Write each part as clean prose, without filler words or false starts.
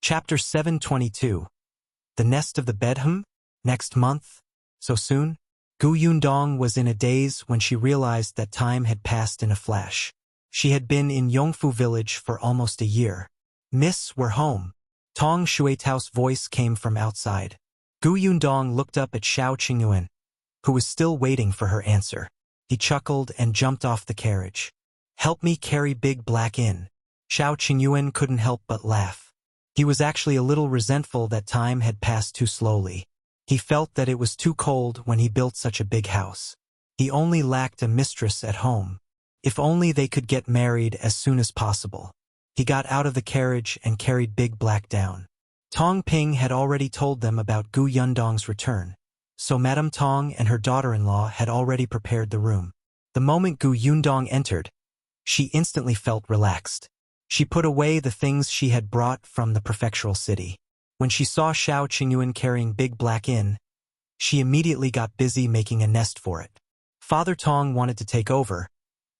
Chapter 722. The Nest of the Bedham? Next month? So soon? Yundong was in a daze when she realized that time had passed in a flash. She had been in Yongfu village for almost a year. Miss, we're home. Tong Shuetao's voice came from outside. Yundong looked up at Shao Qingyuan, who was still waiting for her answer. He chuckled and jumped off the carriage. Help me carry Big Black in. Shao Qingyuan couldn't help but laugh. He was actually a little resentful that time had passed too slowly. He felt that it was too cold when he built such a big house. He only lacked a mistress at home. If only they could get married as soon as possible. He got out of the carriage and carried Big Black down. Tong Ping had already told them about Yundong's return, so Madame Tong and her daughter-in-law had already prepared the room. The moment Yundong entered, she instantly felt relaxed. She put away the things she had brought from the prefectural city. When she saw Shao Qingyuan carrying Big Black in, she immediately got busy making a nest for it. Father Tong wanted to take over,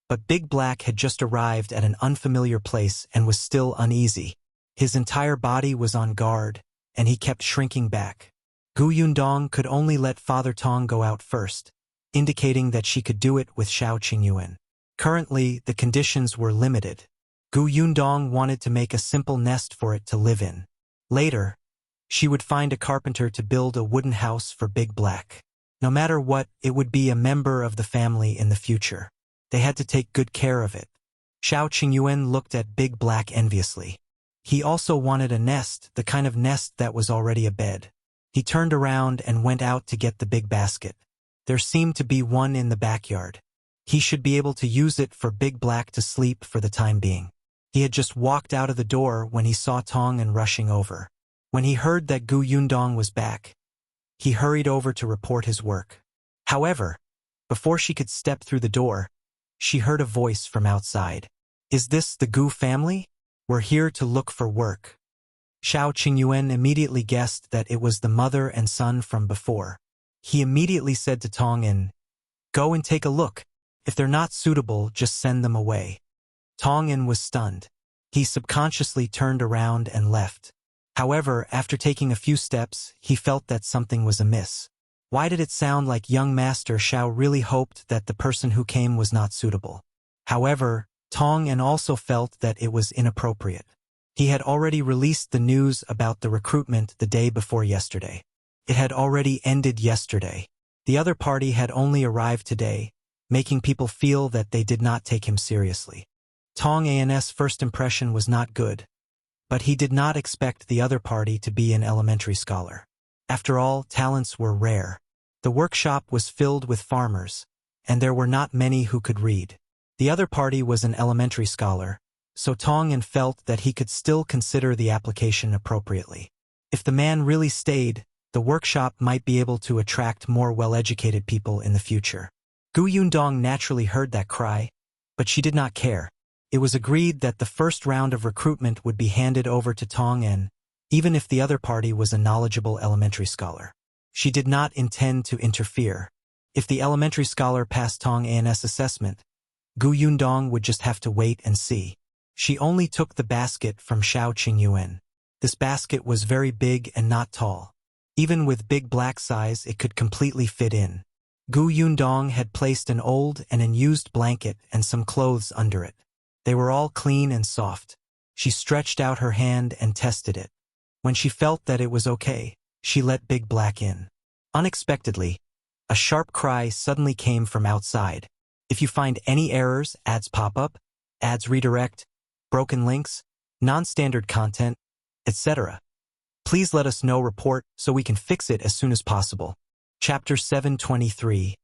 but Big Black had just arrived at an unfamiliar place and was still uneasy. His entire body was on guard, and he kept shrinking back. Yundong could only let Father Tong go out first, indicating that she could do it with Shao Qingyuan. Currently, the conditions were limited. Yundong wanted to make a simple nest for it to live in. Later, she would find a carpenter to build a wooden house for Big Black. No matter what, it would be a member of the family in the future. They had to take good care of it. Shao Qingyuan looked at Big Black enviously. He also wanted a nest, the kind of nest that was already a bed. He turned around and went out to get the big basket. There seemed to be one in the backyard. He should be able to use it for Big Black to sleep for the time being. He had just walked out of the door when he saw Tong and rushing over. When he heard that Yundong was back, he hurried over to report his work. However, before she could step through the door, she heard a voice from outside. Is this the Gu family? We're here to look for work. Shao Qingyuan immediately guessed that it was the mother and son from before. He immediately said to Tong, go and take a look. If they're not suitable, just send them away. Tong was stunned. He subconsciously turned around and left. However, after taking a few steps, he felt that something was amiss. Why did it sound like young Master Shao really hoped that the person who came was not suitable? However, Tong also felt that it was inappropriate. He had already released the news about the recruitment the day before yesterday. It had already ended yesterday. The other party had only arrived today, making people feel that they did not take him seriously. Tong's first impression was not good, but he did not expect the other party to be an elementary scholar. After all, talents were rare. The workshop was filled with farmers, and there were not many who could read. The other party was an elementary scholar, so Tong felt that he could still consider the application appropriately. If the man really stayed, the workshop might be able to attract more well-educated people in the future. Yundong naturally heard that cry, but she did not care. It was agreed that the first round of recruitment would be handed over to Tong, even if the other party was a knowledgeable elementary scholar. She did not intend to interfere. If the elementary scholar passed Tong's assessment, Yundong would just have to wait and see. She only took the basket from Shao Qingyuan. This basket was very big and not tall. Even with Big Black size, it could completely fit in. Yundong had placed an old and unused blanket and some clothes under it. They were all clean and soft. She stretched out her hand and tested it. When she felt that it was okay, she let Big Black in. Unexpectedly, a sharp cry suddenly came from outside. If you find any errors, ads pop up, ads redirect, broken links, non-standard content, etc., please let us know. Report so we can fix it as soon as possible. Chapter 723.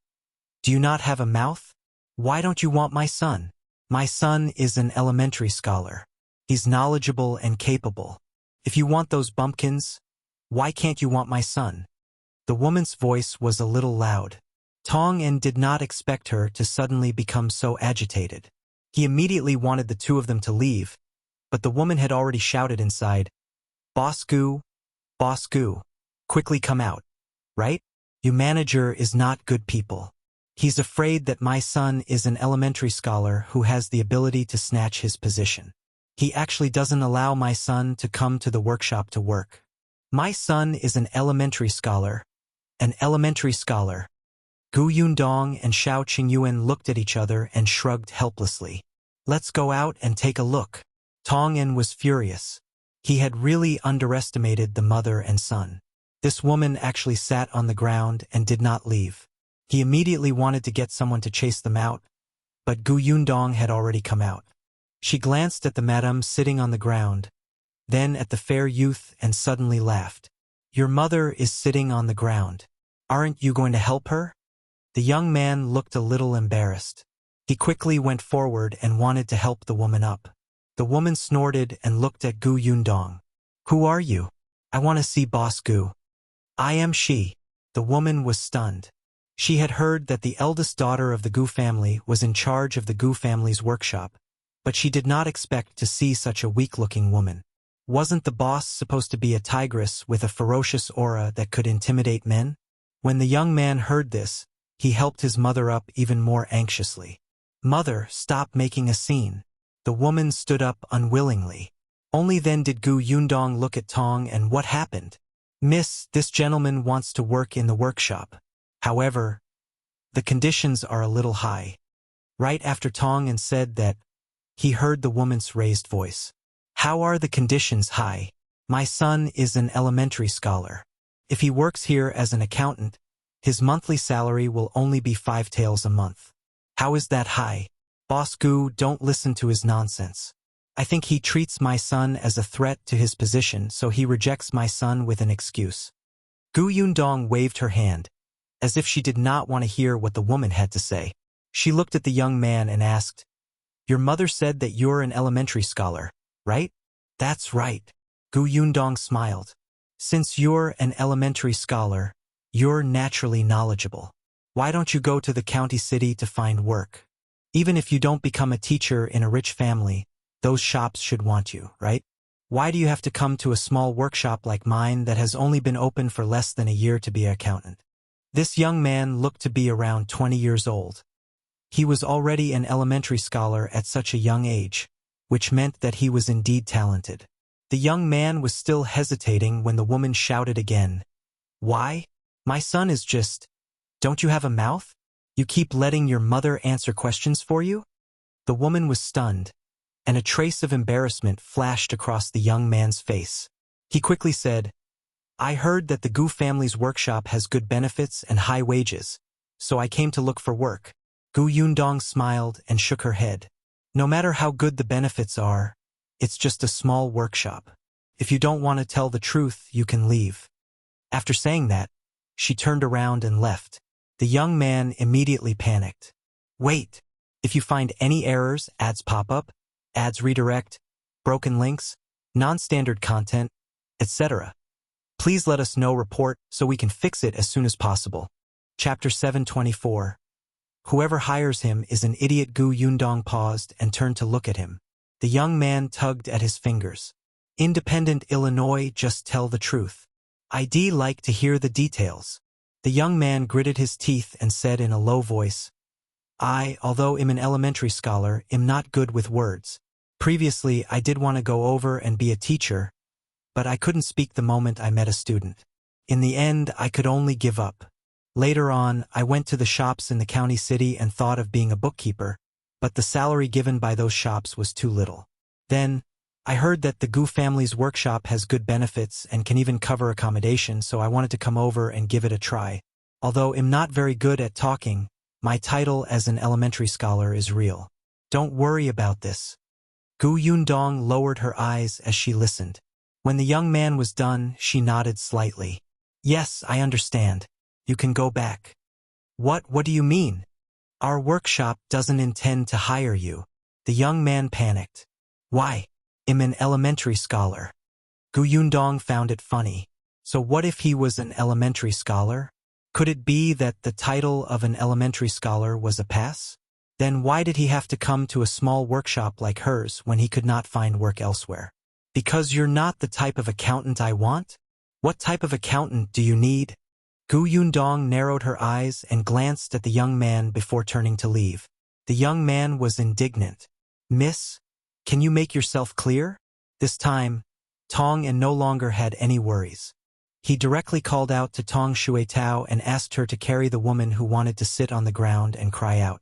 Do you not have a mouth? Why don't you want my son? My son is an elementary scholar. He's knowledgeable and capable. If you want those bumpkins, why can't you want my son? The woman's voice was a little loud. Tong did not expect her to suddenly become so agitated. He immediately wanted the two of them to leave, but the woman had already shouted inside, Boss Gu, quickly come out. Right? Your manager is not good people. He's afraid that my son is an elementary scholar who has the ability to snatch his position. He actually doesn't allow my son to come to the workshop to work. My son is an elementary scholar. An elementary scholar. Gu Yundong and Shao Qingyuan looked at each other and shrugged helplessly. Let's go out and take a look. Tongyin was furious. He had really underestimated the mother and son. This woman actually sat on the ground and did not leave. He immediately wanted to get someone to chase them out, but Gu Yundong had already come out. She glanced at the madam sitting on the ground, then at the fair youth and suddenly laughed. Your mother is sitting on the ground. Aren't you going to help her? The young man looked a little embarrassed. He quickly went forward and wanted to help the woman up. The woman snorted and looked at Gu Yundong. Who are you? I want to see Boss Gu. I am she. The woman was stunned. She had heard that the eldest daughter of the Gu family was in charge of the Gu family's workshop, but she did not expect to see such a weak-looking woman. Wasn't the boss supposed to be a tigress with a ferocious aura that could intimidate men? When the young man heard this, he helped his mother up even more anxiously. Mother, stop making a scene. The woman stood up unwillingly. Only then did Gu Yundong look at Tong and what happened? Miss, this gentleman wants to work in the workshop. However, the conditions are a little high. Right after Tong and said that, he heard the woman's raised voice. How are the conditions high? My son is an elementary scholar. If he works here as an accountant, his monthly salary will only be 5 taels a month. How is that high? Boss Gu, don't listen to his nonsense. I think he treats my son as a threat to his position, so he rejects my son with an excuse. Gu Yundong waved her hand, as if she did not want to hear what the woman had to say. She looked at the young man and asked, Your mother said that you're an elementary scholar, right? That's right. Gu Yundong smiled. Since you're an elementary scholar, you're naturally knowledgeable. Why don't you go to the county city to find work? Even if you don't become a teacher in a rich family, those shops should want you, right? Why do you have to come to a small workshop like mine that has only been open for less than a year to be an accountant? This young man looked to be around 20 years old. He was already an elementary scholar at such a young age, which meant that he was indeed talented. The young man was still hesitating when the woman shouted again. Why? My son is just... Don't you have a mouth? You keep letting your mother answer questions for you? The woman was stunned, and a trace of embarrassment flashed across the young man's face. He quickly said, I heard that the Gu family's workshop has good benefits and high wages, so I came to look for work. Gu Yundong smiled and shook her head. No matter how good the benefits are, it's just a small workshop. If you don't want to tell the truth, you can leave. After saying that, she turned around and left. The young man immediately panicked. Wait, if you find any errors, ads pop up, ads redirect, broken links, non-standard content, etc., please let us know report so we can fix it as soon as possible. Chapter 724. Whoever hires him is an idiot. Gu Yundong paused and turned to look at him. The young man tugged at his fingers. Independent Illinois, just tell the truth. I'd like to hear the details. The young man gritted his teeth and said in a low voice, I, although am an elementary scholar, am not good with words. Previously, I did want to go over and be a teacher, but I couldn't speak the moment I met a student. In the end, I could only give up. Later on, I went to the shops in the county city and thought of being a bookkeeper, but the salary given by those shops was too little. Then, I heard that the Gu family's workshop has good benefits and can even cover accommodation, so I wanted to come over and give it a try. Although I'm not very good at talking, my title as an elementary scholar is real. Don't worry about this. Gu Yundong lowered her eyes as she listened. When the young man was done, she nodded slightly. Yes, I understand. You can go back. What do you mean? Our workshop doesn't intend to hire you. The young man panicked. Why? I'm an elementary scholar. Gu Yundong found it funny. So what if he was an elementary scholar? Could it be that the title of an elementary scholar was a pass? Then why did he have to come to a small workshop like hers when he could not find work elsewhere? Because you're not the type of accountant I want? What type of accountant do you need? Gu Yundong narrowed her eyes and glanced at the young man before turning to leave. The young man was indignant. Miss, Can you make yourself clear? This time, Tong En no longer had any worries. He directly called out to Tong Shuetao and asked her to carry the woman who wanted to sit on the ground and cry out.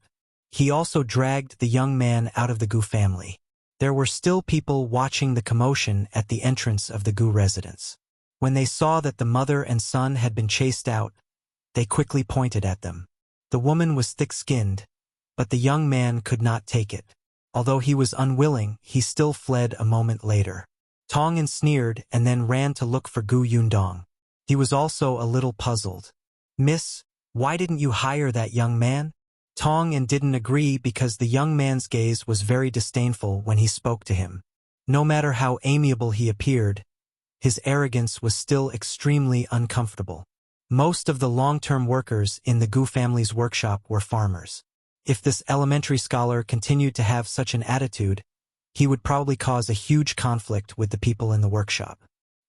He also dragged the young man out of the Gu family. There were still people watching the commotion at the entrance of the Gu residence. When they saw that the mother and son had been chased out, they quickly pointed at them. The woman was thick-skinned, but the young man could not take it. Although he was unwilling, he still fled a moment later. Tong En sneered and then ran to look for Gu Yundong. He was also a little puzzled. "Miss, why didn't you hire that young man?" Tong En didn't agree because the young man's gaze was very disdainful when he spoke to him. No matter how amiable he appeared, his arrogance was still extremely uncomfortable. Most of the long-term workers in the Gu family's workshop were farmers. If this elementary scholar continued to have such an attitude, he would probably cause a huge conflict with the people in the workshop.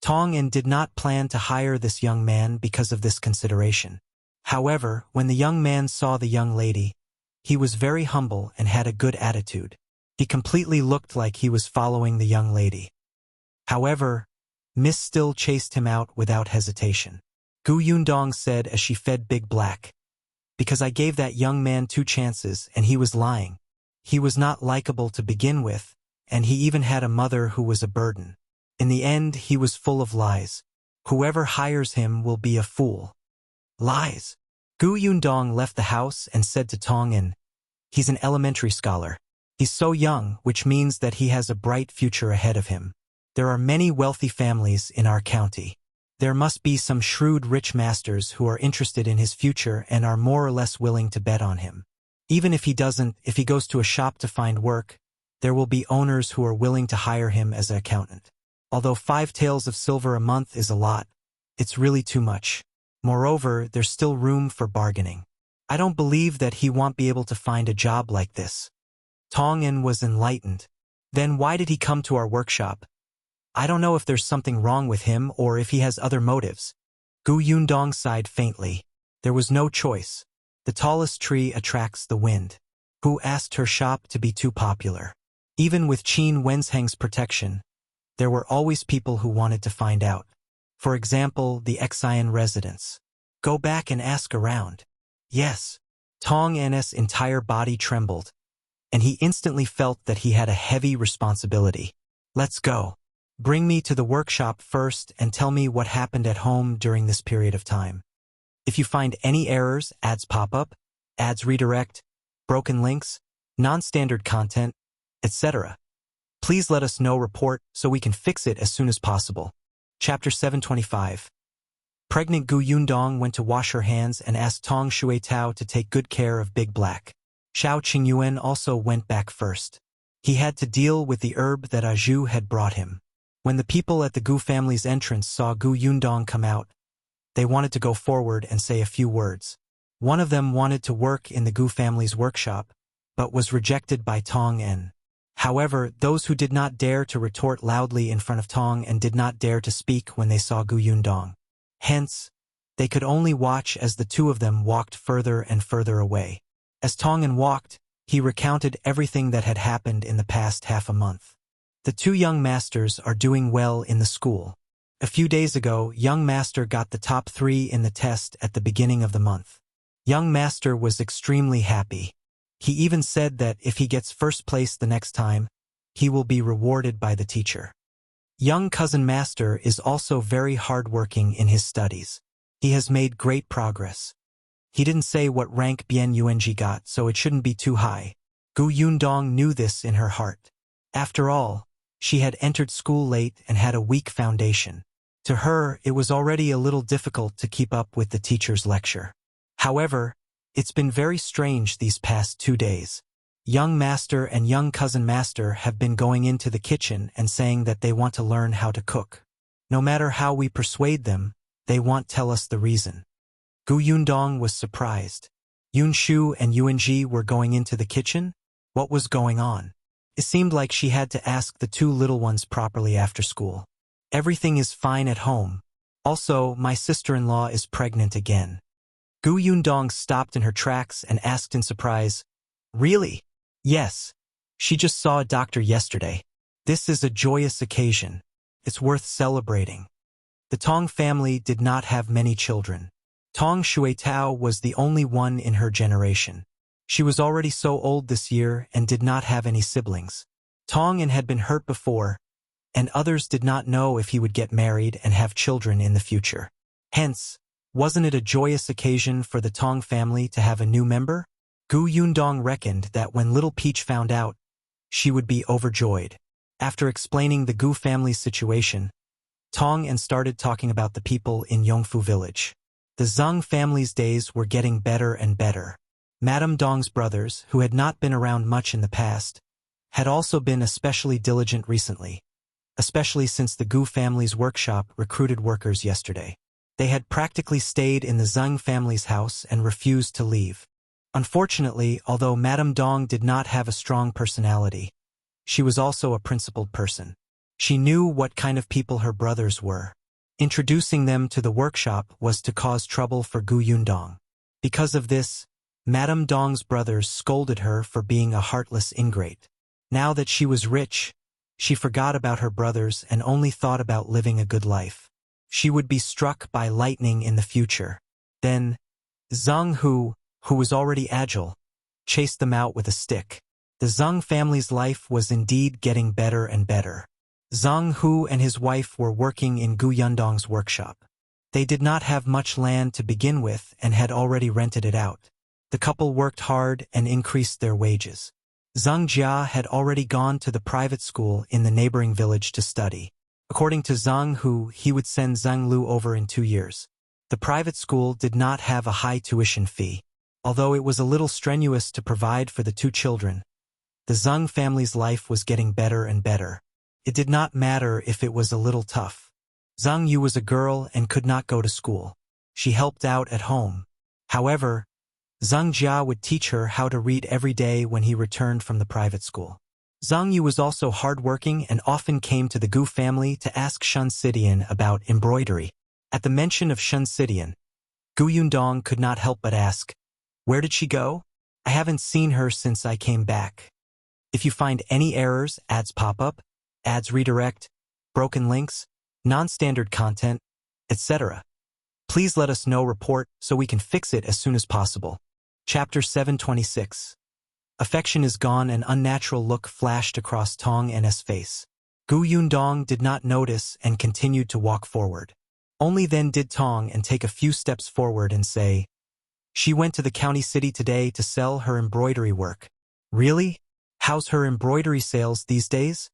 Tong En did not plan to hire this young man because of this consideration. However, when the young man saw the young lady, he was very humble and had a good attitude. He completely looked like he was following the young lady. However, Miss still chased him out without hesitation. Gu Yundong said as she fed Big Black, "Because I gave that young man 2 chances and he was lying. He was not likable to begin with, and he even had a mother who was a burden. In the end, he was full of lies. Whoever hires him will be a fool." Lies. Gu Yundong left the house and said to Tong En, "He's an elementary scholar. He's so young, which means that he has a bright future ahead of him. There are many wealthy families in our county. There must be some shrewd rich masters who are interested in his future and are more or less willing to bet on him. Even if he doesn't, if he goes to a shop to find work, there will be owners who are willing to hire him as an accountant. Although 5 taels of silver a month is a lot, it's really too much. Moreover, there's still room for bargaining. I don't believe that he won't be able to find a job like this." Tong En was enlightened. "Then why did he come to our workshop? I don't know if there's something wrong with him or if he has other motives." Gu Yundong sighed faintly. There was no choice. The tallest tree attracts the wind. Who asked her shop to be too popular? Even with Qin Wenzheng's protection, there were always people who wanted to find out. For example, the Xian residents. Go back and ask around. Yes. Tong En's entire body trembled, and he instantly felt that he had a heavy responsibility. "Let's go. Bring me to the workshop first and tell me what happened at home during this period of time. If you find any errors, ads pop up, ads redirect, broken links, non-standard content, etc. Please let us know report so we can fix it as soon as possible." Chapter 725. Pregnant Gu Yundong went to wash her hands and asked Tong Shuetao to take good care of Big Black. Shao Qingyuan also went back first. He had to deal with the herb that Aju had brought him. When the people at the Gu family's entrance saw Gu Yundong come out, they wanted to go forward and say a few words. One of them wanted to work in the Gu family's workshop, but was rejected by Tong En. However, those who did not dare to retort loudly in front of Tong En did not dare to speak when they saw Gu Yundong. Hence, they could only watch as the two of them walked further and further away. As Tong En walked, he recounted everything that had happened in the past half a month. The 2 young masters are doing well in the school. A few days ago, young master got the top 3 in the test at the beginning of the month. Young master was extremely happy. He even said that if he gets first place the next time, he will be rewarded by the teacher. Young cousin master is also very hardworking in his studies. He has made great progress. He didn't say what rank Bian Yuanji got, so it shouldn't be too high. Gu Yundong knew this in her heart. After all, she had entered school late and had a weak foundation. To her, it was already a little difficult to keep up with the teacher's lecture. However, it's been very strange these past 2 days. Young master and young cousin master have been going into the kitchen and saying that they want to learn how to cook. No matter how we persuade them, they won't tell us the reason. Gu Yundong was surprised. Yunshu and Yuanji were going into the kitchen? What was going on? It seemed like she had to ask the 2 little ones properly after school. Everything is fine at home. Also, my sister-in-law is pregnant again. Gu Yundong stopped in her tracks and asked in surprise, "Really?" "Yes. She just saw a doctor yesterday. This is a joyous occasion. It's worth celebrating. The Tong family did not have many children. Tong Xuetao was the only one in her generation. She was already so old this year and did not have any siblings. Tong had been hurt before, and others did not know if he would get married and have children in the future. Hence, wasn't it a joyous occasion for the Tong family to have a new member? Yundong reckoned that when little Peach found out, she would be overjoyed. After explaining the Gu family's situation, Tong started talking about the people in Yongfu village. The Zheng family's days were getting better and better. Madame Dong's brothers, who had not been around much in the past, had also been especially diligent recently, especially since the Gu family's workshop recruited workers yesterday. They had practically stayed in the Zheng family's house and refused to leave. Unfortunately, although Madame Dong did not have a strong personality, she was also a principled person. She knew what kind of people her brothers were. Introducing them to the workshop was to cause trouble for Gu Yundong. Because of this, Madame Dong's brothers scolded her for being a heartless ingrate. Now that she was rich, she forgot about her brothers and only thought about living a good life. She would be struck by lightning in the future. Then, Zheng Hu, who was already agile, chased them out with a stick. The Zheng family's life was indeed getting better and better. Zheng Hu and his wife were working in Gu Yundong's workshop. They did not have much land to begin with and had already rented it out. The couple worked hard and increased their wages. Zheng Jia had already gone to the private school in the neighboring village to study. According to Zheng Hu, he would send Zheng Lu over in 2 years. The private school did not have a high tuition fee. Although it was a little strenuous to provide for the 2 children, the Zheng family's life was getting better and better. It did not matter if it was a little tough. Zheng Yu was a girl and could not go to school. She helped out at home. However, Zheng Jia would teach her how to read every day when he returned from the private school. Zheng Yu was also hardworking and often came to the Gu family to ask Shun Sidian about embroidery. At the mention of Shun Sidian, Gu Yundong could not help but ask, "Where did she go? I haven't seen her since I came back." If you find any errors, ads pop up, ads redirect, broken links, non-standard content, etc., please let us know report so we can fix it as soon as possible. Chapter 726. Affection is gone. An unnatural look flashed across Tong N's face. Gu Yundong did not notice and continued to walk forward. Only then did Tong take a few steps forward and say, "She went to the county city today to sell her embroidery work." "Really? How's her embroidery sales these days?"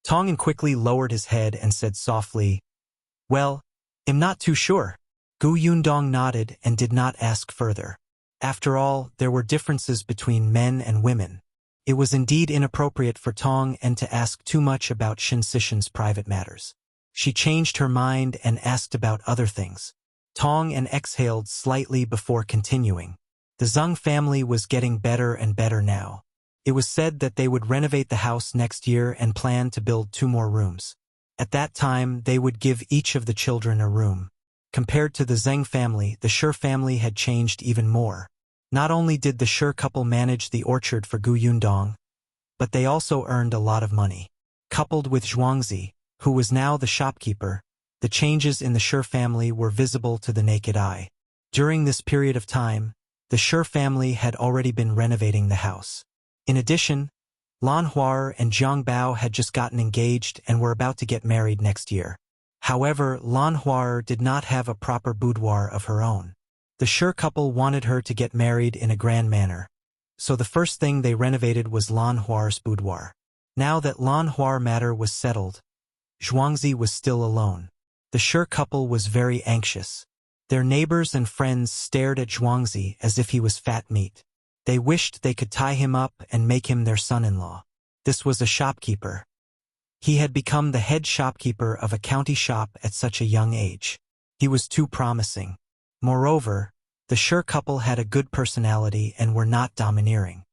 Tong quickly lowered his head and said softly, "Well, I'm not too sure." Gu Yundong nodded and did not ask further. After all, there were differences between men and women. It was indeed inappropriate for Tong to ask too much about Shin Sishan's private matters. She changed her mind and asked about other things. Tong exhaled slightly before continuing. The Zheng family was getting better and better now. It was said that they would renovate the house next year and plan to build 2 more rooms. At that time, they would give each of the children a room. Compared to the Zheng family, the Shi family had changed even more. Not only did the Shi couple manage the orchard for Gu Yundong, but they also earned a lot of money. Coupled with Zhuangzi, who was now the shopkeeper, the changes in the Shi family were visible to the naked eye. During this period of time, the Shi family had already been renovating the house. In addition, Lan Huar and Zhang Bao had just gotten engaged and were about to get married next year. However, Lan Huar did not have a proper boudoir of her own. The Shi couple wanted her to get married in a grand manner, so the first thing they renovated was Lan Huar's boudoir. Now that Lan Huar matter was settled, Zhuangzi was still alone. The Shi couple was very anxious. Their neighbors and friends stared at Zhuangzi as if he was fat meat. They wished they could tie him up and make him their son-in-law. This was a shopkeeper. He had become the head shopkeeper of a county shop at such a young age. He was too promising. Moreover, the Shi couple had a good personality and were not domineering.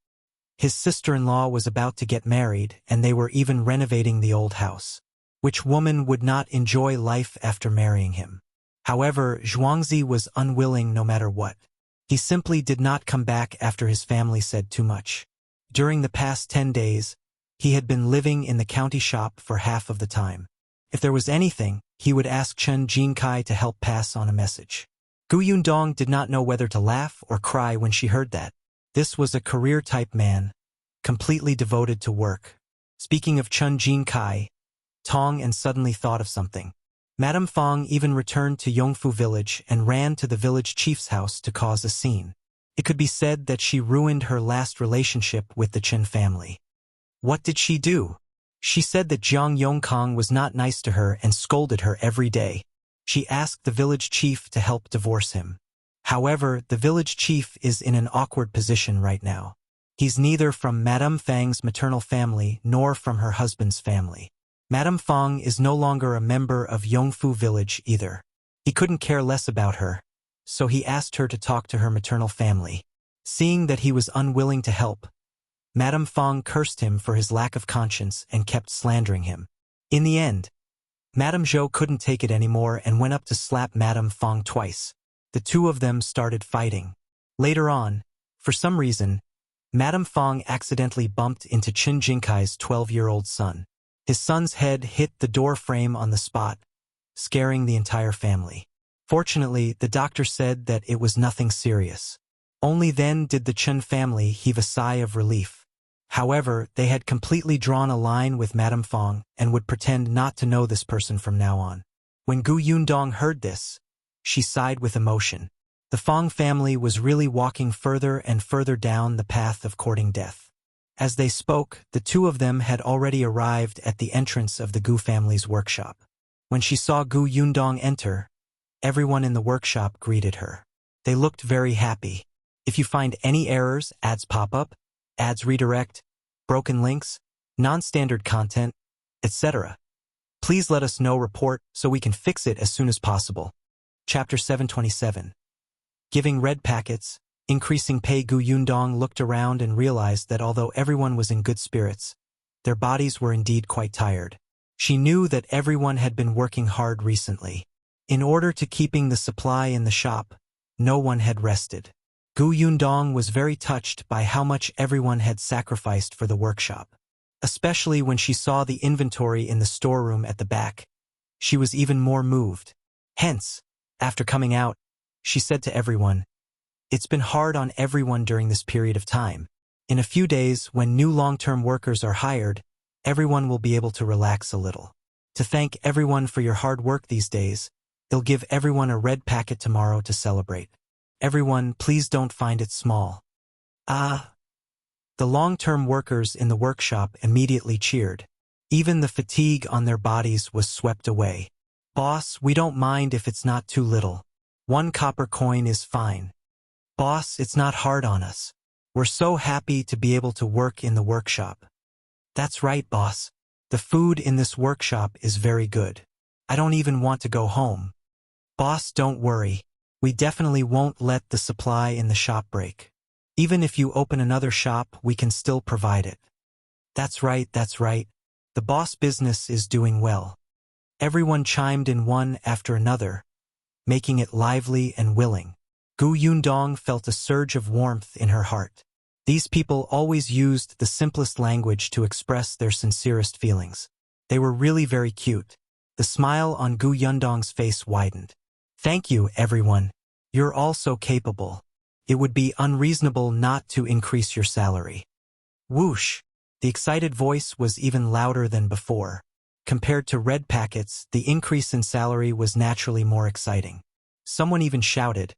His sister-in-law was about to get married, and they were even renovating the old house. Which woman would not enjoy life after marrying him? However, Zhuangzi was unwilling no matter what. He simply did not come back after his family said too much. During the past 10 days, He had been living in the county shop for half of the time. If there was anything, he would ask Chen Jinkai to help pass on a message. Gu Yundong did not know whether to laugh or cry when she heard that. This was a career-type man, completely devoted to work. Speaking of Chen Jinkai, Tong and suddenly thought of something. Madame Fong even returned to Yongfu village and ran to the village chief's house to cause a scene. It could be said that she ruined her last relationship with the Chen family. What did she do? She said that Jiang Yongkang was not nice to her and scolded her every day. She asked the village chief to help divorce him. However, the village chief is in an awkward position right now. He's neither from Madame Fang's maternal family nor from her husband's family. Madame Fang is no longer a member of Yongfu village either. He couldn't care less about her, so he asked her to talk to her maternal family. Seeing that he was unwilling to help, Madame Fang cursed him for his lack of conscience and kept slandering him. In the end, Madame Zhou couldn't take it anymore and went up to slap Madame Fang twice. The two of them started fighting. Later on, for some reason, Madame Fang accidentally bumped into Qin Jinkai's 12-year-old son. His son's head hit the door frame on the spot, scaring the entire family. Fortunately, the doctor said that it was nothing serious. Only then did the Chen family heave a sigh of relief. However, they had completely drawn a line with Madame Fang and would pretend not to know this person from now on. When Gu Yundong heard this, she sighed with emotion. The Fang family was really walking further and further down the path of courting death. As they spoke, the two of them had already arrived at the entrance of the Gu family's workshop. When she saw Gu Yundong enter, everyone in the workshop greeted her. They looked very happy. If you find any errors, ads pop up, ads redirect, broken links, non-standard content, etc., please let us know report so we can fix it as soon as possible. Chapter 727. Giving red packets, increasing pay. Gu Yundong looked around and realized that although everyone was in good spirits, their bodies were indeed quite tired. She knew that everyone had been working hard recently. In order to keeping the supply in the shop, no one had rested. Gu Yundong was very touched by how much everyone had sacrificed for the workshop. Especially when she saw the inventory in the storeroom at the back, she was even more moved. Hence, after coming out, she said to everyone, "It's been hard on everyone during this period of time. In a few days, when new long-term workers are hired, everyone will be able to relax a little. To thank everyone for your hard work these days, they'll give everyone a red packet tomorrow to celebrate. Everyone, please don't find it small." Ah! The long-term workers in the workshop immediately cheered. Even the fatigue on their bodies was swept away. "Boss, we don't mind if it's not too little. 1 copper coin is fine. Boss, it's not hard on us. We're so happy to be able to work in the workshop." "That's right, boss. The food in this workshop is very good. I don't even want to go home." "Boss, don't worry. We definitely won't let the supply in the shop break. Even if you open another shop, we can still provide it." That's right, that's right. The boss business is doing well." Everyone chimed in one after another, making it lively and willing. Gu Yundong felt a surge of warmth in her heart. These people always used the simplest language to express their sincerest feelings. They were really very cute. The smile on Gu Yundong's face widened. "Thank you, everyone. You're all so capable. It would be unreasonable not to increase your salary." Whoosh! The excited voice was even louder than before. Compared to red packets, the increase in salary was naturally more exciting. Someone even shouted,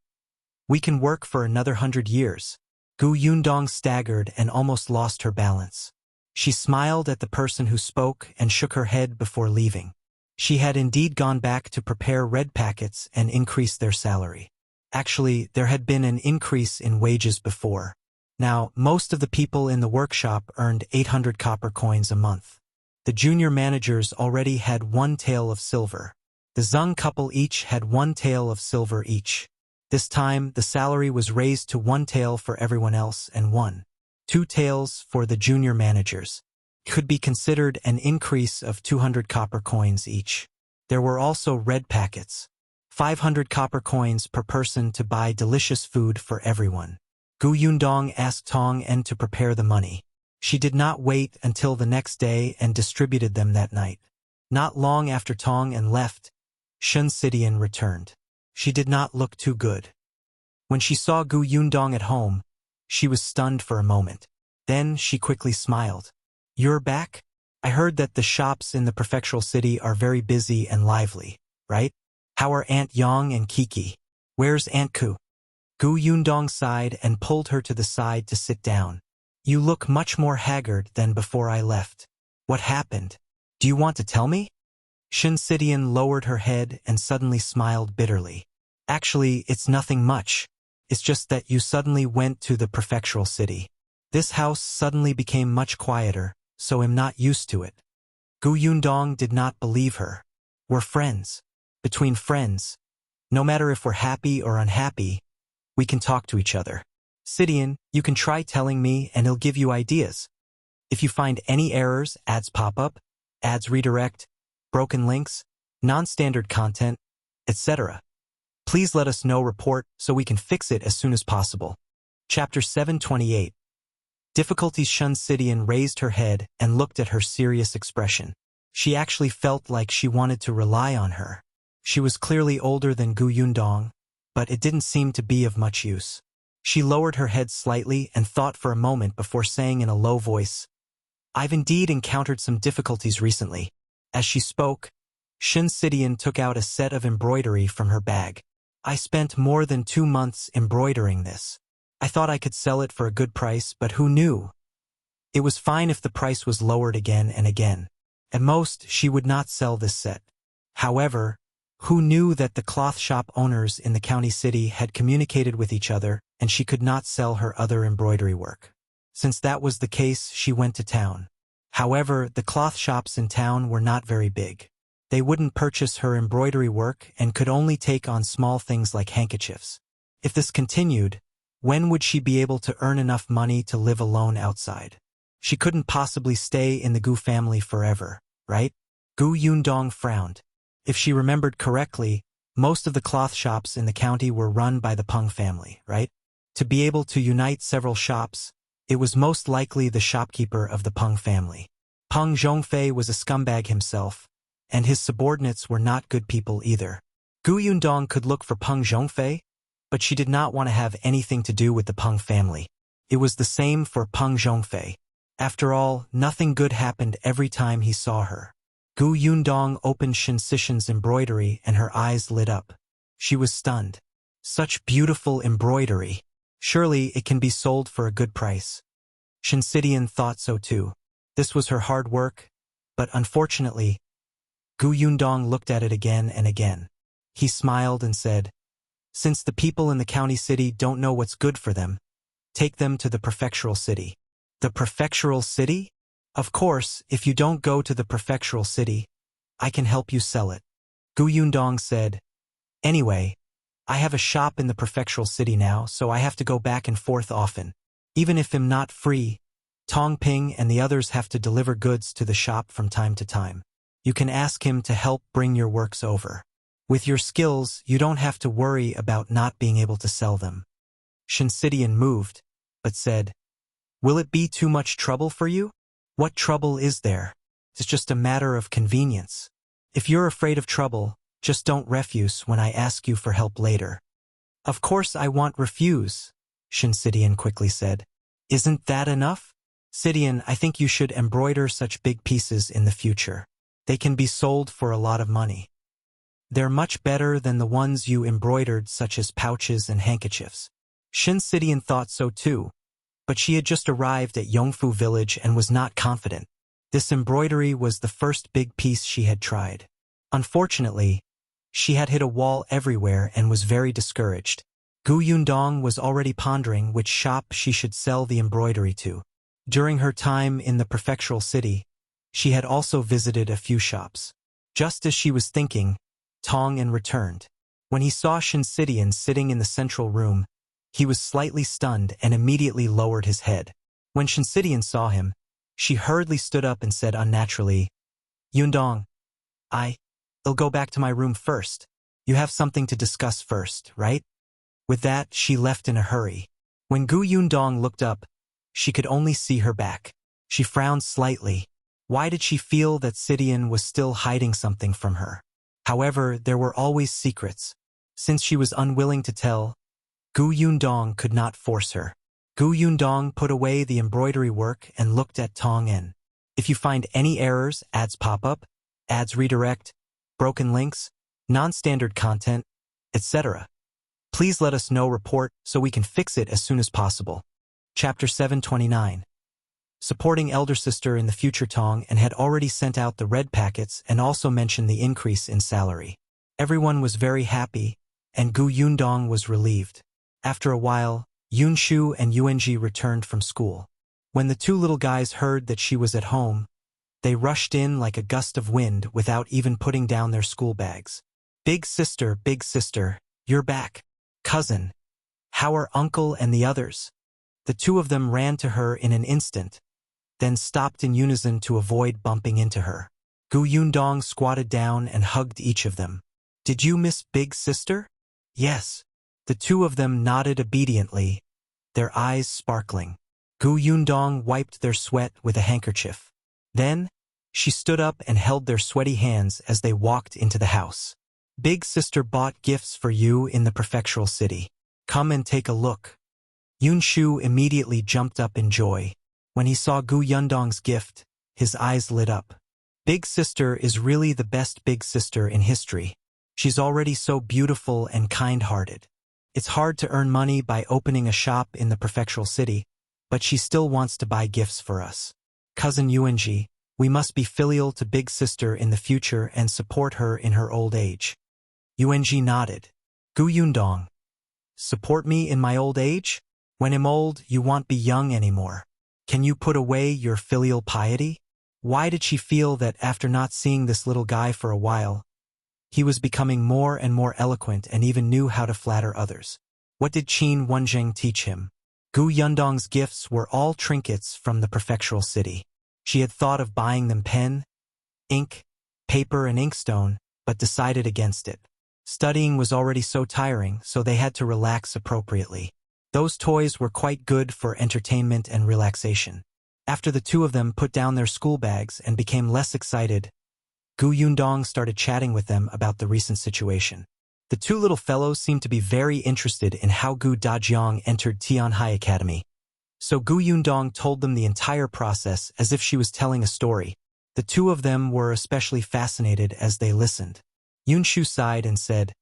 "We can work for another 100 years." Gu Yundong staggered and almost lost her balance. She smiled at the person who spoke and shook her head before leaving. She had indeed gone back to prepare red packets and increase their salary. Actually, there had been an increase in wages before. Now, most of the people in the workshop earned 800 copper coins a month. The junior managers already had 1 tael of silver. The Zeng couple each had 1 tael of silver each. This time, the salary was raised to 1 tael for everyone else and 2 taels for the junior managers. It could be considered an increase of 200 copper coins each. There were also red packets. 500 copper coins per person to buy delicious food for everyone. Gu Yundong asked Tong En to prepare the money. She did not wait until the next day and distributed them that night. Not long after Tong and left, Shun Sidian returned. She did not look too good. When she saw Gu Yundong at home, she was stunned for a moment. Then she quickly smiled. "You're back? I heard that the shops in the prefectural city are very busy and lively, right? How are Aunt Yang and Kiki? Where's Aunt Ku?" Gu Yundong sighed and pulled her to the side to sit down. "You look much more haggard than before I left. What happened? Do you want to tell me?" Shun Sidian lowered her head and suddenly smiled bitterly. "Actually, it's nothing much. It's just that you suddenly went to the prefectural city. This house suddenly became much quieter, so I'm not used to it." Gu Yundong did not believe her. "We're friends. Between friends, no matter if we're happy or unhappy, we can talk to each other. Sidian, you can try telling me and it'll give you ideas. If you find any errors, ads pop up, ads redirect, broken links, non-standard content, etc. Please let us know report so we can fix it as soon as possible." Chapter 728. Difficulties. Shun Sidian raised her head and looked at her serious expression. She actually felt like she wanted to rely on her. She was clearly older than Gu Yundong, but it didn't seem to be of much use. She lowered her head slightly and thought for a moment before saying in a low voice, "I've indeed encountered some difficulties recently." As she spoke, Shun Sidian took out a set of embroidery from her bag. "I spent more than 2 months embroidering this. I thought I could sell it for a good price, but who knew? It was fine if the price was lowered again and again. At most, she would not sell this set. However, who knew that the cloth shop owners in the county city had communicated with each other and she could not sell her other embroidery work? Since that was the case, she went to town. However, the cloth shops in town were not very big. They wouldn't purchase her embroidery work and could only take on small things like handkerchiefs. If this continued, when would she be able to earn enough money to live alone outside? She couldn't possibly stay in the Gu family forever, right? Gu Yundong frowned. If she remembered correctly, most of the cloth shops in the county were run by the Peng family, right? To be able to unite several shops, it was most likely the shopkeeper of the Peng family. Peng Zhongfei was a scumbag himself, and his subordinates were not good people either. Gu Yundong could look for Peng Zhongfei, but she did not want to have anything to do with the Peng family. It was the same for Peng Zhongfei. After all, nothing good happened every time he saw her. Gu Yundong opened Shun Sidian's embroidery and her eyes lit up. She was stunned. Such beautiful embroidery. Surely it can be sold for a good price. Shun Sidian thought so too. This was her hard work, but unfortunately, Gu Yundong looked at it again and again. He smiled and said, "Since the people in the county city don't know what's good for them, take them to the prefectural city." The prefectural city? Of course, if you don't go to the prefectural city, I can help you sell it. Gu Yundong said, "Anyway, I have a shop in the prefectural city now, so I have to go back and forth often. Even if I'm not free, Tong Ping and the others have to deliver goods to the shop from time to time. You can ask him to help bring your works over. With your skills, you don't have to worry about not being able to sell them." Shun Sidian moved, but said, "Will it be too much trouble for you?" "What trouble is there? It's just a matter of convenience. If you're afraid of trouble, just don't refuse when I ask you for help later." "Of course I won't refuse," Shun Sidian quickly said. "Isn't that enough?" "Sidian, I think you should embroider such big pieces in the future. They can be sold for a lot of money. They're much better than the ones you embroidered, such as pouches and handkerchiefs." Shun Sidian thought so too, but she had just arrived at Yongfu village and was not confident. This embroidery was the first big piece she had tried. Unfortunately, she had hit a wall everywhere and was very discouraged. Gu Yundong was already pondering which shop she should sell the embroidery to. During her time in the prefectural city, she had also visited a few shops. Just as she was thinking, Tong En returned. When he saw Shun Sidian sitting in the central room, he was slightly stunned and immediately lowered his head. When Shun Sidian saw him, she hurriedly stood up and said unnaturally, "Yundong, I'll go back to my room first. You have something to discuss first, right?" With that, she left in a hurry. When Gu Yundong looked up, she could only see her back. She frowned slightly. Why did she feel that Sidian was still hiding something from her? However, there were always secrets. Since she was unwilling to tell, Gu Yundong could not force her. Gu Yundong put away the embroidery work and looked at Tong En. If you find any errors, ads pop up, ads redirect, broken links, non-standard content, etc., please let us know. Report so we can fix it as soon as possible. Chapter 729. Supporting elder sister in the future. Tong En had already sent out the red packets and also mentioned the increase in salary. Everyone was very happy, and Gu Yundong was relieved. After a while, Yunshu and Yuanji returned from school. When the two little guys heard that she was at home, they rushed in like a gust of wind without even putting down their school bags. Big sister, you're back. Cousin, how are uncle and the others? The two of them ran to her in an instant, then stopped in unison to avoid bumping into her. Gu Yundong squatted down and hugged each of them. Did you miss big sister? Yes. The two of them nodded obediently, their eyes sparkling. Gu Yundong wiped their sweat with a handkerchief. Then, she stood up and held their sweaty hands as they walked into the house. Big sister bought gifts for you in the prefectural city. Come and take a look. Yunshu immediately jumped up in joy. When he saw Gu Yundong's gift, his eyes lit up. Big sister is really the best big sister in history. She's already so beautiful and kind-hearted. It's hard to earn money by opening a shop in the prefectural city, but she still wants to buy gifts for us. Cousin Yuanji, we must be filial to big sister in the future and support her in her old age. Yuanji nodded. Gu Yundong. Support me in my old age? When I'm old, you won't be young anymore. Can you put away your filial piety? Why did she feel that after not seeing this little guy for a while, he was becoming more and more eloquent and even knew how to flatter others? What did Qin Wenjing teach him? Gu Yundong's gifts were all trinkets from the prefectural city. She had thought of buying them pen, ink, paper and inkstone, but decided against it. Studying was already so tiring, so they had to relax appropriately. Those toys were quite good for entertainment and relaxation. After the two of them put down their school bags and became less excited, Gu Yundong started chatting with them about the recent situation. The two little fellows seemed to be very interested in how Gu Dajiang entered Tianhai Academy. So Gu Yundong told them the entire process as if she was telling a story. The two of them were especially fascinated as they listened. Yunshu sighed and said,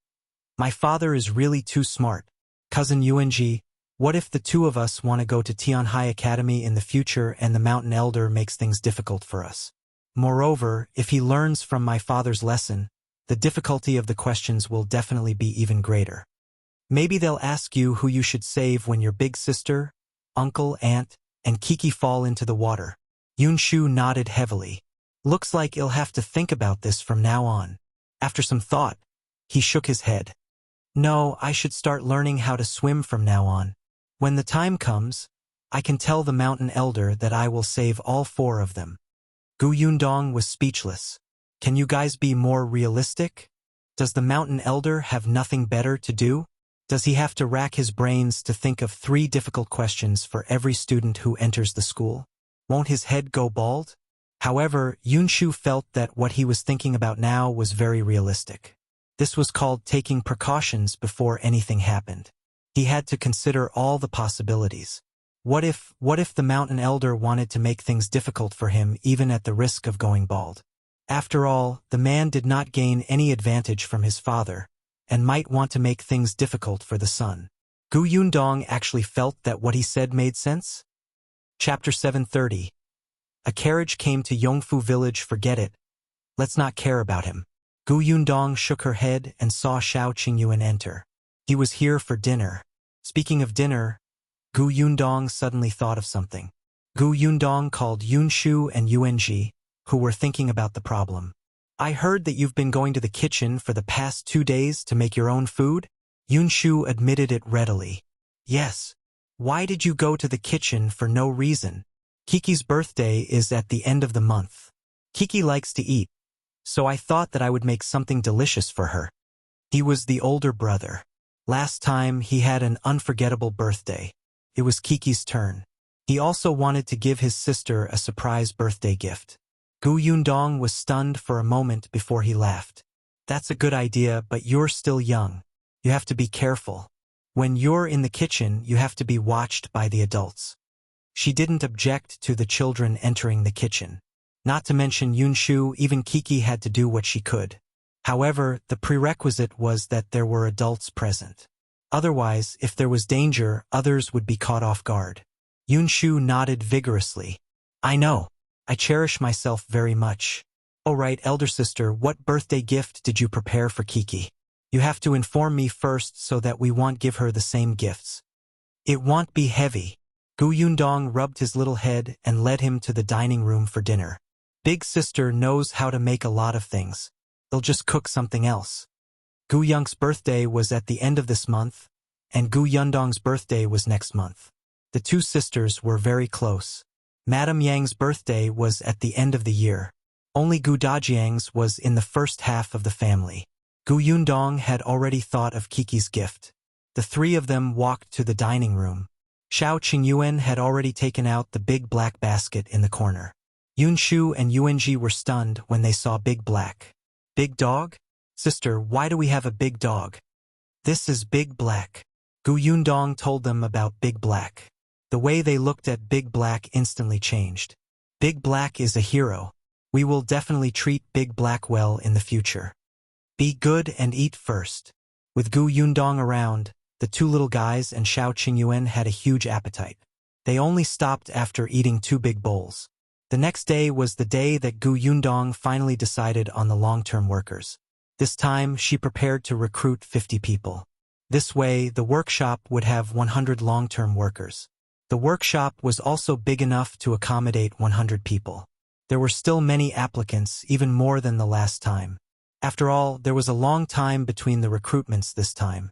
My father is really too smart. Cousin Yuanji, what if the two of us want to go to Tianhai Academy in the future and the mountain elder makes things difficult for us? Moreover, if he learns from my father's lesson, the difficulty of the questions will definitely be even greater. Maybe they'll ask you who you should save when your big sister, uncle, aunt, and Kiki fall into the water. Yunshu nodded heavily. Looks like he'll have to think about this from now on. After some thought, he shook his head. No, I should start learning how to swim from now on. When the time comes, I can tell the mountain elder that I will save all four of them. Gu Yundong was speechless. Can you guys be more realistic? Does the mountain elder have nothing better to do? Does he have to rack his brains to think of 3 difficult questions for every student who enters the school? Won't his head go bald? However, Yunshu felt that what he was thinking about now was very realistic. This was called taking precautions before anything happened. He had to consider all the possibilities. What if the mountain elder wanted to make things difficult for him even at the risk of going bald? After all, the man did not gain any advantage from his father, and might want to make things difficult for the son. Gu Yundong actually felt that what he said made sense. Chapter 730. A carriage came to Yongfu village. Forget it. Let's not care about him. Gu Yundong shook her head and saw Shao Qingyuan enter. He was here for dinner. Speaking of dinner, Gu Yundong suddenly thought of something. Gu Yundong called Yunshu and Yuanji, who were thinking about the problem. I heard that you've been going to the kitchen for the past 2 days to make your own food? Yunshu admitted it readily. Yes. Why did you go to the kitchen for no reason? Kiki's birthday is at the end of the month. Kiki likes to eat, so I thought that I would make something delicious for her. He was the older brother. Last time he had an unforgettable birthday. It was Kiki's turn. He also wanted to give his sister a surprise birthday gift. Gu Yundong was stunned for a moment before he laughed. That's a good idea, but you're still young. You have to be careful. When you're in the kitchen, you have to be watched by the adults. She didn't object to the children entering the kitchen. Not to mention Yunxu, even Kiki had to do what she could. However, the prerequisite was that there were adults present. Otherwise, if there was danger, others would be caught off guard. Yunxu nodded vigorously. I know. I cherish myself very much. Oh right, elder sister, what birthday gift did you prepare for Kiki? You have to inform me first so that we won't give her the same gifts. It won't be heavy. Gu Yundong rubbed his little head and led him to the dining room for dinner. Big sister knows how to make a lot of things. They'll just cook something else. Gu Yong's birthday was at the end of this month, and Gu Yundong's birthday was next month. The two sisters were very close. Madame Yang's birthday was at the end of the year. Only Gu Dajiang's was in the first half of the family. Gu Yundong had already thought of Kiki's gift. The three of them walked to the dining room. Shao Qingyuan had already taken out the big black basket in the corner. Yunxu and Yuanji were stunned when they saw Big Black. Big dog? Sister, why do we have a big dog? This is Big Black. Gu Yundong told them about Big Black. The way they looked at Big Black instantly changed. Big Black is a hero. We will definitely treat Big Black well in the future. Be good and eat first. With Gu Yundong around, the two little guys and Shao Qingyuan had a huge appetite. They only stopped after eating 2 big bowls. The next day was the day that Gu Yundong finally decided on the long-term workers. This time, she prepared to recruit 50 people. This way, the workshop would have 100 long-term workers. The workshop was also big enough to accommodate 100 people. There were still many applicants, even more than the last time. After all, there was a long time between the recruitments this time.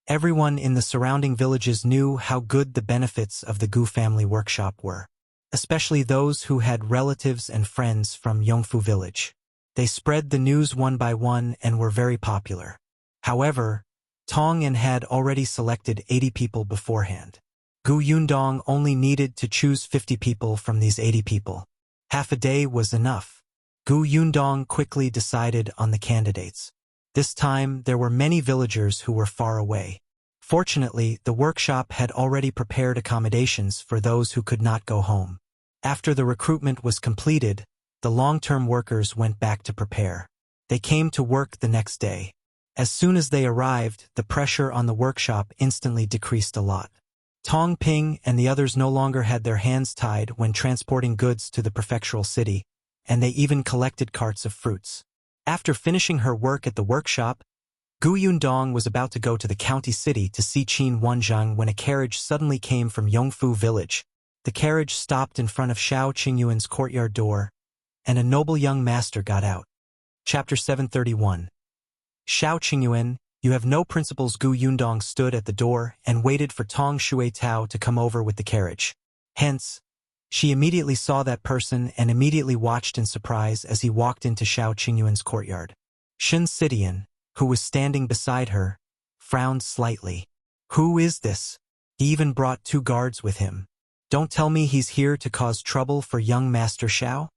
Everyone in the surrounding villages knew how good the benefits of the Gu family workshop were, especially those who had relatives and friends from Yongfu village. They spread the news one by one and were very popular. However, Tongyan had already selected 80 people beforehand. Gu Yundong only needed to choose 50 people from these 80 people. Half a day was enough. Gu Yundong quickly decided on the candidates. This time, there were many villagers who were far away. Fortunately, the workshop had already prepared accommodations for those who could not go home. After the recruitment was completed, the long-term workers went back to prepare. They came to work the next day. As soon as they arrived, the pressure on the workshop instantly decreased a lot. Tong Ping and the others no longer had their hands tied when transporting goods to the prefectural city, and they even collected carts of fruits. After finishing her work at the workshop, Gu Yundong was about to go to the county city to see Qin Wanzhang when a carriage suddenly came from Yongfu village. The carriage stopped in front of Shao Qingyuan's courtyard door, and a noble young master got out. Chapter 731. Shao Qingyuan, you have no principles. Gu Yundong stood at the door and waited for Tong Shuitao to come over with the carriage. Hence, she immediately saw that person and immediately watched in surprise as he walked into Shao Qingyuan's courtyard. Shen Sidian, who was standing beside her, frowned slightly. Who is this? He even brought 2 guards with him. Don't tell me he's here to cause trouble for young Master Shao?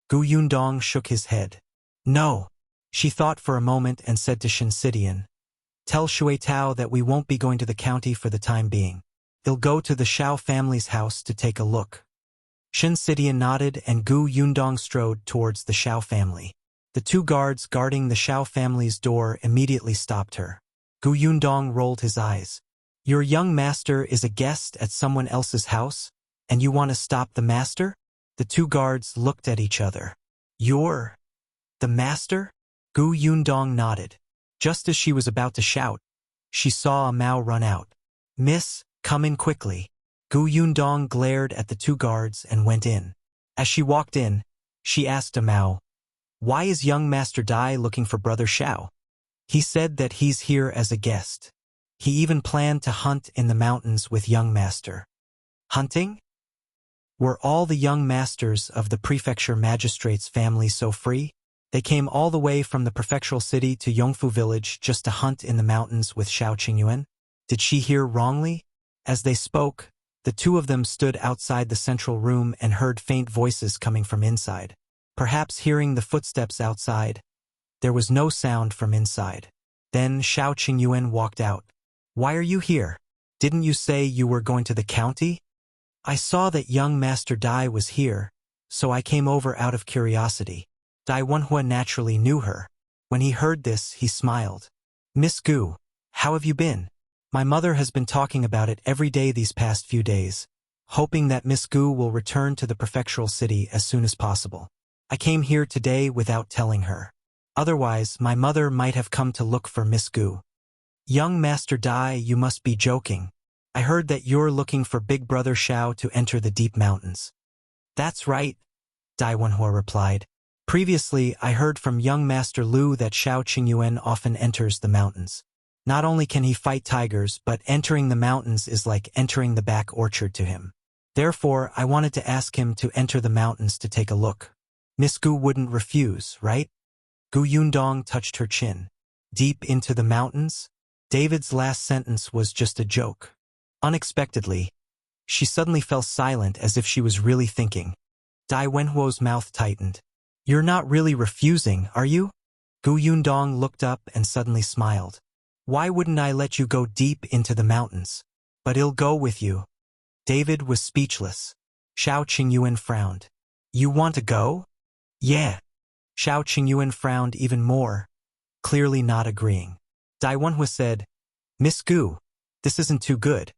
Gu Yundong shook his head. No. She thought for a moment and said to Shen Sidian, tell Shuitao that we won't be going to the county for the time being. He'll go to the Shao family's house to take a look. Shen Sidian nodded and Gu Yundong strode towards the Shao family. The 2 guards guarding the Shao family's door immediately stopped her. Gu Yundong rolled his eyes. Your young master is a guest at someone else's house, and you want to stop the master? The 2 guards looked at each other. You're the master? Gu Yundong nodded. Just as she was about to shout, she saw a Mao run out. Miss, come in quickly. Gu Yundong glared at the 2 guards and went in. As she walked in, she asked a Mao, why is young Master Dai looking for Brother Shao? He said that he's here as a guest. He even planned to hunt in the mountains with young Master. Hunting? Were all the young masters of the prefecture magistrate's family so free? They came all the way from the prefectural city to Yongfu village just to hunt in the mountains with Shao Qingyuan? Did she hear wrongly? As they spoke, The two of them stood outside the central room and heard faint voices coming from inside. Perhaps hearing the footsteps outside, there was no sound from inside. Then Shao Qingyuan walked out. "Why are you here? Didn't you say you were going to the county?" "I saw that young Master Dai was here, so I came over out of curiosity." Dai Wenhuo naturally knew her. When he heard this, he smiled. "Miss Gu, how have you been? My mother has been talking about it every day these past few days, hoping that Miss Gu will return to the prefectural city as soon as possible. I came here today without telling her. Otherwise, my mother might have come to look for Miss Gu." "Young Master Dai, you must be joking. I heard that you're looking for Big Brother Shao to enter the deep mountains." "That's right," Dai Wenhuo replied. "Previously, I heard from young Master Liu that Shao Qingyuan often enters the mountains. Not only can he fight tigers, but entering the mountains is like entering the back orchard to him. Therefore, I wanted to ask him to enter the mountains to take a look. Miss Gu wouldn't refuse, right?" Gu Yundong touched her chin. "Deep into the mountains?" David's last sentence was just a joke. Unexpectedly, she suddenly fell silent as if she was really thinking. Dai Wenhuo's mouth tightened. "You're not really refusing, are you?" Gu Yundong looked up and suddenly smiled. "Why wouldn't I let you go deep into the mountains? But I'll go with you." David was speechless. Shao Qingyuan frowned. "You want to go?" "Yeah." Shao Qingyuan frowned even more, clearly not agreeing. Dai Wenhuo said, "Miss Gu, this isn't too good,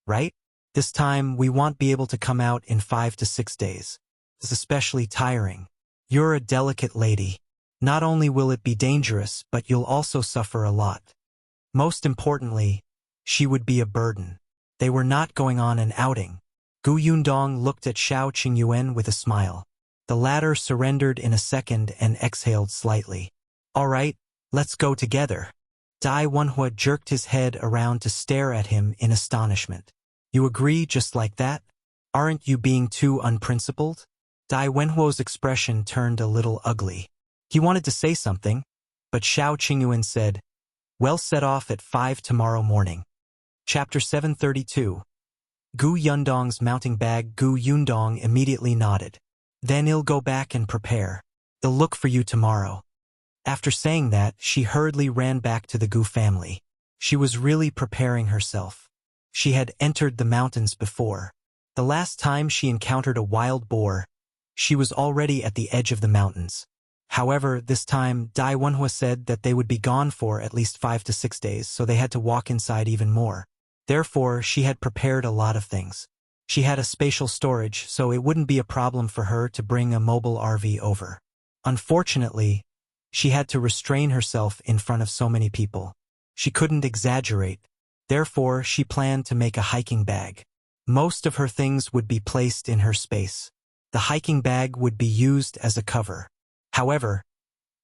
right? This time we won't be able to come out in 5 to 6 days. It's especially tiring. You're a delicate lady. Not only will it be dangerous, but you'll also suffer a lot. Most importantly, she would be a burden." They were not going on an outing. Gu Yundong looked at Shao Qingyuan with a smile. The latter surrendered in a second and exhaled slightly. "All right, let's go together." Dai Wenhuo jerked his head around to stare at him in astonishment. "You agree just like that? Aren't you being too unprincipled?" Dai Wenhuo's expression turned a little ugly. He wanted to say something, but Shao Qingyuan said, "Well, set off at 5 tomorrow morning." Chapter 732. Gu Yundong's mounting bag. Gu Yundong immediately nodded. "Then I'll go back and prepare. They'll look for you tomorrow." After saying that, she hurriedly ran back to the Gu family. She was really preparing herself. She had entered the mountains before. The last time she encountered a wild boar, she was already at the edge of the mountains. However, this time, Dai Wenhuo said that they would be gone for at least 5 to 6 days, so they had to walk inside even more. Therefore, she had prepared a lot of things. She had a spatial storage, so it wouldn't be a problem for her to bring a mobile RV over. Unfortunately, she had to restrain herself in front of so many people. She couldn't exaggerate. Therefore, she planned to make a hiking bag. Most of her things would be placed in her space. The hiking bag would be used as a cover. However,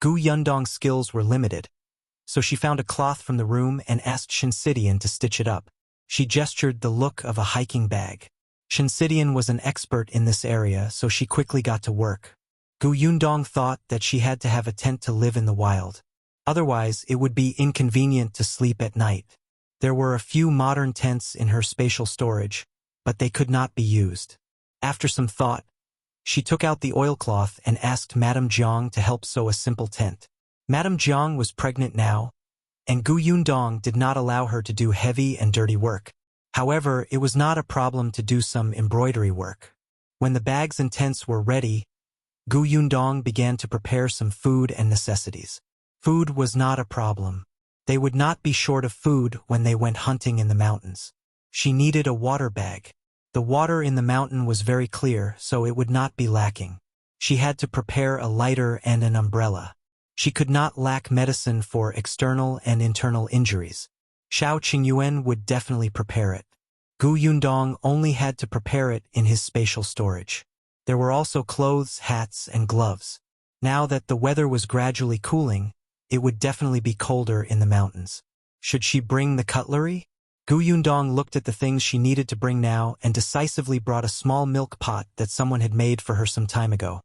Gu Yundong's skills were limited, so she found a cloth from the room and asked Shinsidian to stitch it up. She gestured the look of a hiking bag. Shinsidian was an expert in this area, so she quickly got to work. Gu Yundong thought that she had to have a tent to live in the wild. Otherwise, it would be inconvenient to sleep at night. There were a few modern tents in her spatial storage, but they could not be used. After some thought, she took out the oilcloth and asked Madame Jiang to help sew a simple tent. Madame Jiang was pregnant now, and Gu Yundong did not allow her to do heavy and dirty work. However, it was not a problem to do some embroidery work. When the bags and tents were ready, Gu Yundong began to prepare some food and necessities. Food was not a problem. They would not be short of food when they went hunting in the mountains. She needed a water bag. The water in the mountain was very clear, so it would not be lacking. She had to prepare a lighter and an umbrella. She could not lack medicine for external and internal injuries. Shao Qingyuan would definitely prepare it. Gu Yundong only had to prepare it in his spatial storage. There were also clothes, hats, and gloves. Now that the weather was gradually cooling, it would definitely be colder in the mountains. Should she bring the cutlery? Gu Yundong looked at the things she needed to bring now and decisively brought a small milk pot that someone had made for her some time ago,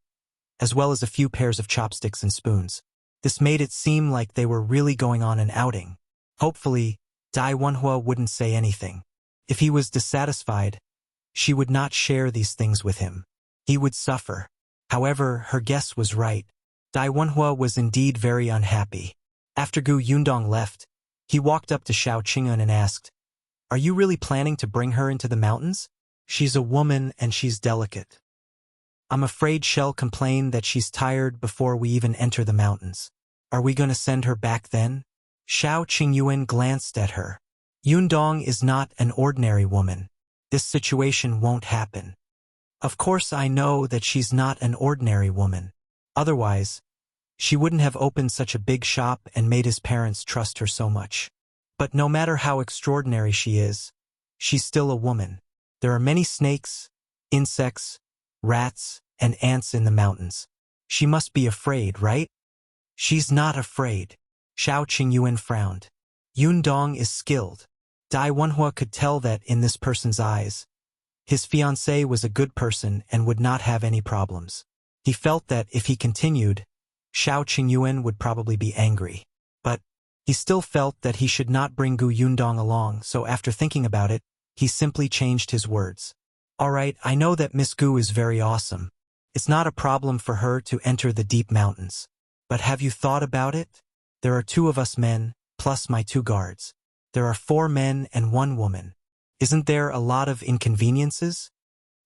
as well as a few pairs of chopsticks and spoons. This made it seem like they were really going on an outing. Hopefully, Dai Wenhuo wouldn't say anything. If he was dissatisfied, She would not share these things with him. He would suffer. However, her guess was right. Wenhuo was indeed very unhappy. After Gu Yundong left, he walked up to Shao Qingyuan and asked, "Are you really planning to bring her into the mountains? She's a woman and she's delicate. I'm afraid she'll complain that she's tired before we even enter the mountains. Are we going to send her back then?" Shao Qingyuan glanced at her. Yundong is not an ordinary woman. This situation won't happen. Of course I know that she's not an ordinary woman. Otherwise, she wouldn't have opened such a big shop and made his parents trust her so much. But no matter how extraordinary she is, she's still a woman. There are many snakes, insects, rats, and ants in the mountains. She must be afraid, right? She's not afraid. Shao Qingyuan frowned. Yundong is skilled. Wenhuo could tell that in this person's eyes. His fiancée was a good person and would not have any problems. He felt that if he continued, Shao Qingyuan would probably be angry. But he still felt that he should not bring Gu Yundong along, so after thinking about it, he simply changed his words. "All right, I know that Miss Gu is very awesome. It's not a problem for her to enter the deep mountains. But have you thought about it? There are 2 of us men, plus my 2 guards. There are 4 men and 1 woman. Isn't there a lot of inconveniences?"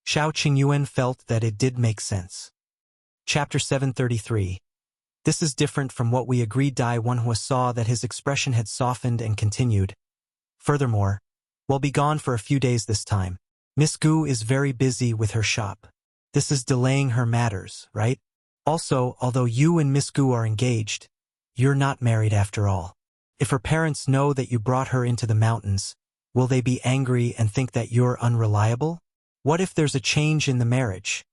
Shao Qingyuan felt that it did make sense. Chapter 733. This is different from what we agreed. Wenhuo saw that his expression had softened and continued. "Furthermore, we'll be gone for a few days this time. Miss Gu is very busy with her shop. This is delaying her matters, right? Also, although you and Miss Gu are engaged, you're not married after all. If her parents know that you brought her into the mountains, will they be angry and think that you're unreliable? What if there's a change in the marriage?"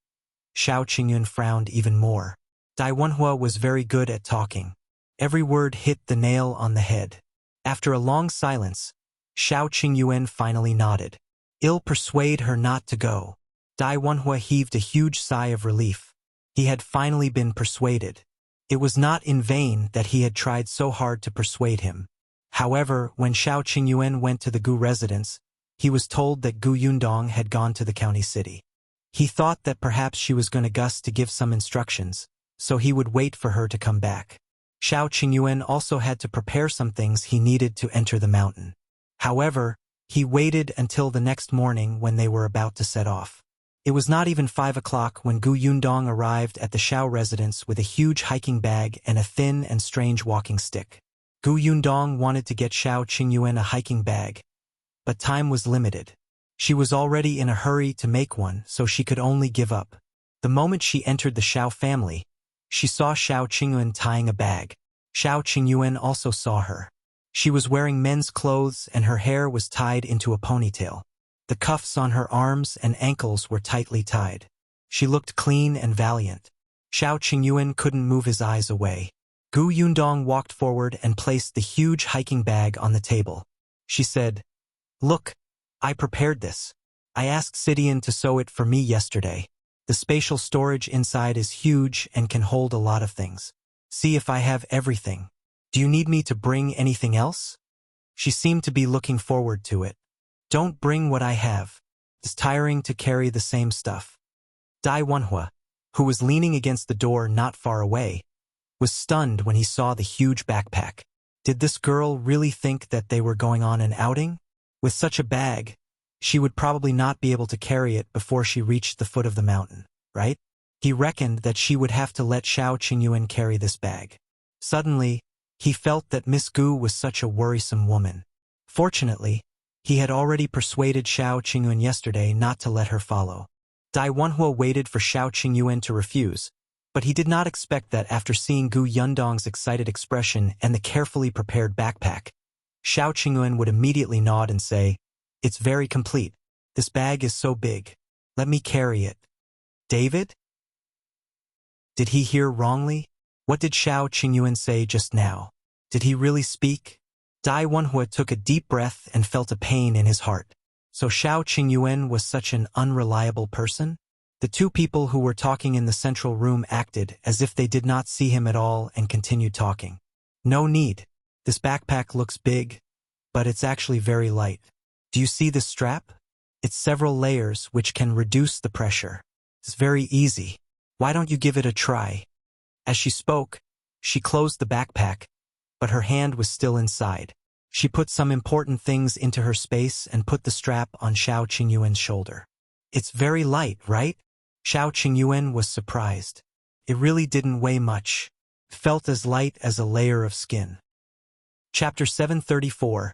Shao Qingyuan frowned even more. Wenhuo was very good at talking. Every word hit the nail on the head. After a long silence, Shao Qingyuan finally nodded. "I'll persuade her not to go." Wenhuo heaved a huge sigh of relief. He had finally been persuaded. It was not in vain that he had tried so hard to persuade him. However, when Shao Qingyuan went to the Gu residence, he was told that Gu Yundong had gone to the county city. He thought that perhaps she was going to Gus to give some instructions, so he would wait for her to come back. Shao Qingyuan also had to prepare some things he needed to enter the mountain. However, he waited until the next morning when they were about to set off. It was not even 5 o'clock when Gu Yundong arrived at the Shao residence with a huge hiking bag and a thin and strange walking stick. Gu Yundong wanted to get Shao Qingyuan a hiking bag, but time was limited. She was already in a hurry to make one, so she could only give up. The moment she entered the Shao family, she saw Shao Qingyuan tying a bag. Shao Qingyuan also saw her. She was wearing men's clothes and her hair was tied into a ponytail. The cuffs on her arms and ankles were tightly tied. She looked clean and valiant. Shao Qingyuan couldn't move his eyes away. Gu Yundong walked forward and placed the huge hiking bag on the table. She said, "Look, I prepared this. I asked Sidian to sew it for me yesterday. The spatial storage inside is huge and can hold a lot of things. See if I have everything. Do you need me to bring anything else?" She seemed to be looking forward to it. "Don't bring what I have. It's tiring to carry the same stuff." Wenhuo, who was leaning against the door not far away, was stunned when he saw the huge backpack. Did this girl really think that they were going on an outing? With such a bag, she would probably not be able to carry it before she reached the foot of the mountain, right? He reckoned that she would have to let Shao Qingyuan carry this bag. Suddenly, he felt that Miss Gu was such a worrisome woman. Fortunately, he had already persuaded Shao Qingyuan yesterday not to let her follow. Wenhuo waited for Shao Qingyuan to refuse, but he did not expect that after seeing Gu Yundong's excited expression and the carefully prepared backpack, Shao Qingyuan would immediately nod and say, "It's very complete. This bag is so big. Let me carry it." David? Did he hear wrongly? What did Shao Qingyuan say just now? Did he really speak? Wenhuo took a deep breath and felt a pain in his heart. So Shao Qingyuan was such an unreliable person? The 2 people who were talking in the central room acted as if they did not see him at all and continued talking. "No need. This backpack looks big, but it's actually very light. Do you see this strap? It's several layers which can reduce the pressure. It's very easy. Why don't you give it a try? As she spoke, she closed the backpack, but her hand was still inside. She put some important things into her space and put the strap on Shao Qingyuan's shoulder. It's very light, right? Shao Qingyuan was surprised. It really didn't weigh much. It felt as light as a layer of skin. Chapter 734.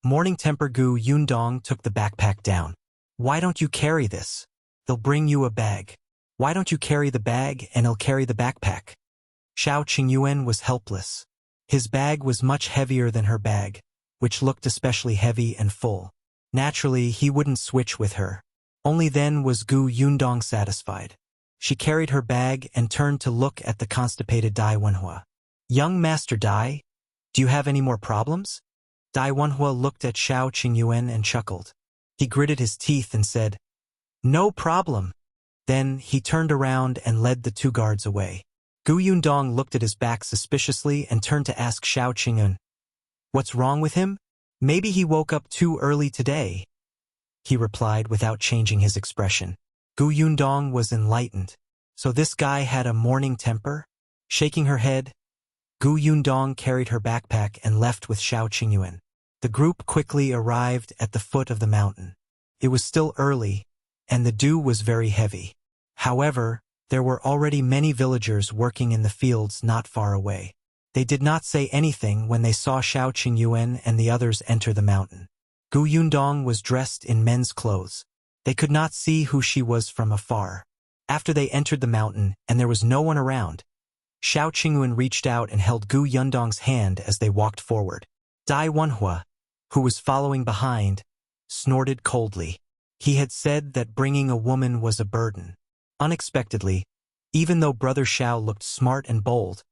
Morning Temper Gu Yundong took the backpack down. Why don't you carry this? They'll bring you a bag. Why don't you carry the bag and he'll carry the backpack? Shao Qingyuan was helpless. His bag was much heavier than her bag, which looked especially heavy and full. Naturally, he wouldn't switch with her. Only then was Gu Yundong satisfied. She carried her bag and turned to look at the constipated Dai Wenhuo. Young Master Dai, do you have any more problems? Dai Wenhuo looked at Shao Qingyuan and chuckled. He gritted his teeth and said, No problem. Then he turned around and led the two guards away. Gu Yundong looked at his back suspiciously and turned to ask Shao Qingyuan, What's wrong with him? Maybe he woke up too early today, he replied without changing his expression. Gu Yundong was enlightened. So this guy had a morning temper? Shaking her head, Gu Yundong carried her backpack and left with Shao Qingyuan. The group quickly arrived at the foot of the mountain. It was still early, and the dew was very heavy. However, there were already many villagers working in the fields not far away. They did not say anything when they saw Shao Qingyuan and the others enter the mountain. Gu Yundong was dressed in men's clothes. They could not see who she was from afar. After they entered the mountain and there was no one around, Shao Qingyuan reached out and held Gu Yundong's hand as they walked forward. Dai Wenhuo, who was following behind, snorted coldly. He had said that bringing a woman was a burden. Unexpectedly, even though Brother Shao looked smart and bold,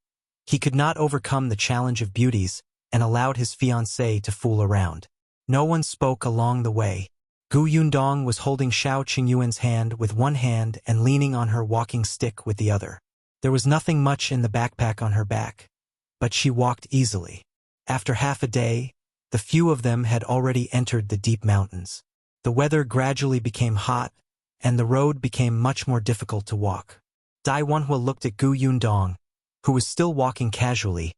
he could not overcome the challenge of beauties and allowed his fiancée to fool around. No one spoke along the way. Gu Yundong was holding Shao Qingyuan's hand with one hand and leaning on her walking stick with the other. There was nothing much in the backpack on her back, but she walked easily. After half a day, the few of them had already entered the deep mountains. The weather gradually became hot, and the road became much more difficult to walk. Dai Wenhuo looked at Gu Yundong, who was still walking casually,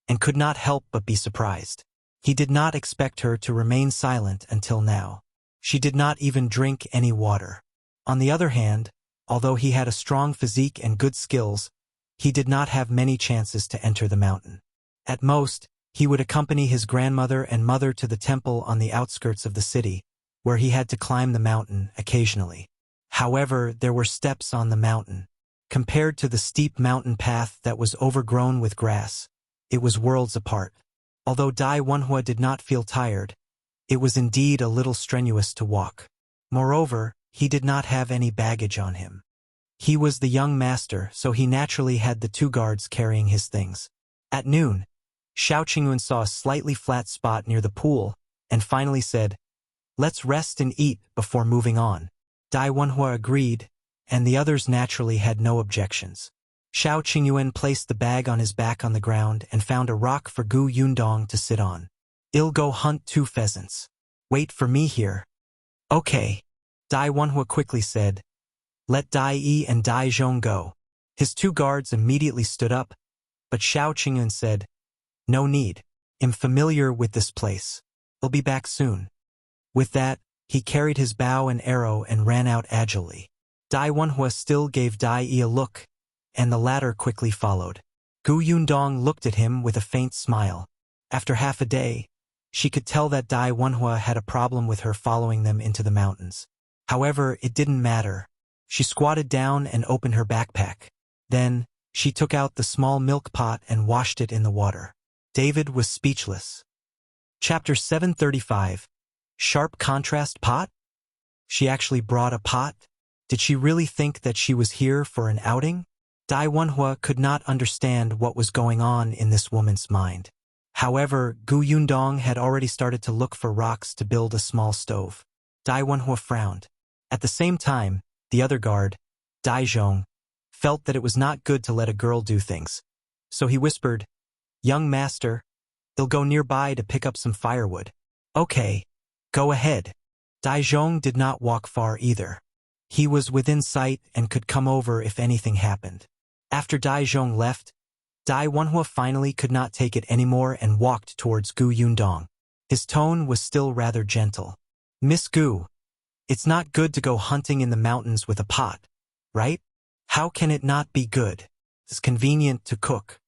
and could not help but be surprised. He did not expect her to remain silent until now. She did not even drink any water. On the other hand, although he had a strong physique and good skills, he did not have many chances to enter the mountain. At most, he would accompany his grandmother and mother to the temple on the outskirts of the city, where he had to climb the mountain occasionally. However, there were steps on the mountain. Compared to the steep mountain path that was overgrown with grass, it was worlds apart. Although Dai Wenhuo did not feel tired, it was indeed a little strenuous to walk. Moreover, he did not have any baggage on him. He was the young master, so he naturally had the two guards carrying his things. At noon, Shao Qingyuan saw a slightly flat spot near the pool and finally said, Let's rest and eat before moving on. Dai Wenhuo agreed, and the others naturally had no objections. Shao Qingyuan placed the bag on his back on the ground and found a rock for Gu Yundong to sit on. I'll go hunt 2 pheasants. Wait for me here. Okay. Dai Wenhuo quickly said, Let Dai Yi and Dai Zhong go. His 2 guards immediately stood up, but Shao Qingyuan said, No need. I'm familiar with this place. I'll be back soon. With that, he carried his bow and arrow and ran out agilely. Dai Wenhuo still gave Dai Yi a look, and the latter quickly followed. Gu Yundong looked at him with a faint smile. After half a day, she could tell that Dai Wenhuo had a problem with her following them into the mountains. However, it didn't matter. She squatted down and opened her backpack. Then, she took out the small milk pot and washed it in the water. David was speechless. Chapter 735. Sharp contrast pot? She actually brought a pot? Did she really think that she was here for an outing? Dai Wenhuo could not understand what was going on in this woman's mind. However, Gu Yundong had already started to look for rocks to build a small stove. Dai Wenhuo frowned. At the same time, the other guard, Dai Zhong, felt that it was not good to let a girl do things. So he whispered, Young master, they'll go nearby to pick up some firewood. Okay, go ahead. Dai Zhong did not walk far either. He was within sight and could come over if anything happened. After Dai Zhong left, Dai Wenhuo finally could not take it anymore and walked towards Gu Yundong. His tone was still rather gentle. Miss Gu, it's not good to go hunting in the mountains with a pot, right? How can it not be good? It's convenient to cook.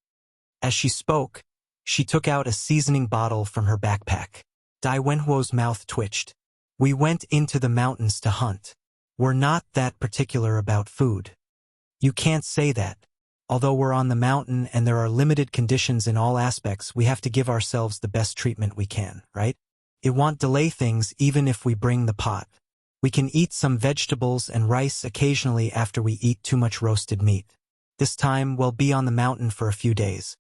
As she spoke, she took out a seasoning bottle from her backpack. Dai Wenhuo's mouth twitched. We went into the mountains to hunt. We're not that particular about food. You can't say that. Although we're on the mountain and there are limited conditions in all aspects, we have to give ourselves the best treatment we can, right? It won't delay things even if we bring the pot. We can eat some vegetables and rice occasionally after we eat too much roasted meat. This time we'll be on the mountain for a few days.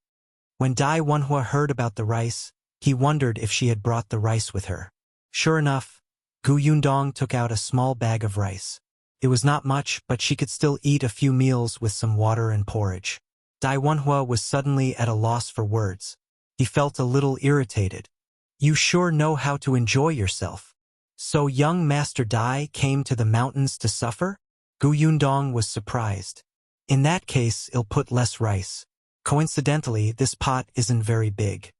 When Dai Wenhuo heard about the rice, he wondered if she had brought the rice with her. Sure enough, Gu Yundong took out a small bag of rice. It was not much, but she could still eat a few meals with some water and porridge. Dai Wenhuo was suddenly at a loss for words. He felt a little irritated. You sure know how to enjoy yourself. So young Master Dai came to the mountains to suffer? Gu Yundong was surprised. In that case, I'll put less rice. Coincidentally, this pot isn't very big.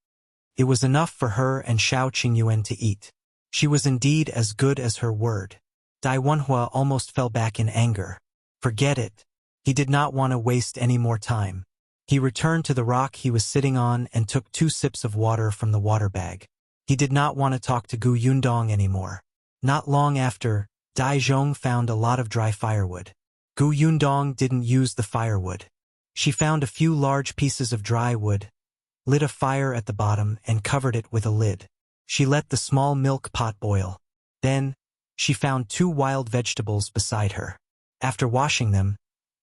It was enough for her and Shao Qingyuan to eat. She was indeed as good as her word. Dai Wenhuo almost fell back in anger. Forget it. He did not want to waste any more time. He returned to the rock he was sitting on and took 2 sips of water from the water bag. He did not want to talk to Gu Yundong anymore. Not long after, Dai Zhong found a lot of dry firewood. Gu Yundong didn't use the firewood. She found a few large pieces of dry wood, lit a fire at the bottom and covered it with a lid. She let the small milk pot boil. Then, she found 2 wild vegetables beside her. After washing them,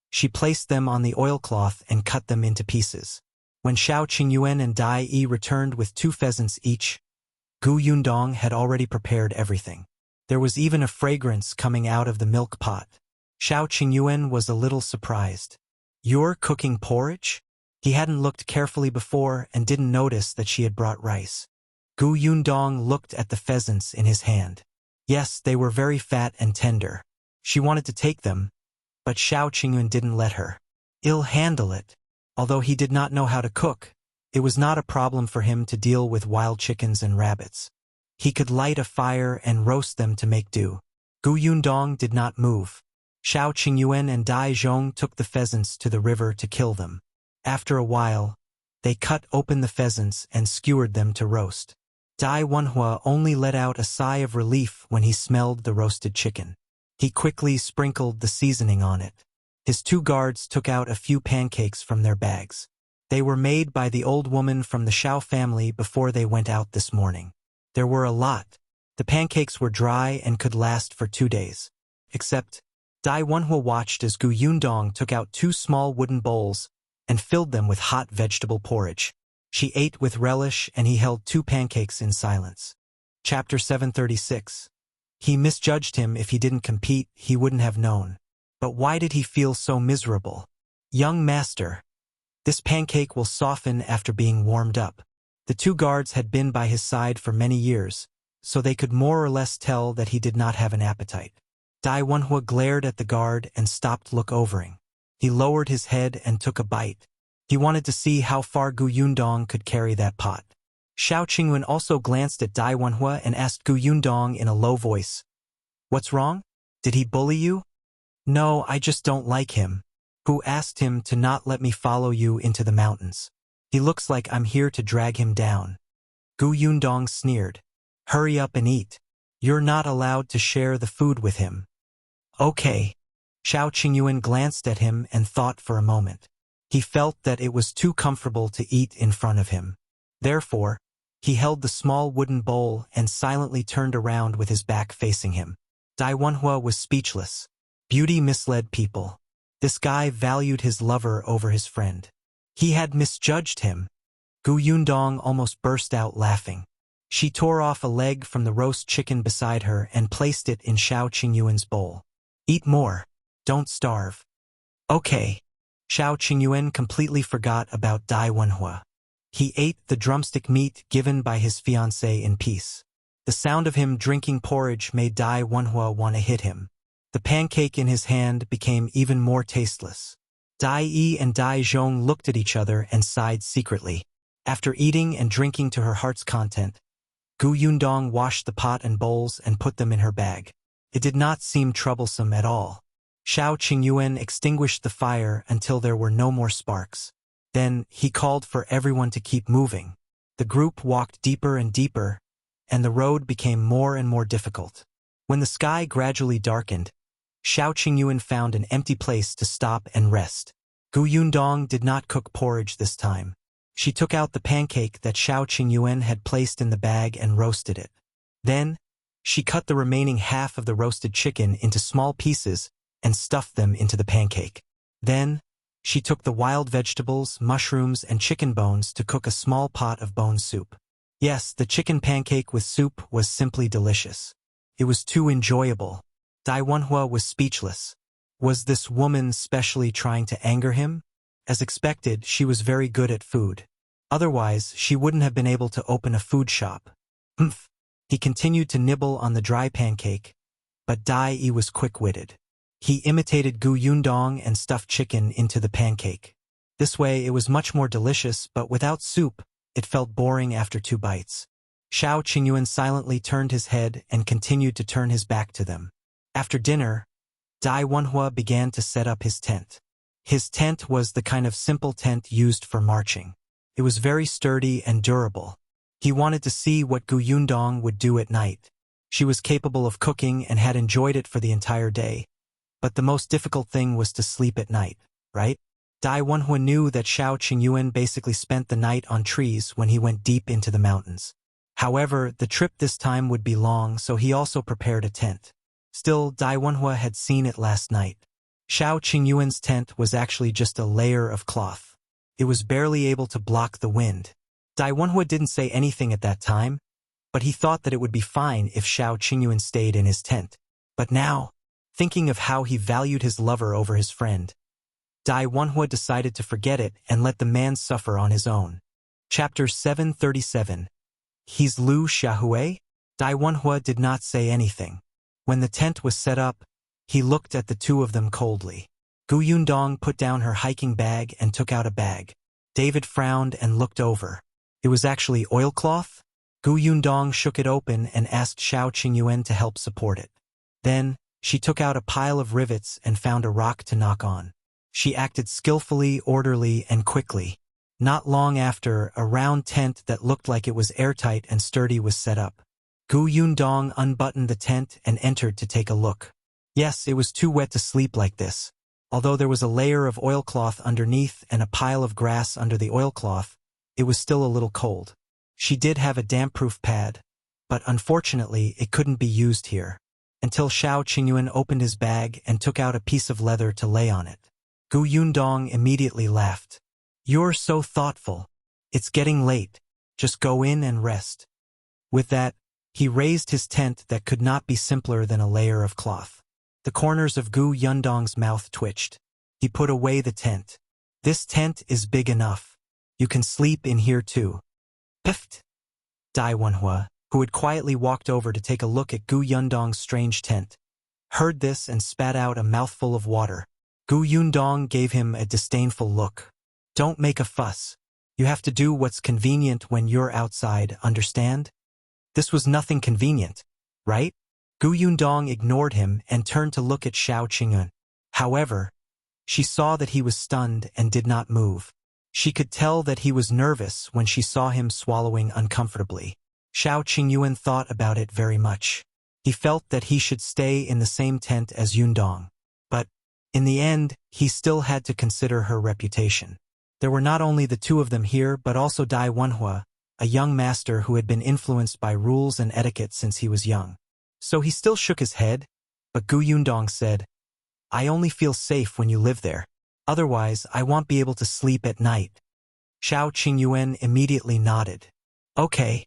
she placed them on the oilcloth and cut them into pieces. When Shao Qingyuan and Dai Yi returned with 2 pheasants each, Gu Yundong had already prepared everything. There was even a fragrance coming out of the milk pot. Shao Qingyuan was a little surprised. You're cooking porridge? He hadn't looked carefully before and didn't notice that she had brought rice. Gu Yundong looked at the pheasants in his hand. Yes, they were very fat and tender. She wanted to take them, but Shao Qingyuan didn't let her. I'll handle it. Although he did not know how to cook, it was not a problem for him to deal with wild chickens and rabbits. He could light a fire and roast them to make do. Gu Yundong did not move. Shao Qingyuan and Dai Zhong took the pheasants to the river to kill them. After a while, they cut open the pheasants and skewered them to roast. Dai Wenhuo only let out a sigh of relief when he smelled the roasted chicken. He quickly sprinkled the seasoning on it. His 2 guards took out a few pancakes from their bags. They were made by the old woman from the Shao family before they went out this morning. There were a lot. The pancakes were dry and could last for 2 days. Except, Dai Wenhuo watched as Gu Yundong took out 2 small wooden bowls and filled them with hot vegetable porridge. She ate with relish and he held 2 pancakes in silence. Chapter 736. He misjudged him. If he didn't compete, he wouldn't have known. But why did he feel so miserable? Young master, this pancake will soften after being warmed up. The 2 guards had been by his side for many years, so they could more or less tell that he did not have an appetite. Dai Wenhuo glared at the guard and stopped looking. He lowered his head and took a bite. He wanted to see how far Gu Yundong could carry that pot. Shao Qingyuan also glanced at Dai Wenhuo and asked Gu Yundong in a low voice, "What's wrong? Did he bully you?" "No, I just don't like him." "Who asked him to not let me follow you into the mountains? He looks like I'm here to drag him down." Gu Yundong sneered. "Hurry up and eat. You're not allowed to share the food with him." "Okay." Shao Qingyuan glanced at him and thought for a moment. He felt that it was too comfortable to eat in front of him. Therefore, he held the small wooden bowl and silently turned around with his back facing him. Dai Wenhuo was speechless. Beauty misled people. This guy valued his lover over his friend. He had misjudged him. Gu Yundong almost burst out laughing. She tore off a leg from the roast chicken beside her and placed it in Shao Qingyuan's bowl. "Eat more. Don't starve." "Okay." Shao Qingyuan completely forgot about Dai Wenhuo. He ate the drumstick meat given by his fiancée in peace. The sound of him drinking porridge made Dai Wenhuo want to hit him. The pancake in his hand became even more tasteless. Dai Yi and Dai Zhong looked at each other and sighed secretly. After eating and drinking to her heart's content, Gu Yundong washed the pot and bowls and put them in her bag. It did not seem troublesome at all. Shao Qingyuan extinguished the fire until there were no more sparks. Then he called for everyone to keep moving. The group walked deeper and deeper, and the road became more and more difficult. When the sky gradually darkened, Shao Qingyuan found an empty place to stop and rest. Gu Yundong did not cook porridge this time. She took out the pancake that Shao Qingyuan had placed in the bag and roasted it. Then, she cut the remaining half of the roasted chicken into small pieces and stuffed them into the pancake. Then, she took the wild vegetables, mushrooms, and chicken bones to cook a small pot of bone soup. Yes, the chicken pancake with soup was simply delicious. It was too enjoyable. Dai Wenhuo was speechless. Was this woman specially trying to anger him? As expected, she was very good at food. Otherwise, she wouldn't have been able to open a food shop. Humph! He continued to nibble on the dry pancake, but Dai Yi was quick-witted. He imitated Gu Yundong and stuffed chicken into the pancake. This way, it was much more delicious, but without soup, it felt boring after 2 bites. Shao Qingyuan silently turned his head and continued to turn his back to them. After dinner, Dai Wenhuo began to set up his tent. His tent was the kind of simple tent used for marching. It was very sturdy and durable. He wanted to see what Gu Yundong would do at night. She was capable of cooking and had enjoyed it for the entire day. But the most difficult thing was to sleep at night, right? Dai Wenhuo knew that Shao Qingyuan basically spent the night on trees when he went deep into the mountains. However, the trip this time would be long, so he also prepared a tent. Still, Dai Wenhuo had seen it last night. Shao Qingyuan's tent was actually just a layer of cloth. It was barely able to block the wind. Dai Wenhuo didn't say anything at that time, but he thought that it would be fine if Shao Qingyuan stayed in his tent. But now, thinking of how he valued his lover over his friend, Dai Wenhuo decided to forget it and let the man suffer on his own. Chapter 737. He's Liu Xiahui? Dai Wenhuo did not say anything. When the tent was set up, he looked at the two of them coldly. Gu Yundong put down her hiking bag and took out a bag. David frowned and looked over. It was actually oilcloth? Gu Yundong shook it open and asked Shao Qingyuan to help support it. Then, she took out a pile of rivets and found a rock to knock on. She acted skillfully, orderly, and quickly. Not long after, a round tent that looked like it was airtight and sturdy was set up. Gu Yundong unbuttoned the tent and entered to take a look. Yes, it was too wet to sleep like this. Although there was a layer of oilcloth underneath and a pile of grass under the oilcloth, it was still a little cold. She did have a damp-proof pad, but unfortunately it couldn't be used here. Until Shao Qingyuan opened his bag and took out a piece of leather to lay on it. Gu Yundong immediately laughed. "You're so thoughtful. It's getting late. Just go in and rest." With that, he raised his tent that could not be simpler than a layer of cloth. The corners of Gu Yundong's mouth twitched. He put away the tent. "This tent is big enough. You can sleep in here too." Piffed. Dai Wenhuo, who had quietly walked over to take a look at Gu Yundong's strange tent, heard this and spat out a mouthful of water. Gu Yundong gave him a disdainful look. "Don't make a fuss. You have to do what's convenient when you're outside, understand?" This was nothing convenient, right? Gu Yundong ignored him and turned to look at Shao Qingyuan. However, she saw that he was stunned and did not move. She could tell that he was nervous when she saw him swallowing uncomfortably. Shao Qingyuan thought about it very much. He felt that he should stay in the same tent as Yundong. But, in the end, he still had to consider her reputation. There were not only the two of them here but also Dai Wenhuo, a young master who had been influenced by rules and etiquette since he was young. So he still shook his head, but Gu Yundong said, "I only feel safe when you live there. Otherwise, I won't be able to sleep at night." Shao Qingyuan immediately nodded. "Okay.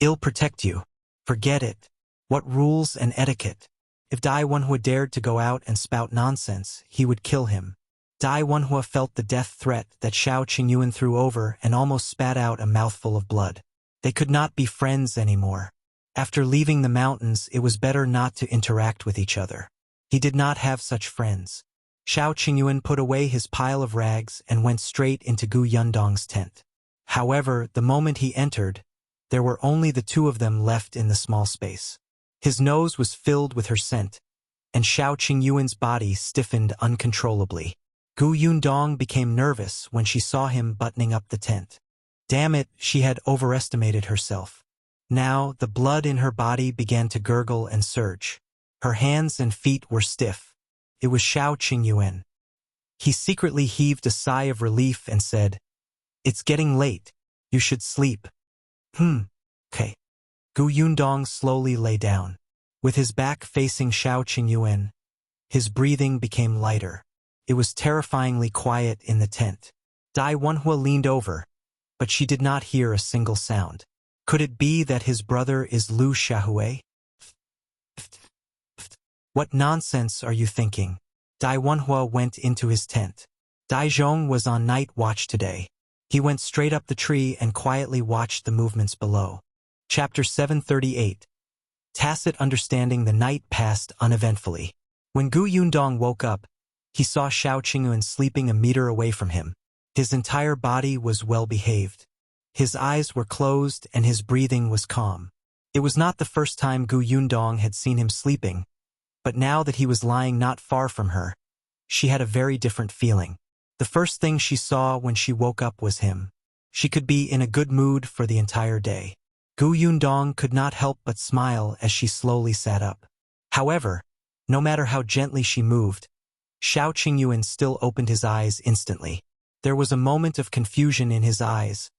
I'll protect you. Forget it. What rules and etiquette? If Dai Wenhuo dared to go out and spout nonsense, he would kill him." Dai Wenhuo felt the death threat that Shao Qingyuan threw over and almost spat out a mouthful of blood. They could not be friends anymore. After leaving the mountains, it was better not to interact with each other. He did not have such friends. Shao Qingyuan put away his pile of rags and went straight into Gu Yundong's tent. However, the moment he entered, there were only the two of them left in the small space. His nose was filled with her scent, and Shao Qingyuan's body stiffened uncontrollably. Gu Yundong became nervous when she saw him buttoning up the tent. Damn it, she had overestimated herself. Now, the blood in her body began to gurgle and surge. Her hands and feet were stiff. It was Shao Qingyuan. He secretly heaved a sigh of relief and said, "It's getting late. You should sleep." Okay. Gu Yundong slowly lay down. With his back facing Shao Qingyuan, his breathing became lighter. It was terrifyingly quiet in the tent. Dai Wenhuo leaned over, but she did not hear a single sound. Could it be that his brother is Liu Xiahui? What nonsense are you thinking? Dai Wenhuo went into his tent. Dai Zhong was on night watch today. He went straight up the tree and quietly watched the movements below. Chapter 738. Tacit Understanding. The night passed uneventfully. When Gu Yundong woke up, he saw Shao Qingyuan sleeping a meter away from him. His entire body was well-behaved. His eyes were closed and his breathing was calm. It was not the first time Gu Yundong had seen him sleeping, but now that he was lying not far from her, she had a very different feeling. The first thing she saw when she woke up was him. She could be in a good mood for the entire day. Gu Yundong could not help but smile as she slowly sat up. However, no matter how gently she moved, Shao Qingyuan still opened his eyes instantly. There was a moment of confusion in his eyes,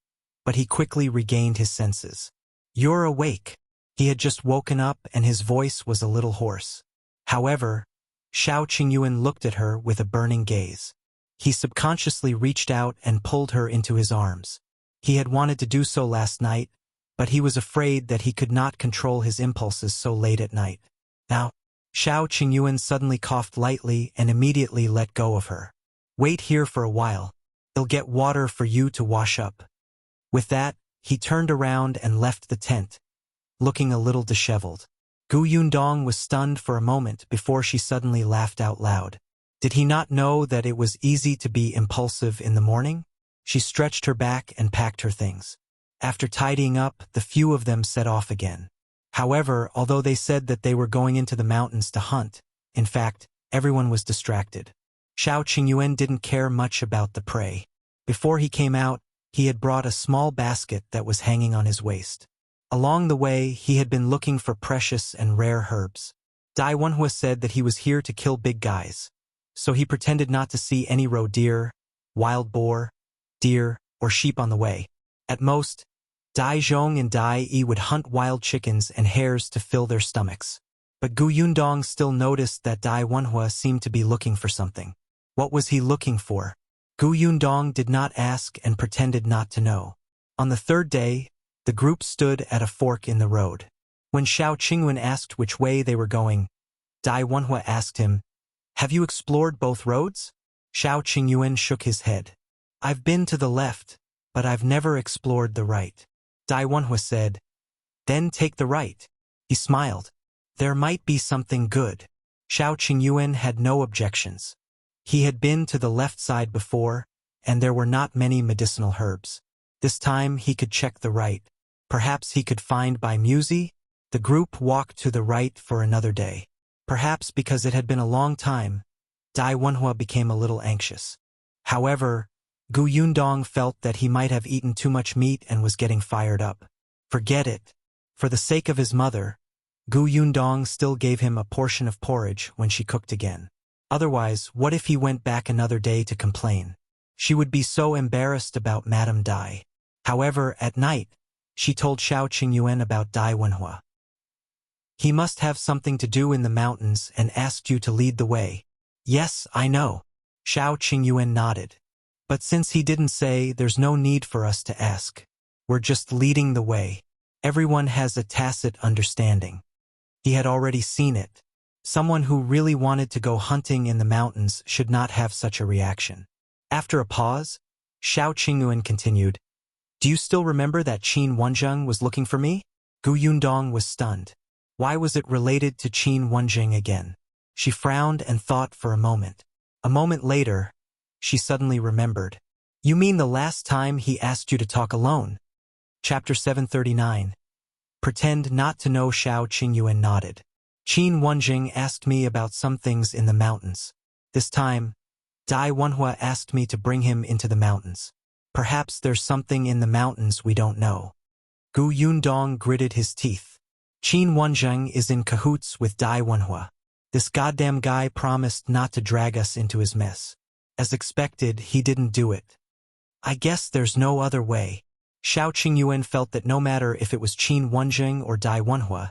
but he quickly regained his senses. "You're awake." He had just woken up and his voice was a little hoarse. However, Shao Qingyuan looked at her with a burning gaze. He subconsciously reached out and pulled her into his arms. He had wanted to do so last night, but he was afraid that he could not control his impulses so late at night. Now, Shao Qingyuan suddenly coughed lightly and immediately let go of her. "Wait here for a while. I'll get water for you to wash up." With that, he turned around and left the tent, looking a little disheveled. Gu Yundong was stunned for a moment before she suddenly laughed out loud. Did he not know that it was easy to be impulsive in the morning? She stretched her back and packed her things. After tidying up, the few of them set off again. However, although they said that they were going into the mountains to hunt, in fact, everyone was distracted. Shao Qingyuan didn't care much about the prey. Before he came out, he had brought a small basket that was hanging on his waist. Along the way, he had been looking for precious and rare herbs. Dai Wenhuo said that he was here to kill big guys, so he pretended not to see any roe deer, wild boar, deer, or sheep on the way. At most, Dai Zhong and Dai Yi would hunt wild chickens and hares to fill their stomachs. But Gu Yundong still noticed that Dai Wenhuo seemed to be looking for something. What was he looking for? Gu Yundong did not ask and pretended not to know. On the third day, the group stood at a fork in the road. When Shao Qingyuan asked which way they were going, Dai Wenhuo asked him, "Have you explored both roads?" Shao Qingyuan shook his head. "I've been to the left, but I've never explored the right." Dai Wenhuo said, "Then take the right." He smiled. There might be something good. Shao Qingyuan had no objections. He had been to the left side before, and there were not many medicinal herbs. This time he could check the right. Perhaps he could find Bai Musi. The group walked to the right for another day. Perhaps because it had been a long time, Dai Wenhuo became a little anxious. However, Gu Yundong felt that he might have eaten too much meat and was getting fired up. Forget it. For the sake of his mother, Gu Yundong still gave him a portion of porridge when she cooked again. Otherwise, what if he went back another day to complain? She would be so embarrassed about Madame Dai. However, at night, she told Shao Qingyuan about Dai Wenhuo. "He must have something to do in the mountains and asked you to lead the way." "Yes, I know." Shao Qingyuan nodded. "But since he didn't say, there's no need for us to ask. We're just leading the way. Everyone has a tacit understanding." He had already seen it. Someone who really wanted to go hunting in the mountains should not have such a reaction. After a pause, Shao Qingyuan continued, "Do you still remember that Qin Wanzheng was looking for me?" Yundong was stunned. Why was it related to Qin Wenjing again? She frowned and thought for a moment. A moment later, she suddenly remembered. You mean the last time he asked you to talk alone? Chapter 739. Pretend not to know. Shao Qingyuan nodded. Qin Wenjing asked me about some things in the mountains. This time, Wenhuo asked me to bring him into the mountains. Perhaps there's something in the mountains we don't know. Yundong gritted his teeth. Qin Wenjing is in cahoots with Wenhuo. This goddamn guy promised not to drag us into his mess. As expected, he didn't do it. I guess there's no other way. Shao Qingyuan felt that no matter if it was Qin Wenjing or Wenhuo,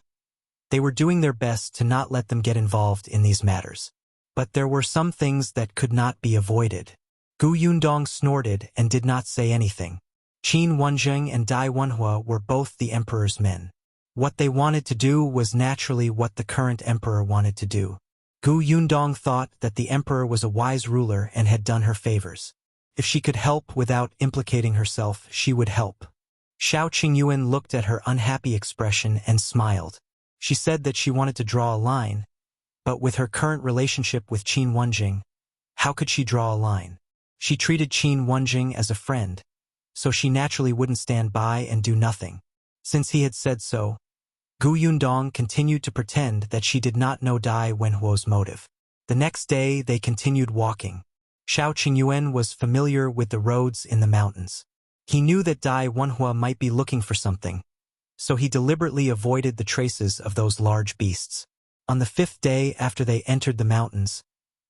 they were doing their best to not let them get involved in these matters. But there were some things that could not be avoided. Yundong snorted and did not say anything. Qin Wenjing and Wenhuo were both the emperor's men. What they wanted to do was naturally what the current emperor wanted to do. Yundong thought that the emperor was a wise ruler and had done her favors. If she could help without implicating herself, she would help. Shao Qingyuan looked at her unhappy expression and smiled. She said that she wanted to draw a line, but with her current relationship with Qin Wenjing, how could she draw a line? She treated Qin Wenjing as a friend, so she naturally wouldn't stand by and do nothing. Since he had said so, Yundong continued to pretend that she did not know Wenhuo's motive. The next day they continued walking. Shao Qingyuan was familiar with the roads in the mountains. He knew that Wenhuo might be looking for something, so he deliberately avoided the traces of those large beasts. On the 5th day after they entered the mountains,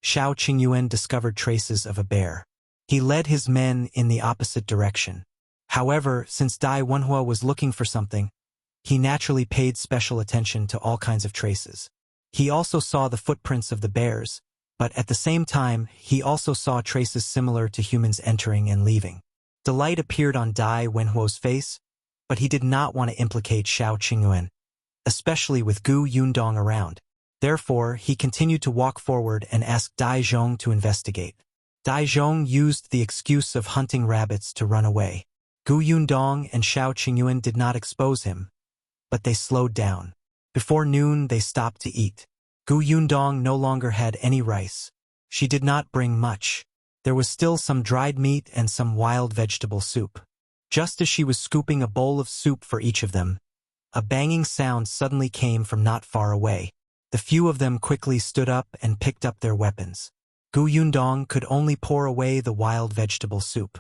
Shao Qingyuan discovered traces of a bear. He led his men in the opposite direction. However, since Wenhuo was looking for something, he naturally paid special attention to all kinds of traces. He also saw the footprints of the bears, but at the same time, he also saw traces similar to humans entering and leaving. Delight appeared on Wenhuo's face, but he did not want to implicate Shao Qingyuan, especially with Yundong around. Therefore, he continued to walk forward and asked Zhong to investigate. Zhong used the excuse of hunting rabbits to run away. Yundong and Shao Qingyuan did not expose him, but they slowed down. Before noon, they stopped to eat. Yundong no longer had any rice. She did not bring much. There was still some dried meat and some wild vegetable soup. Just as she was scooping a bowl of soup for each of them, a banging sound suddenly came from not far away. The few of them quickly stood up and picked up their weapons. Yundong could only pour away the wild vegetable soup.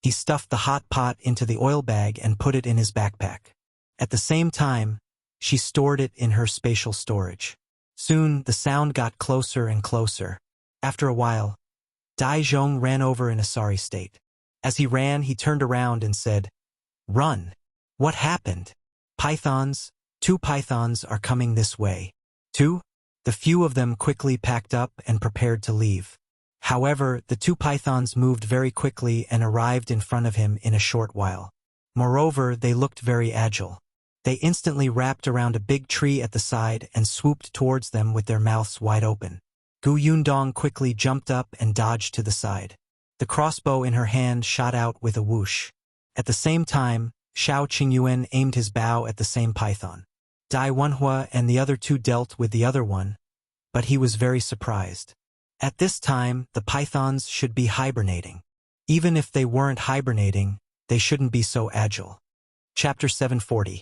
He stuffed the hot pot into the oil bag and put it in his backpack. At the same time, she stored it in her spatial storage. Soon, the sound got closer and closer. After a while, Zhong ran over in a sorry state. As he ran, he turned around and said, "Run! What happened? Pythons, 2 pythons are coming this way." 2? The few of them quickly packed up and prepared to leave. However, the 2 pythons moved very quickly and arrived in front of him in a short while. Moreover, they looked very agile. They instantly wrapped around a big tree at the side and swooped towards them with their mouths wide open. Yundong quickly jumped up and dodged to the side. The crossbow in her hand shot out with a whoosh. At the same time, Shao Qingyuan aimed his bow at the same python. Wenhuo and the other 2 dealt with the other one, but he was very surprised. At this time, the pythons should be hibernating. Even if they weren't hibernating, they shouldn't be so agile. Chapter 740.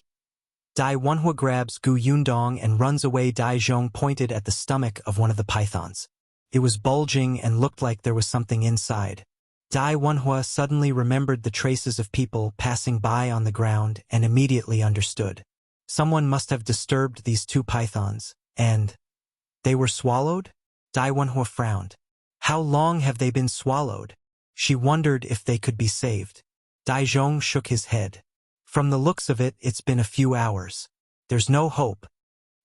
Wenhuo grabs Yundong and runs away. Zhong pointed at the stomach of one of the pythons. It was bulging and looked like there was something inside. Wenhuo suddenly remembered the traces of people passing by on the ground and immediately understood. Someone must have disturbed these 2 pythons, and they were swallowed? Wenhuo frowned. How long have they been swallowed? She wondered if they could be saved. Zhong shook his head. From the looks of it, it's been a few hours. There's no hope.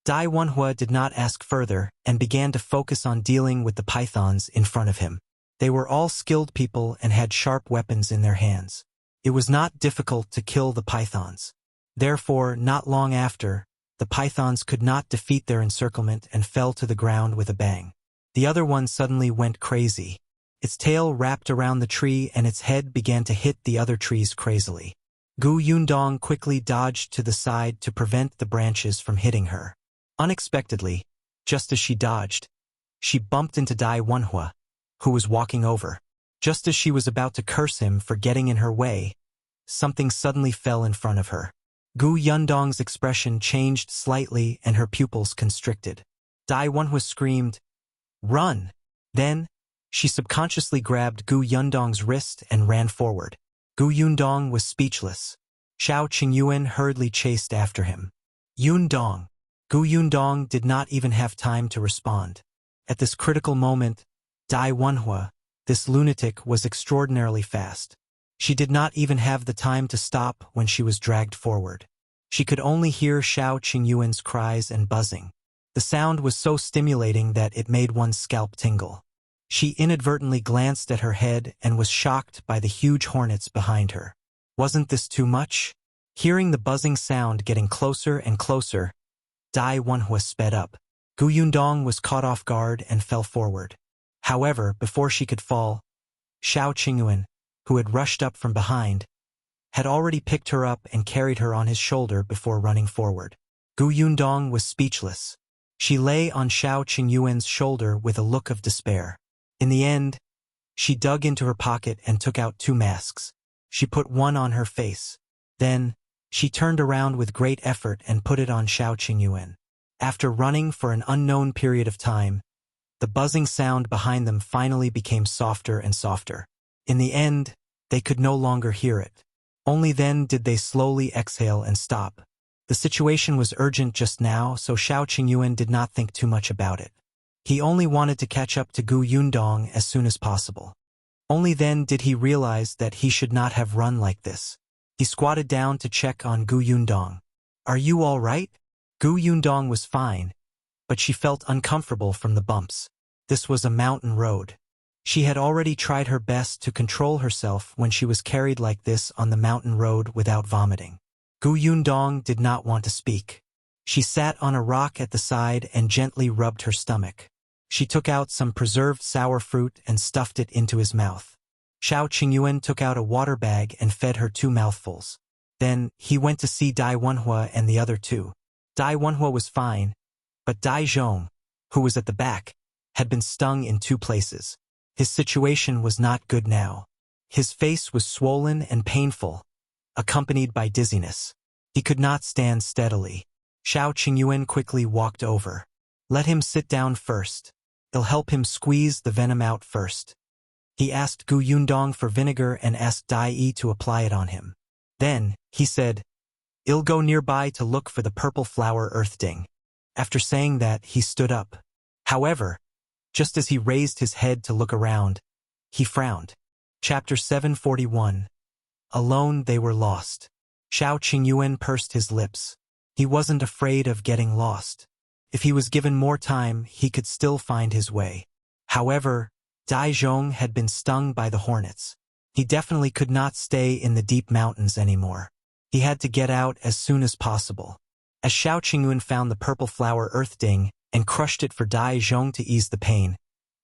Wenhuo did not ask further and began to focus on dealing with the pythons in front of him. They were all skilled people and had sharp weapons in their hands. It was not difficult to kill the pythons. Therefore, not long after, the pythons could not defeat their encirclement and fell to the ground with a bang. The other one suddenly went crazy. Its tail wrapped around the tree and its head began to hit the other trees crazily. Gu Yundong quickly dodged to the side to prevent the branches from hitting her. Unexpectedly, just as she dodged, she bumped into Dai Wenhuo, who was walking over. Just as she was about to curse him for getting in her way, something suddenly fell in front of her. Gu Yundong's expression changed slightly and her pupils constricted. Dai Wenhuo screamed, "Run!" Then, she subconsciously grabbed Gu Yundong's wrist and ran forward. Gu Yundong was speechless. Shao Qingyuan hurriedly chased after him. Yundong! Gu Yundong did not even have time to respond. At this critical moment, Dai Wenhuo, this lunatic, was extraordinarily fast. She did not even have the time to stop when she was dragged forward. She could only hear Shao Qingyuan's cries and buzzing. The sound was so stimulating that it made one's scalp tingle. She inadvertently glanced at her head and was shocked by the huge hornets behind her. Wasn't this too much? Hearing the buzzing sound getting closer and closer, Dai Wenhuo sped up. Gu Yundong was caught off guard and fell forward. However, before she could fall, Shao Qingyuan, who had rushed up from behind, had already picked her up and carried her on his shoulder before running forward. Gu Yundong was speechless. She lay on Shao Qingyuan's shoulder with a look of despair. In the end, she dug into her pocket and took out 2 masks. She put one on her face. Then, she turned around with great effort and put it on Shao Qingyuan. After running for an unknown period of time, the buzzing sound behind them finally became softer and softer. In the end, they could no longer hear it. Only then did they slowly exhale and stop. The situation was urgent just now, so Shao Qingyuan did not think too much about it. He only wanted to catch up to Gu Yundong as soon as possible. Only then did he realize that he should not have run like this. He squatted down to check on Gu Yundong. "Are you all right?" Gu Yundong was fine, but she felt uncomfortable from the bumps. This was a mountain road. She had already tried her best to control herself when she was carried like this on the mountain road without vomiting. Gu Yundong did not want to speak. She sat on a rock at the side and gently rubbed her stomach. She took out some preserved sour fruit and stuffed it into his mouth. Shao Qingyuan took out a water bag and fed her 2 mouthfuls. Then, he went to see Dai Wenhuo and the other 2. Dai Wenhuo was fine, but Dai Zhong, who was at the back, had been stung in 2 places. His situation was not good now. His face was swollen and painful, accompanied by dizziness. He could not stand steadily. Shao Qingyuan quickly walked over. "Let him sit down first. It'll help him squeeze the venom out first." He asked Gu Yundong for vinegar and asked Dai Yi to apply it on him. Then, he said, "I'll go nearby to look for the purple flower earthding." After saying that, he stood up. However, just as he raised his head to look around, he frowned. Chapter 741. Alone they were lost. Shao Qingyuan pursed his lips. He wasn't afraid of getting lost. If he was given more time, he could still find his way. However, Dai Zhong had been stung by the hornets. He definitely could not stay in the deep mountains anymore. He had to get out as soon as possible. As Shao Qingyuan found the purple flower earthding and crushed it for Dai Zhong to ease the pain,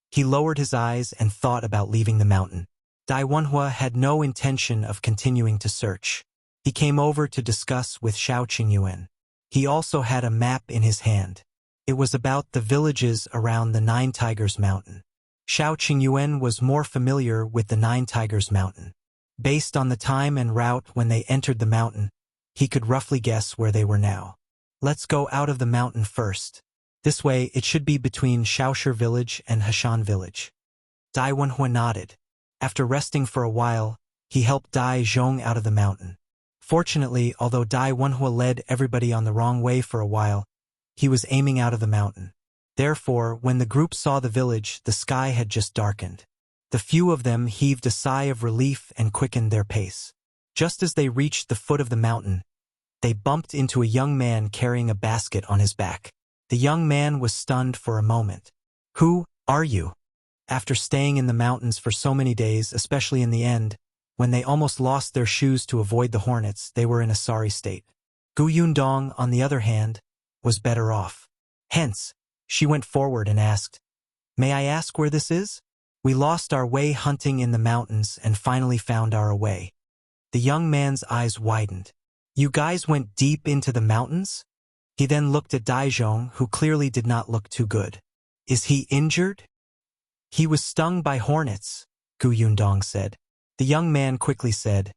he lowered his eyes and thought about leaving the mountain. Dai Wenhuo had no intention of continuing to search. He came over to discuss with Shao Qingyuan. He also had a map in his hand. It was about the villages around the 9 Tigers Mountain. Shao Qingyuan was more familiar with the 9 Tigers Mountain. Based on the time and route when they entered the mountain, he could roughly guess where they were now. "Let's go out of the mountain first. This way it should be between Shaoshi village and Hashan village." Dai Wenhuo nodded. After resting for a while, he helped Dai Zhong out of the mountain. Fortunately, although Dai Wenhuo led everybody on the wrong way for a while, he was aiming out of the mountain. Therefore, when the group saw the village, the sky had just darkened. The few of them heaved a sigh of relief and quickened their pace. Just as they reached the foot of the mountain, they bumped into a young man carrying a basket on his back. The young man was stunned for a moment. "Who are you?" After staying in the mountains for so many days, especially in the end, when they almost lost their shoes to avoid the hornets, they were in a sorry state. Gu Yundong, on the other hand, was better off. Hence, she went forward and asked, "May I ask where this is? We lost our way hunting in the mountains and finally found our way." The young man's eyes widened. You guys went deep into the mountains? He then looked at Daizhong, who clearly did not look too good. Is he injured? He was stung by hornets, Gu Yundong said. The young man quickly said,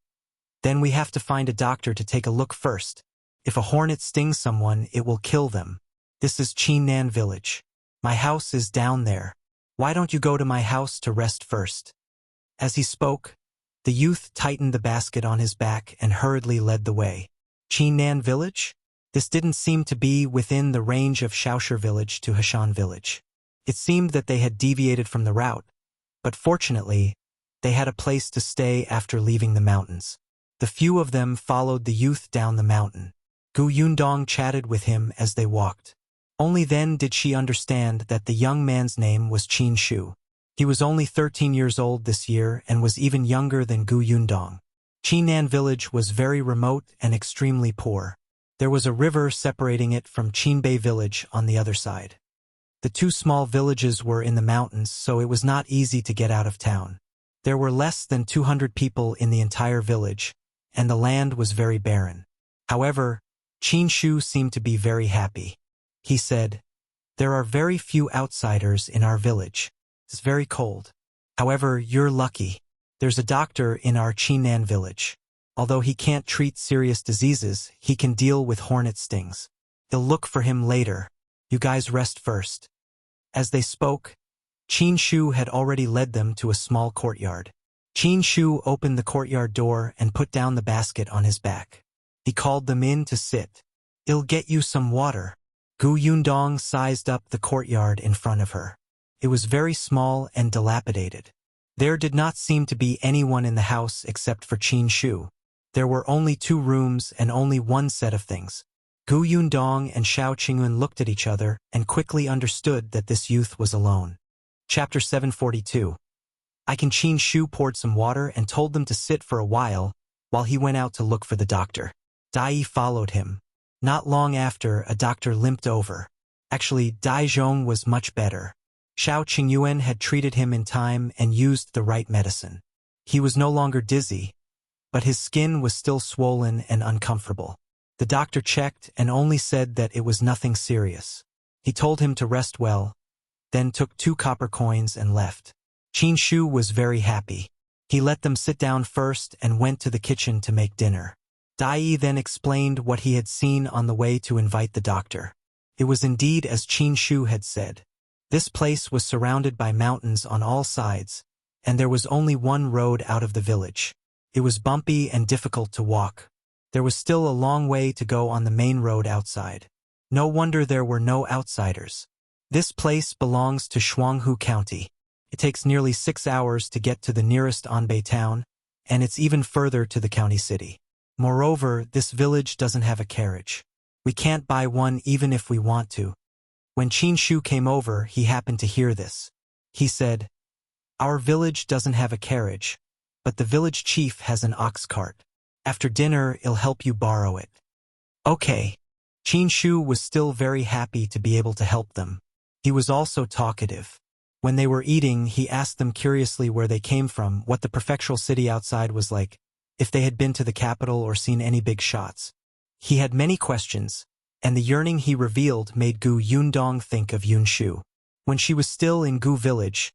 Then we have to find a doctor to take a look first. If a hornet stings someone, it will kill them. This is Qingyuan village. My house is down there. Why don't you go to my house to rest first? As he spoke, the youth tightened the basket on his back and hurriedly led the way. Qingyuan village? This didn't seem to be within the range of Shaoshi village to Hashan village. It seemed that they had deviated from the route, but fortunately, they had a place to stay after leaving the mountains. The few of them followed the youth down the mountain. Gu Yundong chatted with him as they walked. Only then did she understand that the young man's name was Qin Shu. He was only 13 years old this year and was even younger than Gu Yundong. Qingyuan village was very remote and extremely poor. There was a river separating it from Qinbei village on the other side. The two small villages were in the mountains, so it was not easy to get out of town. There were less than 200 people in the entire village, and the land was very barren. However, Qin Shu seemed to be very happy. He said, There are very few outsiders in our village. It's very cold. However, you're lucky. There's a doctor in our Qingyuan village. Although he can't treat serious diseases, he can deal with hornet stings. He'll look for him later. You guys rest first. As they spoke, Qin Shu had already led them to a small courtyard. Qin Shu opened the courtyard door and put down the basket on his back. He called them in to sit. I'll get you some water. Gu Yundong sized up the courtyard in front of her. It was very small and dilapidated. There did not seem to be anyone in the house except for Qin Shu. There were only 2 rooms and only one set of things. Gu Yundong and Shao Qingyuan looked at each other and quickly understood that this youth was alone. Chapter 742. Qin Shu poured some water and told them to sit for a while he went out to look for the doctor. Dai followed him. Not long after, a doctor limped over. Actually, Daizhong was much better. Shao Qingyuan had treated him in time and used the right medicine. He was no longer dizzy, but his skin was still swollen and uncomfortable. The doctor checked and only said that it was nothing serious. He told him to rest well, then took 2 copper coins and left. Qin Shu was very happy. He let them sit down first and went to the kitchen to make dinner. Dai then explained what he had seen on the way to invite the doctor. It was indeed as Qin Shu had said. This place was surrounded by mountains on all sides, and there was only one road out of the village. It was bumpy and difficult to walk. There was still a long way to go on the main road outside. No wonder there were no outsiders. This place belongs to Shuanghu County. It takes nearly 6 hours to get to the nearest Anbei town, and it's even further to the county city. Moreover, this village doesn't have a carriage. We can't buy one even if we want to. When Qin Shu came over, he happened to hear this. He said, Our village doesn't have a carriage, but the village chief has an ox cart. After dinner, he'll help you borrow it. Okay. Qin Shu was still very happy to be able to help them. He was also talkative. When they were eating, he asked them curiously where they came from, what the prefectural city outside was like, if they had been to the capital or seen any big shots. He had many questions, and the yearning he revealed made Gu Yundong think of Yunshu. When she was still in Gu village,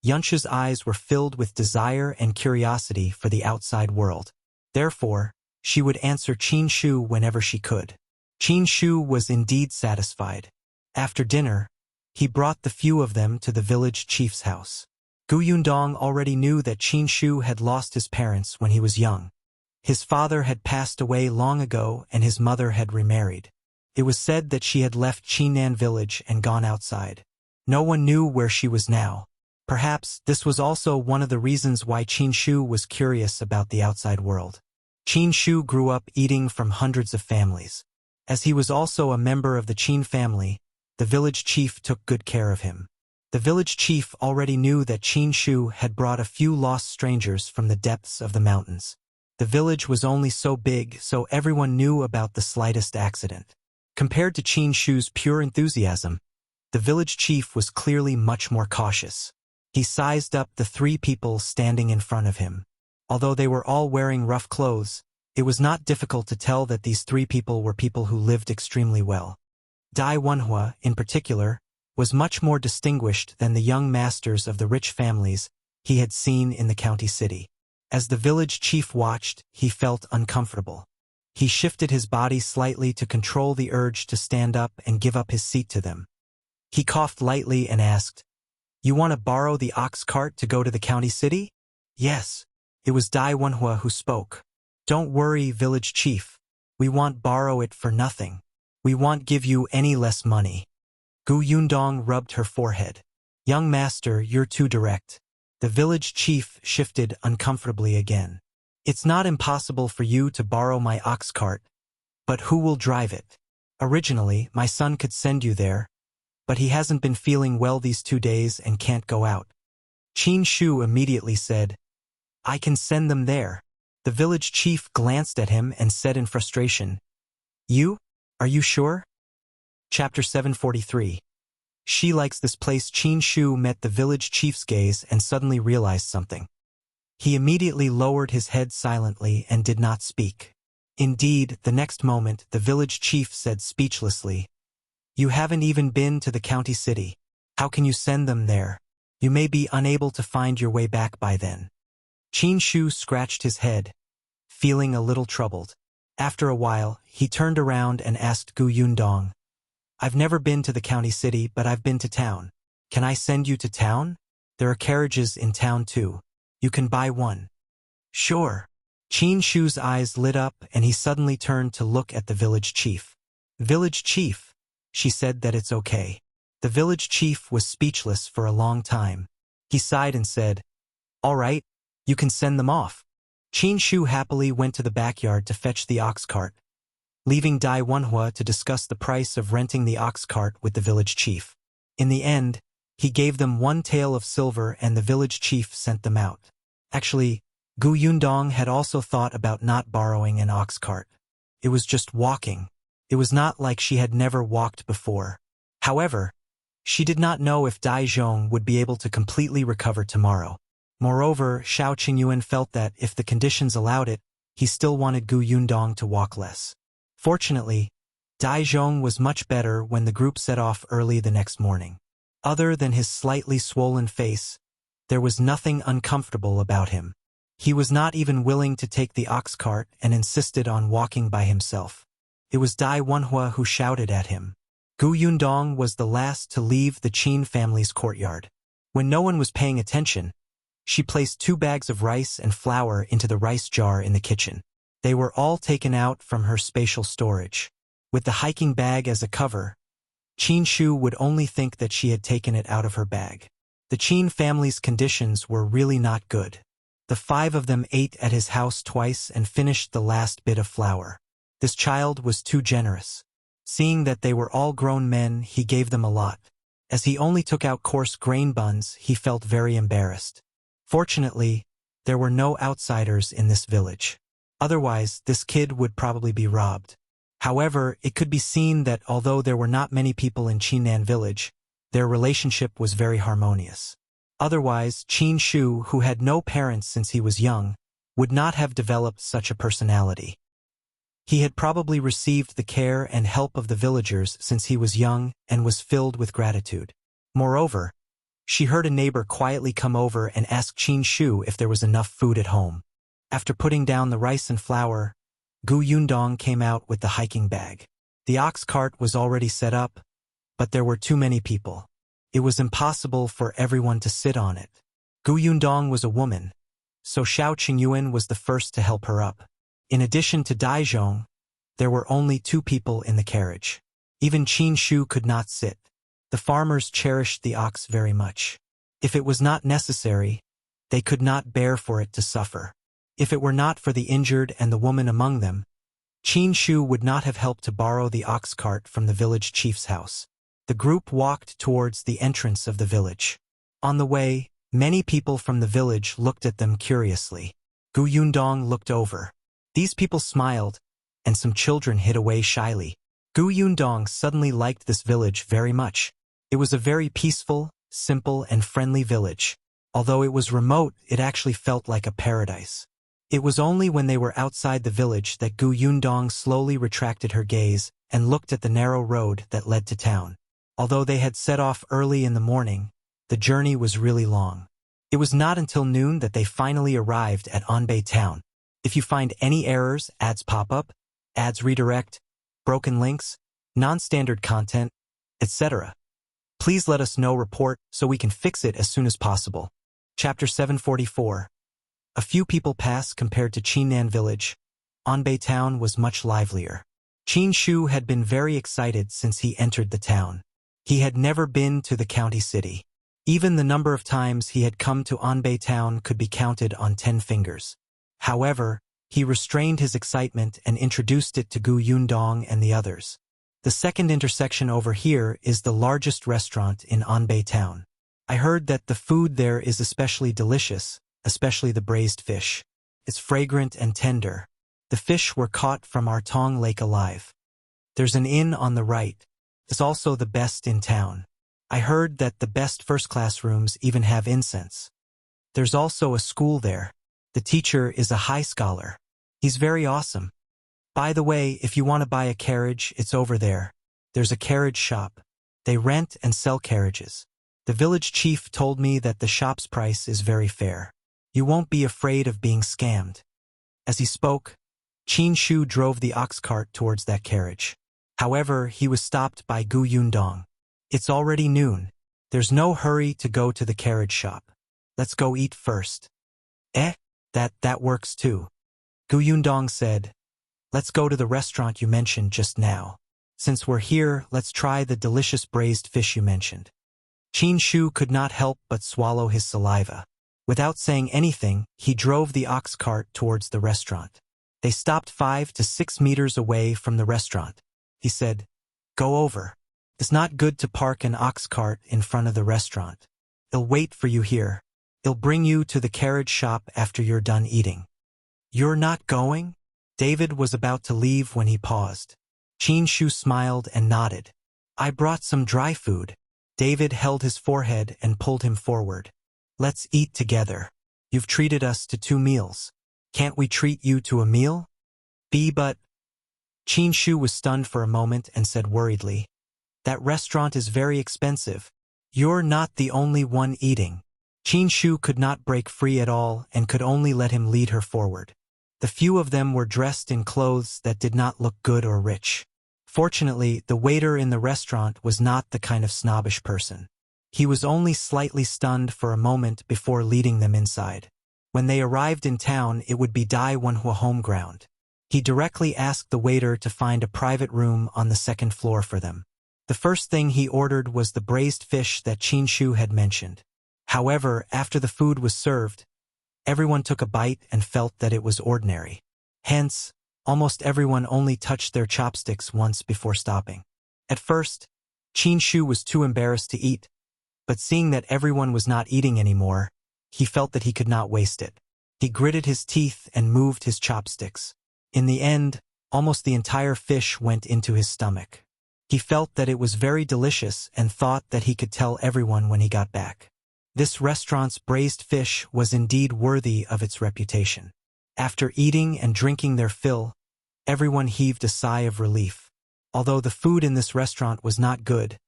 Yunshu's eyes were filled with desire and curiosity for the outside world. Therefore, she would answer Qin Shu whenever she could. Qin Shu was indeed satisfied. After dinner, he brought the few of them to the village chief's house. Gu Yundong already knew that Qin Shu had lost his parents when he was young. His father had passed away long ago and his mother had remarried. It was said that she had left Qingyuan village and gone outside. No one knew where she was now. Perhaps this was also one of the reasons why Qin Shu was curious about the outside world. Qin Shu grew up eating from hundreds of families. As he was also a member of the Qin family, the village chief took good care of him. The village chief already knew that Qin Shu had brought a few lost strangers from the depths of the mountains. The village was only so big, so everyone knew about the slightest accident. Compared to Qin Shu's pure enthusiasm, the village chief was clearly much more cautious. He sized up the 3 people standing in front of him. Although they were all wearing rough clothes, it was not difficult to tell that these three people were people who lived extremely well. Dai Wenhuo, in particular, was much more distinguished than the young masters of the rich families he had seen in the county city. As the village chief watched, he felt uncomfortable. He shifted his body slightly to control the urge to stand up and give up his seat to them. He coughed lightly and asked, "You want to borrow the ox cart to go to the county city?" "Yes." It was Dai Wenhuo who spoke. "Don't worry, village chief. We won't borrow it for nothing. We won't give you any less money." Yundong rubbed her forehead. "Young master, you're too direct." The village chief shifted uncomfortably again. "It's not impossible for you to borrow my ox cart, but who will drive it? Originally, my son could send you there, but he hasn't been feeling well these 2 days and can't go out." Qingyuan immediately said, "I can send them there." The village chief glanced at him and said in frustration, "You? Are you sure?" Chapter 743. She likes this place. Qingyuan met the village chief's gaze and suddenly realized something. He immediately lowered his head silently and did not speak. Indeed, the next moment, the village chief said speechlessly, "You haven't even been to the county city. How can you send them there? You may be unable to find your way back by then." Qingyuan scratched his head, feeling a little troubled. After a while, he turned around and asked Yundong, "I've never been to the county city, but I've been to town. Can I send you to town? There are carriages in town too. You can buy one." "Sure." Qingyuan's eyes lit up and he suddenly turned to look at the village chief. "Village chief," she said that it's okay. The village chief was speechless for a long time. He sighed and said, "All right, you can send them off." Qingyuan happily went to the backyard to fetch the ox cart, leaving Dai Wenhuo to discuss the price of renting the ox cart with the village chief. In the end, he gave them 1 tael of silver and the village chief sent them out. Actually, Yundong had also thought about not borrowing an ox cart. It was just walking. It was not like she had never walked before. However, she did not know if Dai Zhong would be able to completely recover tomorrow. Moreover, Shao Qingyuan felt that if the conditions allowed it, he still wanted Yundong to walk less. Fortunately, Dai Zhong was much better when the group set off early the next morning. Other than his slightly swollen face, there was nothing uncomfortable about him. He was not even willing to take the ox cart and insisted on walking by himself. It was Dai Wenhuo who shouted at him. Yundong was the last to leave the Qin family's courtyard. When no one was paying attention, she placed 2 bags of rice and flour into the rice jar in the kitchen. They were all taken out from her spatial storage. With the hiking bag as a cover, Qingyuan would only think that she had taken it out of her bag. The Qin family's conditions were really not good. The 5 of them ate at his house twice and finished the last bit of flour. This child was too generous. Seeing that they were all grown men, he gave them a lot. As he only took out coarse grain buns, he felt very embarrassed. Fortunately, there were no outsiders in this village. Otherwise, this kid would probably be robbed. However, it could be seen that although there were not many people in Qingyuan village, their relationship was very harmonious. Otherwise, Qingyuan, who had no parents since he was young, would not have developed such a personality. He had probably received the care and help of the villagers since he was young and was filled with gratitude. Moreover, she heard a neighbor quietly come over and ask Qingyuan if there was enough food at home. After putting down the rice and flour, Yundong came out with the hiking bag. The ox cart was already set up, but there were too many people. It was impossible for everyone to sit on it. Yundong was a woman, so Shao Qingyuan was the first to help her up. In addition to Dai Zhong, there were only 2 people in the carriage. Even Qingyuan could not sit. The farmers cherished the ox very much. If it was not necessary, they could not bear for it to suffer. If it were not for the injured and the woman among them, Qingyuan would not have helped to borrow the ox cart from the village chief's house. The group walked towards the entrance of the village. On the way, many people from the village looked at them curiously. Yundong looked over. These people smiled, and some children hid away shyly. Yundong suddenly liked this village very much. It was a very peaceful, simple, and friendly village. Although it was remote, it actually felt like a paradise. It was only when they were outside the village that Yundong slowly retracted her gaze and looked at the narrow road that led to town. Although they had set off early in the morning, the journey was really long. It was not until noon that they finally arrived at Anbei town. If you find any errors, ads pop up, ads redirect, broken links, non-standard content, etc., please let us know. Report so we can fix it as soon as possible. Chapter 744. A few people pass compared to Qingyuan village. Anbei town was much livelier. Qin Shu had been very excited since he entered the town. He had never been to the county city. Even the number of times he had come to Anbei town could be counted on 10 fingers. However, he restrained his excitement and introduced it to Yundong and the others. The second intersection over here is the largest restaurant in Anbei town. I heard that the food there is especially delicious, especially the braised fish. It's fragrant and tender. The fish were caught from Artong Lake alive. There's an inn on the right. It's also the best in town. I heard that the best first-class rooms even have incense. There's also a school there. The teacher is a high scholar. He's very awesome. By the way, if you want to buy a carriage, it's over there. There's a carriage shop. They rent and sell carriages. The village chief told me that the shop's price is very fair. You won't be afraid of being scammed. As he spoke, Qin Shu drove the ox cart towards that carriage. However, he was stopped by Yundong. It's already noon. There's no hurry to go to the carriage shop. Let's go eat first. That works too. Yundong said. Let's go to the restaurant you mentioned just now. Since we're here, let's try the delicious braised fish you mentioned. Qin Shu could not help but swallow his saliva. Without saying anything, he drove the ox cart towards the restaurant. They stopped 5 to 6 meters away from the restaurant. He said, "Go over. It's not good to park an ox cart in front of the restaurant. It'll wait for you here. It'll bring you to the carriage shop after you're done eating." "You're not going?" David was about to leave when he paused. Qin Shu smiled and nodded. "I brought some dry food." David held his forehead and pulled him forward. "Let's eat together. You've treated us to 2 meals. Can't we treat you to a meal?" But Qin Shu was stunned for a moment and said worriedly, "That restaurant is very expensive. You're not the only one eating." Qin Shu could not break free at all and could only let him lead her forward. The few of them were dressed in clothes that did not look good or rich. Fortunately, the waiter in the restaurant was not the kind of snobbish person. He was only slightly stunned for a moment before leading them inside. When they arrived in town, it would be Wenhuo home ground. He directly asked the waiter to find a private room on the 2nd floor for them. The first thing he ordered was the braised fish that Qin Shu had mentioned. However, after the food was served, everyone took a bite and felt that it was ordinary. Hence, almost everyone only touched their chopsticks once before stopping. At first, Qin Shu was too embarrassed to eat, but seeing that everyone was not eating anymore, he felt that he could not waste it. He gritted his teeth and moved his chopsticks. In the end, almost the entire fish went into his stomach. He felt that it was very delicious and thought that he could tell everyone when he got back. This restaurant's braised fish was indeed worthy of its reputation. After eating and drinking their fill, everyone heaved a sigh of relief. Although the food in this restaurant was not good,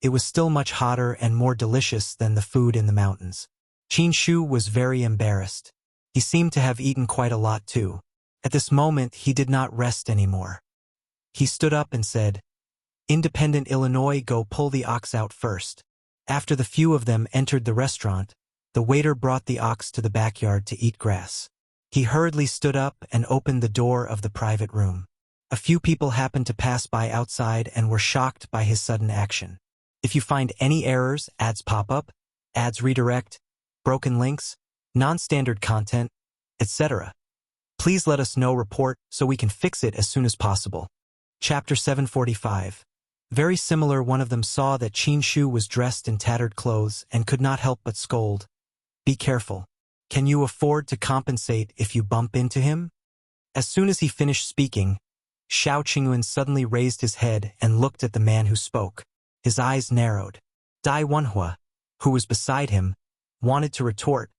it was still much hotter and more delicious than the food in the mountains. Qin Shu was very embarrassed. He seemed to have eaten quite a lot too. At this moment, he did not rest anymore. He stood up and said, "Independent Illinois, go pull the ox out first." After the few of them entered the restaurant, the waiter brought the ox to the backyard to eat grass. He hurriedly stood up and opened the door of the private room. A few people happened to pass by outside and were shocked by his sudden action. If you find any errors, ads pop up, ads redirect, broken links, non-standard content, etc., please let us know. Report so we can fix it as soon as possible. Chapter 745. Very similar, one of them saw that Qin Shu was dressed in tattered clothes and could not help but scold. "Be careful. Can you afford to compensate if you bump into him?" As soon as he finished speaking, Shao Qingyuan suddenly raised his head and looked at the man who spoke. His eyes narrowed. Wenhuo, who was beside him, wanted to retort,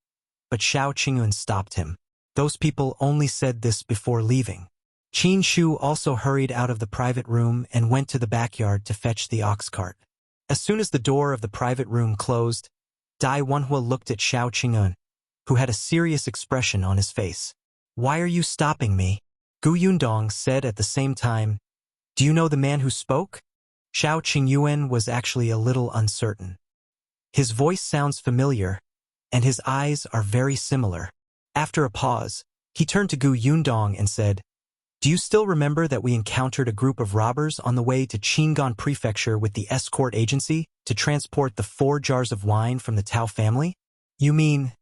but Shao Qingyuan stopped him. Those people only said this before leaving. Qin Shu also hurried out of the private room and went to the backyard to fetch the ox cart. As soon as the door of the private room closed, Dai Wenhuo looked at Shao Qingyuan, who had a serious expression on his face. "Why are you stopping me?" Yundong said at the same time, "Do you know the man who spoke?" Shao Qingyuan was actually a little uncertain. His voice sounds familiar, and his eyes are very similar. After a pause, he turned to Yundong and said, "Do you still remember that we encountered a group of robbers on the way to Qingyuan Prefecture with the escort agency to transport the 4 jars of wine from the Tao family?" "You mean?"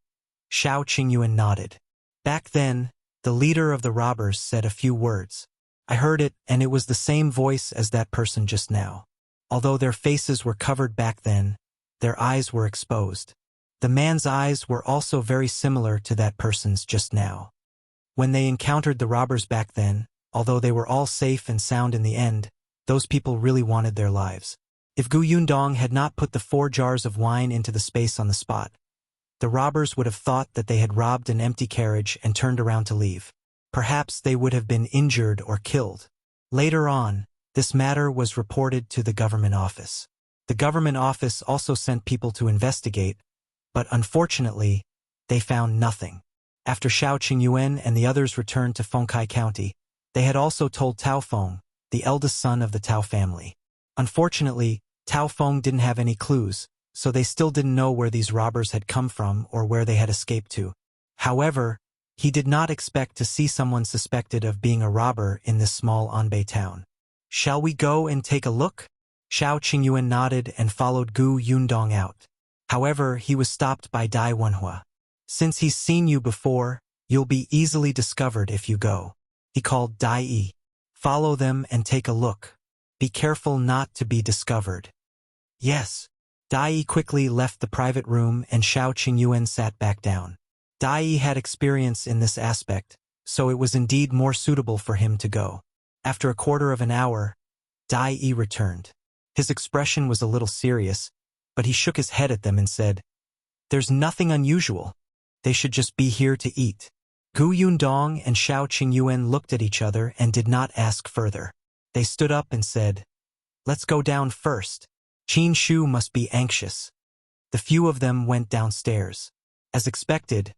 Shao Qingyuan nodded. "Back then, the leader of the robbers said a few words. I heard it, and it was the same voice as that person just now. Although their faces were covered back then, their eyes were exposed. The man's eyes were also very similar to that person's just now. When they encountered the robbers back then, although they were all safe and sound in the end, those people really wanted their lives. If Yundong had not put the 4 jars of wine into the space on the spot, the robbers would have thought that they had robbed an empty carriage and turned around to leave. Perhaps they would have been injured or killed. Later on, this matter was reported to the government office. The government office also sent people to investigate, but unfortunately, they found nothing. After Shao Qingyuan and the others returned to Fengkai County, they had also told Tao Feng, the eldest son of the Tao family. Unfortunately, Tao Feng didn't have any clues, so they still didn't know where these robbers had come from or where they had escaped to. However, he did not expect to see someone suspected of being a robber in this small Anbei town. "Shall we go and take a look?" Shao Qingyuan nodded and followed Yundong out. However, he was stopped by Dai Wenhuo. "Since he's seen you before, you'll be easily discovered if you go," he called Dai. "Follow them and take a look. Be careful not to be discovered." "Yes." Dai quickly left the private room and Shao Qingyuan sat back down. Dai had experience in this aspect, so it was indeed more suitable for him to go. After a quarter of an hour, Dai returned. His expression was a little serious, but he shook his head at them and said, "There's nothing unusual. They should just be here to eat." Yundong and Shao Qingyuan looked at each other and did not ask further. They stood up and said, "Let's go down first. Qin Shu must be anxious." The few of them went downstairs. As expected,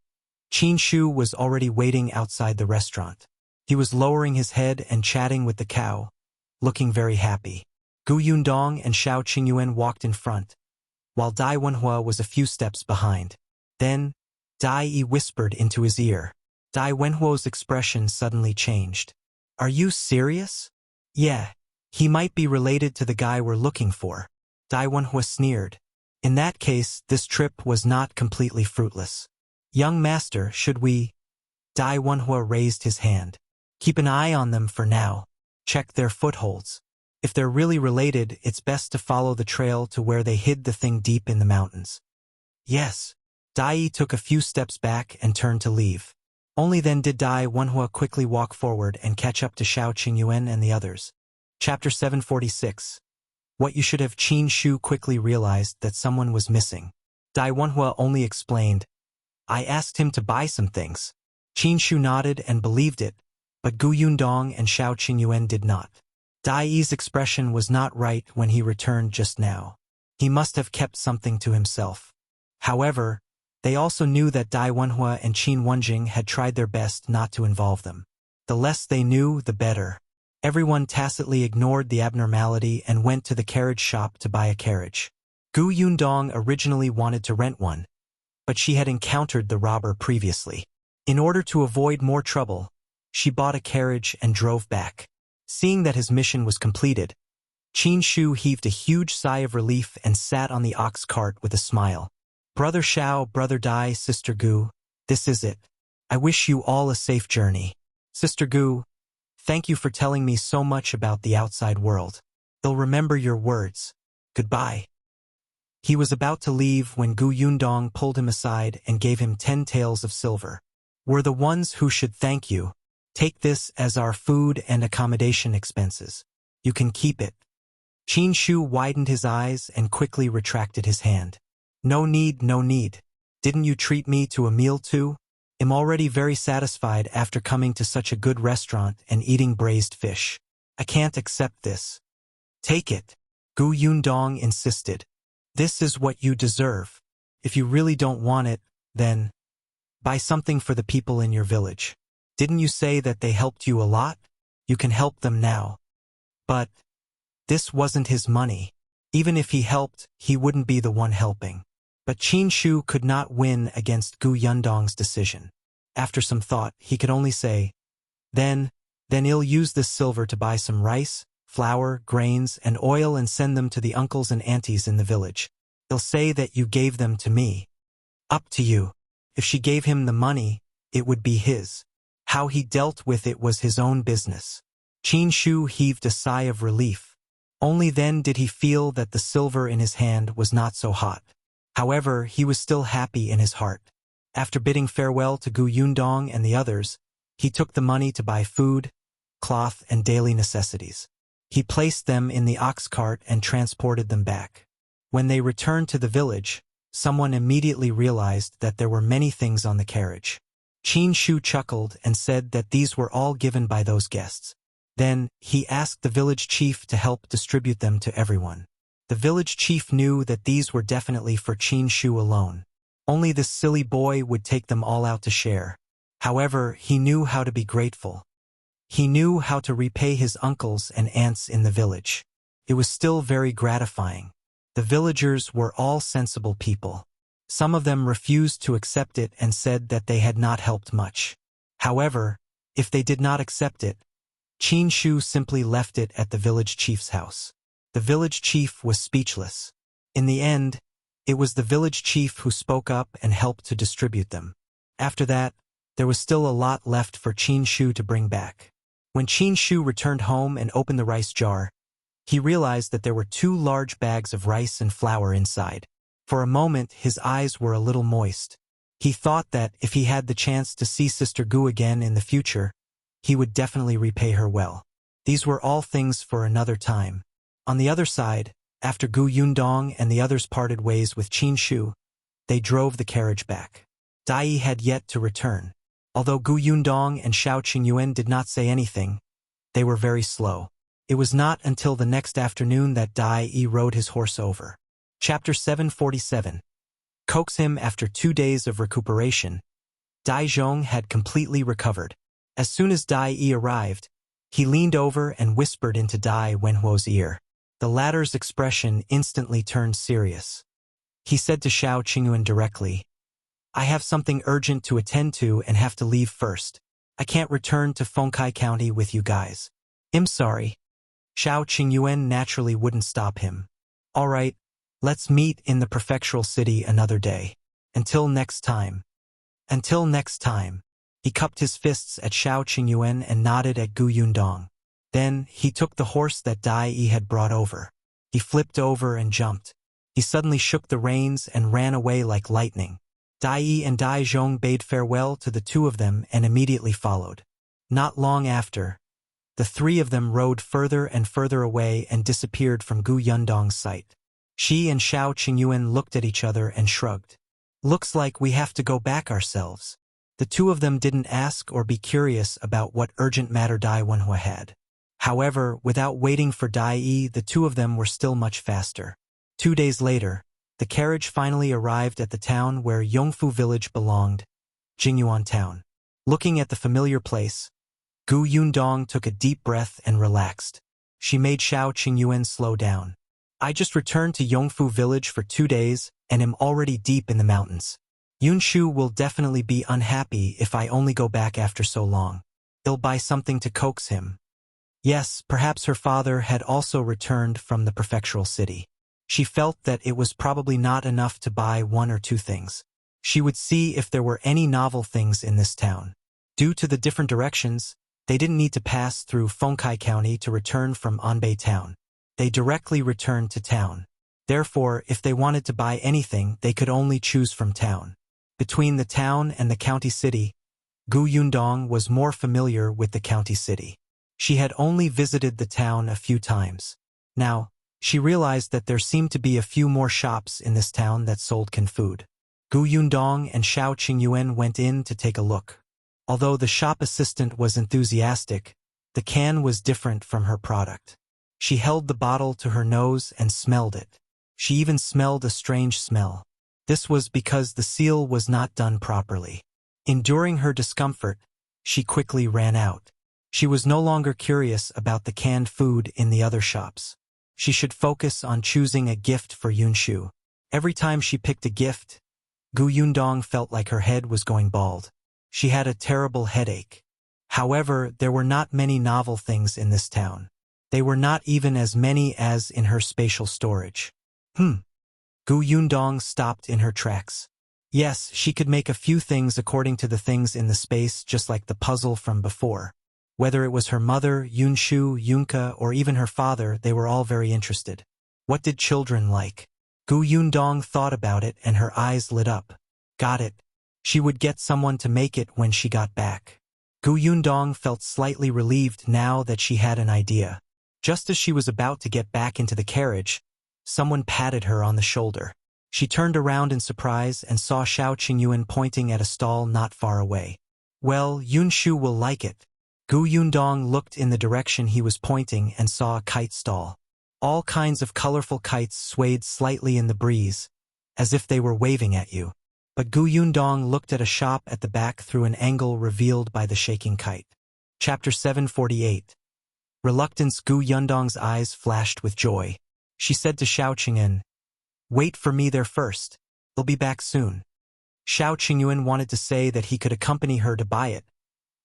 Qin Shu was already waiting outside the restaurant. He was lowering his head and chatting with the cow, looking very happy. Yundong and Shao Qingyuan walked in front, while Dai Wenhuo was a few steps behind. Then, Dai whispered into his ear. Dai Wenhuo's expression suddenly changed. "Are you serious?" "Yeah, he might be related to the guy we're looking for." Dai Wenhuo sneered. "In that case, this trip was not completely fruitless. Young master, should we?" Dai Wenhuo raised his hand. "Keep an eye on them for now. Check their footholds. If they're really related, it's best to follow the trail to where they hid the thing deep in the mountains." "Yes." Dai took a few steps back and turned to leave. Only then did Dai Wenhuo quickly walk forward and catch up to Shao Qingyuan and the others. Chapter 746. What you should have. Qin Shu quickly realized that someone was missing. Dai Wenhuo only explained, "I asked him to buy some things." Qin Shu nodded and believed it, but Yundong and Shao Qingyuan did not. Dai's expression was not right when he returned just now. He must have kept something to himself. However, they also knew that Dai Wenhuo and Qin Wenjing had tried their best not to involve them. The less they knew, the better. Everyone tacitly ignored the abnormality and went to the carriage shop to buy a carriage. Yundong originally wanted to rent one, but she had encountered the robber previously. In order to avoid more trouble, she bought a carriage and drove back. Seeing that his mission was completed, Qin Shu heaved a huge sigh of relief and sat on the ox cart with a smile. "Brother Shao, Brother Dai, Sister Gu, this is it. I wish you all a safe journey. Sister Gu, thank you for telling me so much about the outside world. They'll remember your words. Goodbye." He was about to leave when Yundong pulled him aside and gave him 10 taels of silver. "We're the ones who should thank you. Take this as our food and accommodation expenses. You can keep it." Qin Shu widened his eyes and quickly retracted his hand. No need, no need. Didn't you treat me to a meal too?" I'm already very satisfied after coming to such a good restaurant and eating braised fish. I can't accept this. Take it, Gu Yundong insisted. This is what you deserve. If you really don't want it, then buy something for the people in your village. Didn't you say that they helped you a lot? You can help them now. But this wasn't his money. Even if he helped, he wouldn't be the one helping. But Qin Shu could not win against Gu Yundong's decision. After some thought, he could only say, Then I'll use this silver to buy some rice, flour, grains, and oil and send them to the uncles and aunties in the village. They'll say that you gave them to me. Up to you. If she gave him the money, it would be his. How he dealt with it was his own business. Qin Shu heaved a sigh of relief. Only then did he feel that the silver in his hand was not so hot. However, he was still happy in his heart. After bidding farewell to Gu Yundong and the others, he took the money to buy food, cloth, and daily necessities. He placed them in the ox cart and transported them back. When they returned to the village, someone immediately realized that there were many things on the carriage. Qin Shu chuckled and said that these were all given by those guests. Then, he asked the village chief to help distribute them to everyone. The village chief knew that these were definitely for Qin Shu alone. Only this silly boy would take them all out to share. However, he knew how to be grateful. He knew how to repay his uncles and aunts in the village. It was still very gratifying. The villagers were all sensible people. Some of them refused to accept it and said that they had not helped much. However, if they did not accept it, Qin Shu simply left it at the village chief's house. The village chief was speechless. In the end, it was the village chief who spoke up and helped to distribute them. After that, there was still a lot left for Qin Shu to bring back. When Qin Shu returned home and opened the rice jar, he realized that there were 2 large bags of rice and flour inside. For a moment, his eyes were a little moist. He thought that if he had the chance to see Sister Gu again in the future, he would definitely repay her well. These were all things for another time. On the other side, after Gu Yundong and the others parted ways with Qin Shu, they drove the carriage back. Dai had yet to return. Although Gu Yundong and Shao Qingyuan did not say anything, they were very slow. It was not until the next afternoon that Dai rode his horse over. Chapter 747. Coax Him. After 2 days of recuperation, Dai Zhong had completely recovered. As soon as Dai arrived, he leaned over and whispered into Dai Wenhuo's ear. The latter's expression instantly turned serious. He said to Shao Qingyuan directly, I have something urgent to attend to and have to leave first. I can't return to Fengkai County with you guys. I'm sorry. Shao Qingyuan naturally wouldn't stop him. All right, let's meet in the prefectural city another day. Until next time. Until next time. He cupped his fists at Shao Qingyuan and nodded at Gu Yundong. Then, he took the horse that Dai had brought over. He flipped over and jumped. He suddenly shook the reins and ran away like lightning. Dai and Dai Zhong bade farewell to the 2 of them and immediately followed. Not long after, the 3 of them rode further and further away and disappeared from Gu Yundong's sight. She and Shao Qingyuan looked at each other and shrugged. Looks like we have to go back ourselves. The 2 of them didn't ask or be curious about what urgent matter Dai Wenhuo had. However, without waiting for Dai, the 2 of them were still much faster. 2 days later, the carriage finally arrived at the town where Yongfu village belonged, Qingyuan town. Looking at the familiar place, Gu Yundong took a deep breath and relaxed. She made Shao Qingyuan slow down. I just returned to Yongfu village for 2 days and am already deep in the mountains. Yunshu will definitely be unhappy if I only go back after so long. He'll buy something to coax him. Yes, perhaps her father had also returned from the prefectural city. She felt that it was probably not enough to buy 1 or 2 things. She would see if there were any novel things in this town. Due to the different directions, they didn't need to pass through Fengkai County to return from Anbei town. They directly returned to town. Therefore, if they wanted to buy anything, they could only choose from town. Between the town and the county city, Gu Yundong was more familiar with the county city. She had only visited the town a few times. Now, she realized that there seemed to be a few more shops in this town that sold canned food. Gu Yundong and Shao Qingyuan went in to take a look. Although the shop assistant was enthusiastic, the can was different from her product. She held the bottle to her nose and smelled it. She even smelled a strange smell. This was because the seal was not done properly. Enduring her discomfort, she quickly ran out. She was no longer curious about the canned food in the other shops. She should focus on choosing a gift for Yunxu. Every time she picked a gift, Gu Yundong felt like her head was going bald. She had a terrible headache. However, there were not many novel things in this town. They were not even as many as in her spatial storage. Gu Yundong stopped in her tracks. Yes, she could make a few things according to the things in the space, just like the puzzle from before. Whether it was her mother, Yunxu, Yunka, or even her father, they were all very interested. What did children like? Gu Yundong thought about it and her eyes lit up. Got it. She would get someone to make it when she got back. Gu Yundong felt slightly relieved now that she had an idea. Just as she was about to get back into the carriage, someone patted her on the shoulder. She turned around in surprise and saw Shao Qingyuan pointing at a stall not far away. Well, Yunxu will like it. Gu Yundong looked in the direction he was pointing and saw a kite stall. All kinds of colorful kites swayed slightly in the breeze, as if they were waving at you. But Gu Yundong looked at a shop at the back through an angle revealed by the shaking kite. Chapter 748. Reluctance. Gu Yundong's eyes flashed with joy. She said to Shao Qingyuan, "Wait for me there first. I'll be back soon." Shao Qingyuan wanted to say that he could accompany her to buy it,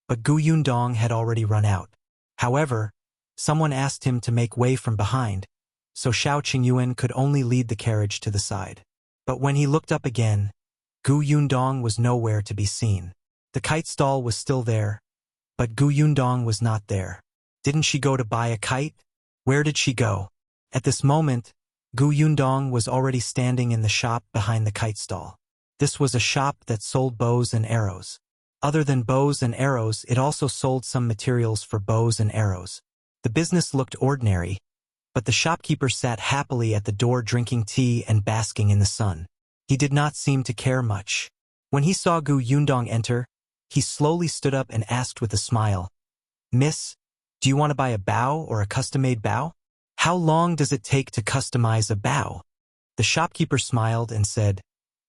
but Gu Yundong had already run out. However, someone asked him to make way from behind, so Shao Qingyuan could only lead the carriage to the side. But when he looked up again, Gu Yundong was nowhere to be seen. The kite stall was still there, but Gu Yundong was not there. Didn't she go to buy a kite? Where did she go? At this moment, Gu Yundong was already standing in the shop behind the kite stall. This was a shop that sold bows and arrows. Other than bows and arrows, it also sold some materials for bows and arrows. The business looked ordinary, but the shopkeeper sat happily at the door drinking tea and basking in the sun. He did not seem to care much. When he saw Gu Yundong enter, he slowly stood up and asked with a smile, "Miss, do you want to buy a bow or a custom-made bow? How long does it take to customize a bow?" The shopkeeper smiled and said,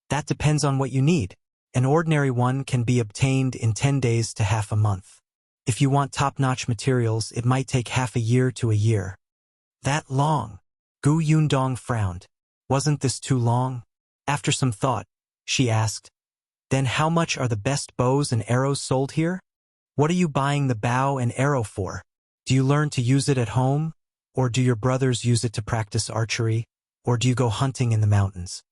"That depends on what you need. An ordinary one can be obtained in 10 days to half a month. If you want top-notch materials, it might take half a year to a year." That long? Gu Yundong frowned. Wasn't this too long? After some thought, she asked, "Then how much are the best bows and arrows sold here? What are you buying the bow and arrow for? Do you learn to use it at home? Or do your brothers use it to practice archery? Or do you go hunting in the mountains?"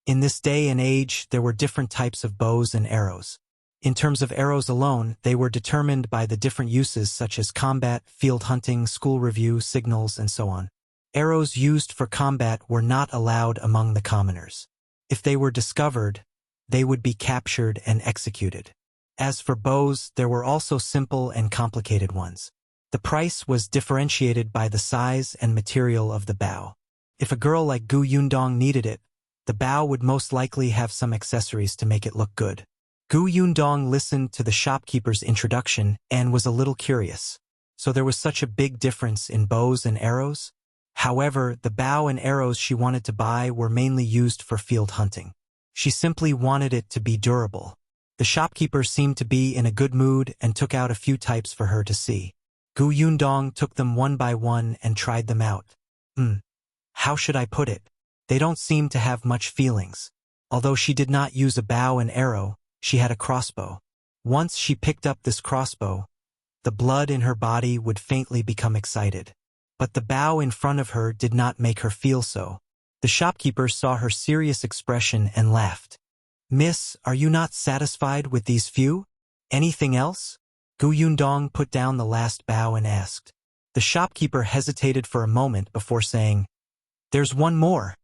In this day and age, there were different types of bows and arrows. In terms of arrows alone, they were determined by the different uses such as combat, field hunting, school review, signals, and so on. Arrows used for combat were not allowed among the commoners. If they were discovered, they would be captured and executed. As for bows, there were also simple and complicated ones. The price was differentiated by the size and material of the bow. If a girl like Gu Yundong needed it, the bow would most likely have some accessories to make it look good. Gu Yundong listened to the shopkeeper's introduction and was a little curious. So there was such a big difference in bows and arrows? However, the bow and arrows she wanted to buy were mainly used for field hunting. She simply wanted it to be durable. The shopkeeper seemed to be in a good mood and took out a few types for her to see. Gu Yundong took them one by one and tried them out. How should I put it? They don't seem to have much feelings. Although she did not use a bow and arrow, she had a crossbow. Once she picked up this crossbow, the blood in her body would faintly become excited. But the bow in front of her did not make her feel so. The shopkeeper saw her serious expression and laughed. "Miss, are you not satisfied with these few? Anything else?" Gu Yundong put down the last bow and asked. The shopkeeper hesitated for a moment before saying, "There's one more."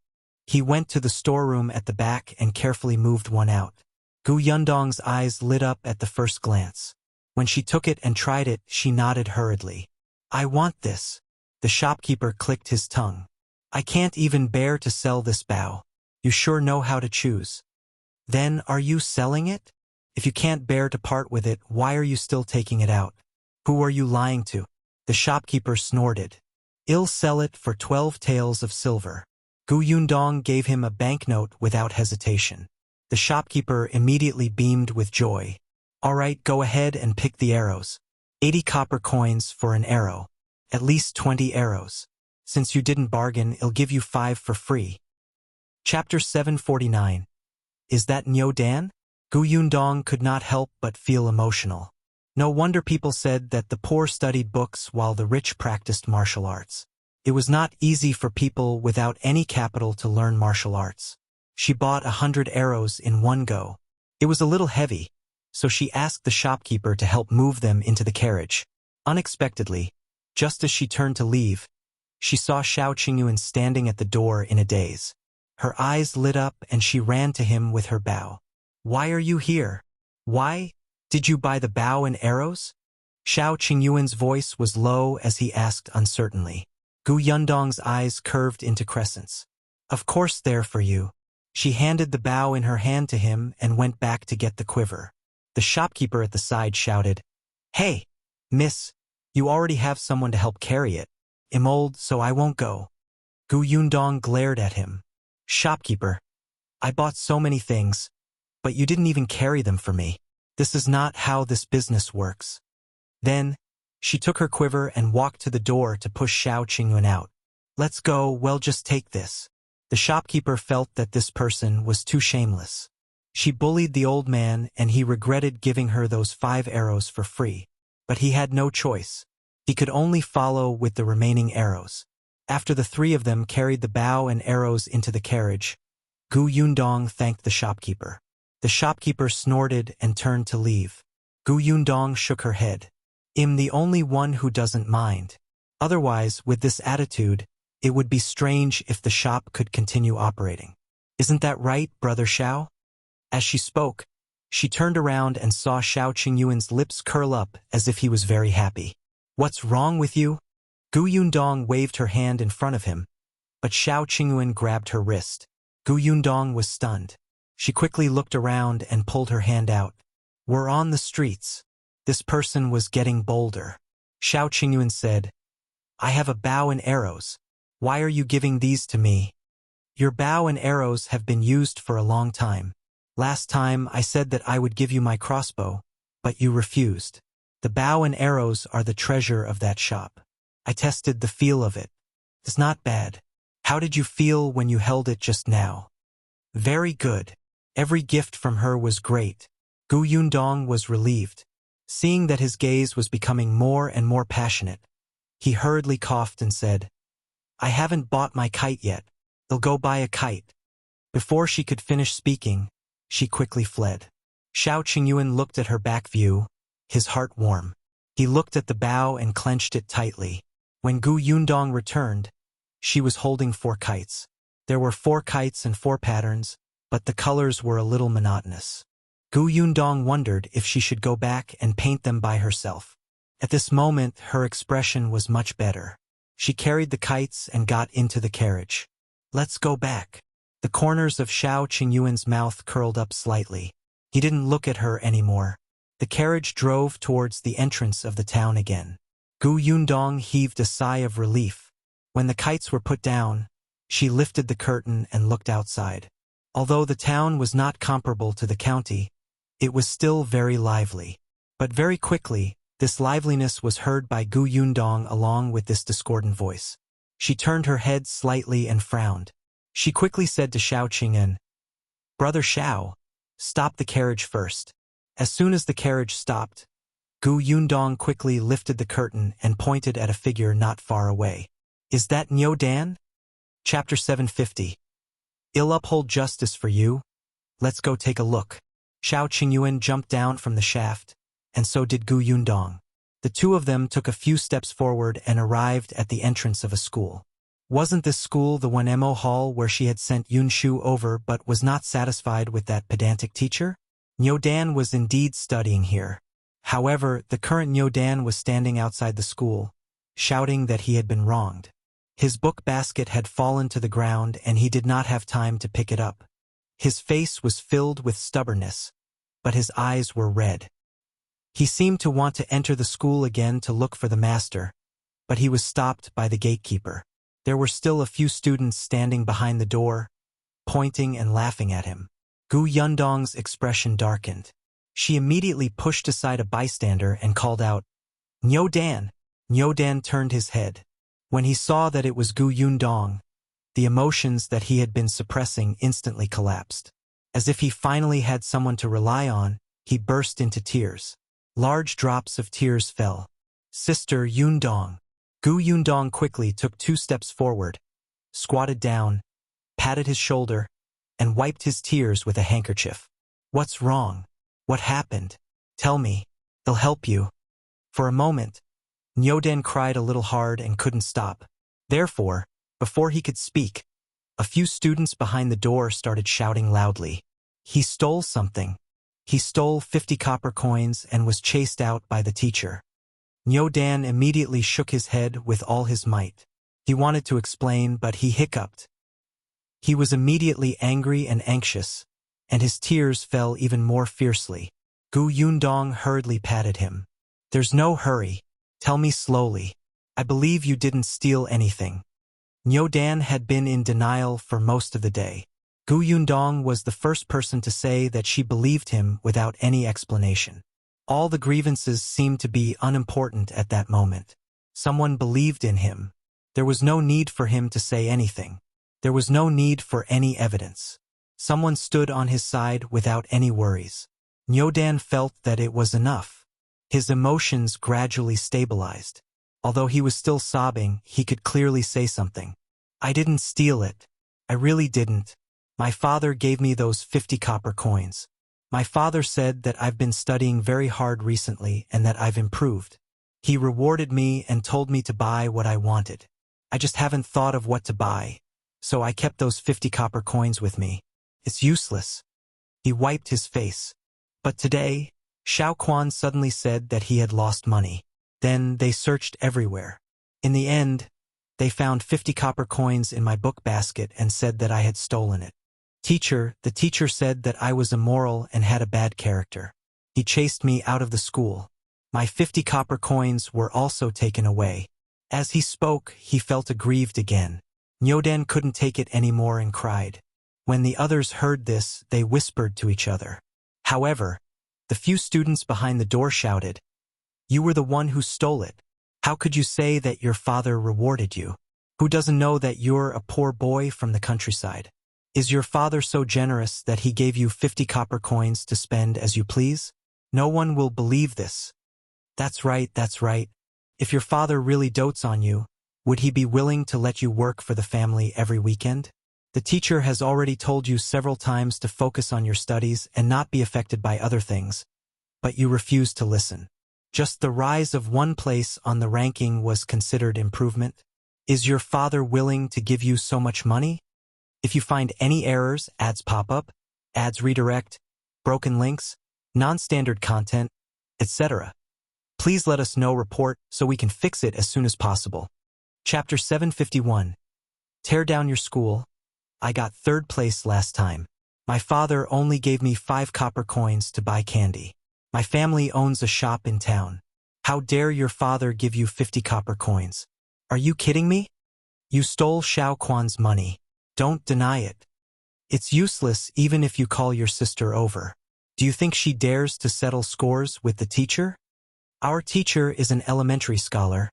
He went to the storeroom at the back and carefully moved one out. Gu Yundong's eyes lit up at the first glance. When she took it and tried it, she nodded hurriedly. "I want this." The shopkeeper clicked his tongue. "I can't even bear to sell this bow. You sure know how to choose." Then are you selling it? If you can't bear to part with it, why are you still taking it out? Who are you lying to? The shopkeeper snorted. I'll sell it for 12 taels of silver. Yundong gave him a banknote without hesitation. The shopkeeper immediately beamed with joy. All right, go ahead and pick the arrows. 80 copper coins for an arrow. At least 20 arrows. Since you didn't bargain, I'll give you 5 for free. Chapter 749. Is that Niu Dan? Yundong could not help but feel emotional. No wonder people said that the poor studied books while the rich practiced martial arts. It was not easy for people without any capital to learn martial arts. She bought 100 arrows in one go. It was a little heavy, so she asked the shopkeeper to help move them into the carriage. Unexpectedly, just as she turned to leave, she saw Shao Qingyuan standing at the door in a daze. Her eyes lit up and she ran to him with her bow. Why are you here? Why? Did you buy the bow and arrows? Shao Qingyuan's voice was low as he asked uncertainly. Yundong's eyes curved into crescents. Of course they're for you. She handed the bow in her hand to him and went back to get the quiver. The shopkeeper at the side shouted, Hey, miss, you already have someone to help carry it. I'm old, so I won't go. Yundong glared at him. Shopkeeper, I bought so many things, but you didn't even carry them for me. This is not how this business works. Then, she took her quiver and walked to the door to push Shao Qingyuan out. Let's go, well just take this. The shopkeeper felt that this person was too shameless. She bullied the old man and he regretted giving her those 5 arrows for free. But he had no choice. He could only follow with the remaining arrows. After the 3 of them carried the bow and arrows into the carriage, Yundong thanked the shopkeeper. The shopkeeper snorted and turned to leave. Yundong shook her head. I'm the only one who doesn't mind. Otherwise, with this attitude, it would be strange if the shop could continue operating. Isn't that right, Brother Shao? As she spoke, she turned around and saw Shao Qingyuan's lips curl up as if he was very happy. What's wrong with you? Yundong waved her hand in front of him, but Shao Qingyuan grabbed her wrist. Yundong was stunned. She quickly looked around and pulled her hand out. We're on the streets. This person was getting bolder. Shao Qingyuan said, I have a bow and arrows. Why are you giving these to me? Your bow and arrows have been used for a long time. Last time I said that I would give you my crossbow, but you refused. The bow and arrows are the treasure of that shop. I tested the feel of it. It's not bad. How did you feel when you held it just now? Very good. Every gift from her was great. Yundong was relieved. Seeing that his gaze was becoming more and more passionate, he hurriedly coughed and said, I haven't bought my kite yet. I'll go buy a kite. Before she could finish speaking, she quickly fled. Shao Qingyuan looked at her back view, his heart warm. He looked at the bow and clenched it tightly. When Yundong returned, she was holding 4 kites. There were 4 kites and 4 patterns, but the colors were a little monotonous. Yundong wondered if she should go back and paint them by herself. At this moment, her expression was much better. She carried the kites and got into the carriage. Let's go back. The corners of Shao Qingyuan's mouth curled up slightly. He didn't look at her anymore. The carriage drove towards the entrance of the town again. Yundong heaved a sigh of relief. When the kites were put down, she lifted the curtain and looked outside. Although the town was not comparable to the county, it was still very lively. But very quickly, this liveliness was heard by Yundong along with this discordant voice. She turned her head slightly and frowned. She quickly said to Shao Qingyuan, Brother Shao, stop the carriage first. As soon as the carriage stopped, Yundong quickly lifted the curtain and pointed at a figure not far away. Is that Niu Dan? Chapter 750. I'll uphold justice for you. Let's go take a look. Shao Qingyuan jumped down from the shaft, and so did Yundong. The 2 of them took a few steps forward and arrived at the entrance of a school. Wasn't this school the Wenhuo hall where she had sent Yunxu over but was not satisfied with that pedantic teacher? Niu Dan was indeed studying here. However, the current Niu Dan was standing outside the school, shouting that he had been wronged. His book basket had fallen to the ground and he did not have time to pick it up. His face was filled with stubbornness, but his eyes were red. He seemed to want to enter the school again to look for the master, but he was stopped by the gatekeeper. There were still a few students standing behind the door, pointing and laughing at him. Yundong's expression darkened. She immediately pushed aside a bystander and called out, "Niu Dan!" Niu Dan turned his head. When he saw that it was Yundong, the emotions that he had been suppressing instantly collapsed. As if he finally had someone to rely on, he burst into tears. Large drops of tears fell. "Sister Yundong." Yundong quickly took 2 steps forward, squatted down, patted his shoulder, and wiped his tears with a handkerchief. "What's wrong? What happened? Tell me. They'll help you." For a moment, Niu Dan cried a little hard and couldn't stop. Therefore, before he could speak, a few students behind the door started shouting loudly. "He stole something. He stole 50 copper coins and was chased out by the teacher." Niu Dan immediately shook his head with all his might. He wanted to explain, but he hiccuped. He was immediately angry and anxious, and his tears fell even more fiercely. Yundong hurriedly patted him. "There's no hurry. Tell me slowly. I believe you didn't steal anything." Niu Dan had been in denial for most of the day. Yundong was the first person to say that she believed him without any explanation. All the grievances seemed to be unimportant at that moment. Someone believed in him. There was no need for him to say anything. There was no need for any evidence. Someone stood on his side without any worries. Niu Dan felt that it was enough. His emotions gradually stabilized. Although he was still sobbing, he could clearly say something. "I didn't steal it. I really didn't. My father gave me those 50 copper coins. My father said that I've been studying very hard recently and that I've improved. He rewarded me and told me to buy what I wanted. I just haven't thought of what to buy, so I kept those 50 copper coins with me. It's useless." He wiped his face. But today, Shao suddenly said that he had lost money. Then they searched everywhere. In the end, they found 50 copper coins in my book basket and said that I had stolen it. The teacher said that I was immoral and had a bad character. He chased me out of the school. My 50 copper coins were also taken away. As he spoke, he felt aggrieved again. Niu Dan couldn't take it anymore and cried. When the others heard this, they whispered to each other. However, the few students behind the door shouted, "You were the one who stole it. How could you say that your father rewarded you? Who doesn't know that you're a poor boy from the countryside? Is your father so generous that he gave you 50 copper coins to spend as you please? No one will believe this." That's right. If your father really dotes on you, would he be willing to let you work for the family every weekend? The teacher has already told you several times to focus on your studies and not be affected by other things, but you refuse to listen. Just the rise of 1 place on the ranking was considered improvement. Is your father willing to give you so much money? If you find any errors, ads pop up, ads redirect, broken links, non-standard content, etc., please let us know report so we can fix it as soon as possible. Chapter 751. Tear down your school. I got 3rd place last time. My father only gave me 5 copper coins to buy candy. My family owns a shop in town. How dare your father give you 50 copper coins? Are you kidding me? You stole Shao Quan's money. Don't deny it. It's useless even if you call your sister over. Do you think she dares to settle scores with the teacher? Our teacher is an elementary scholar,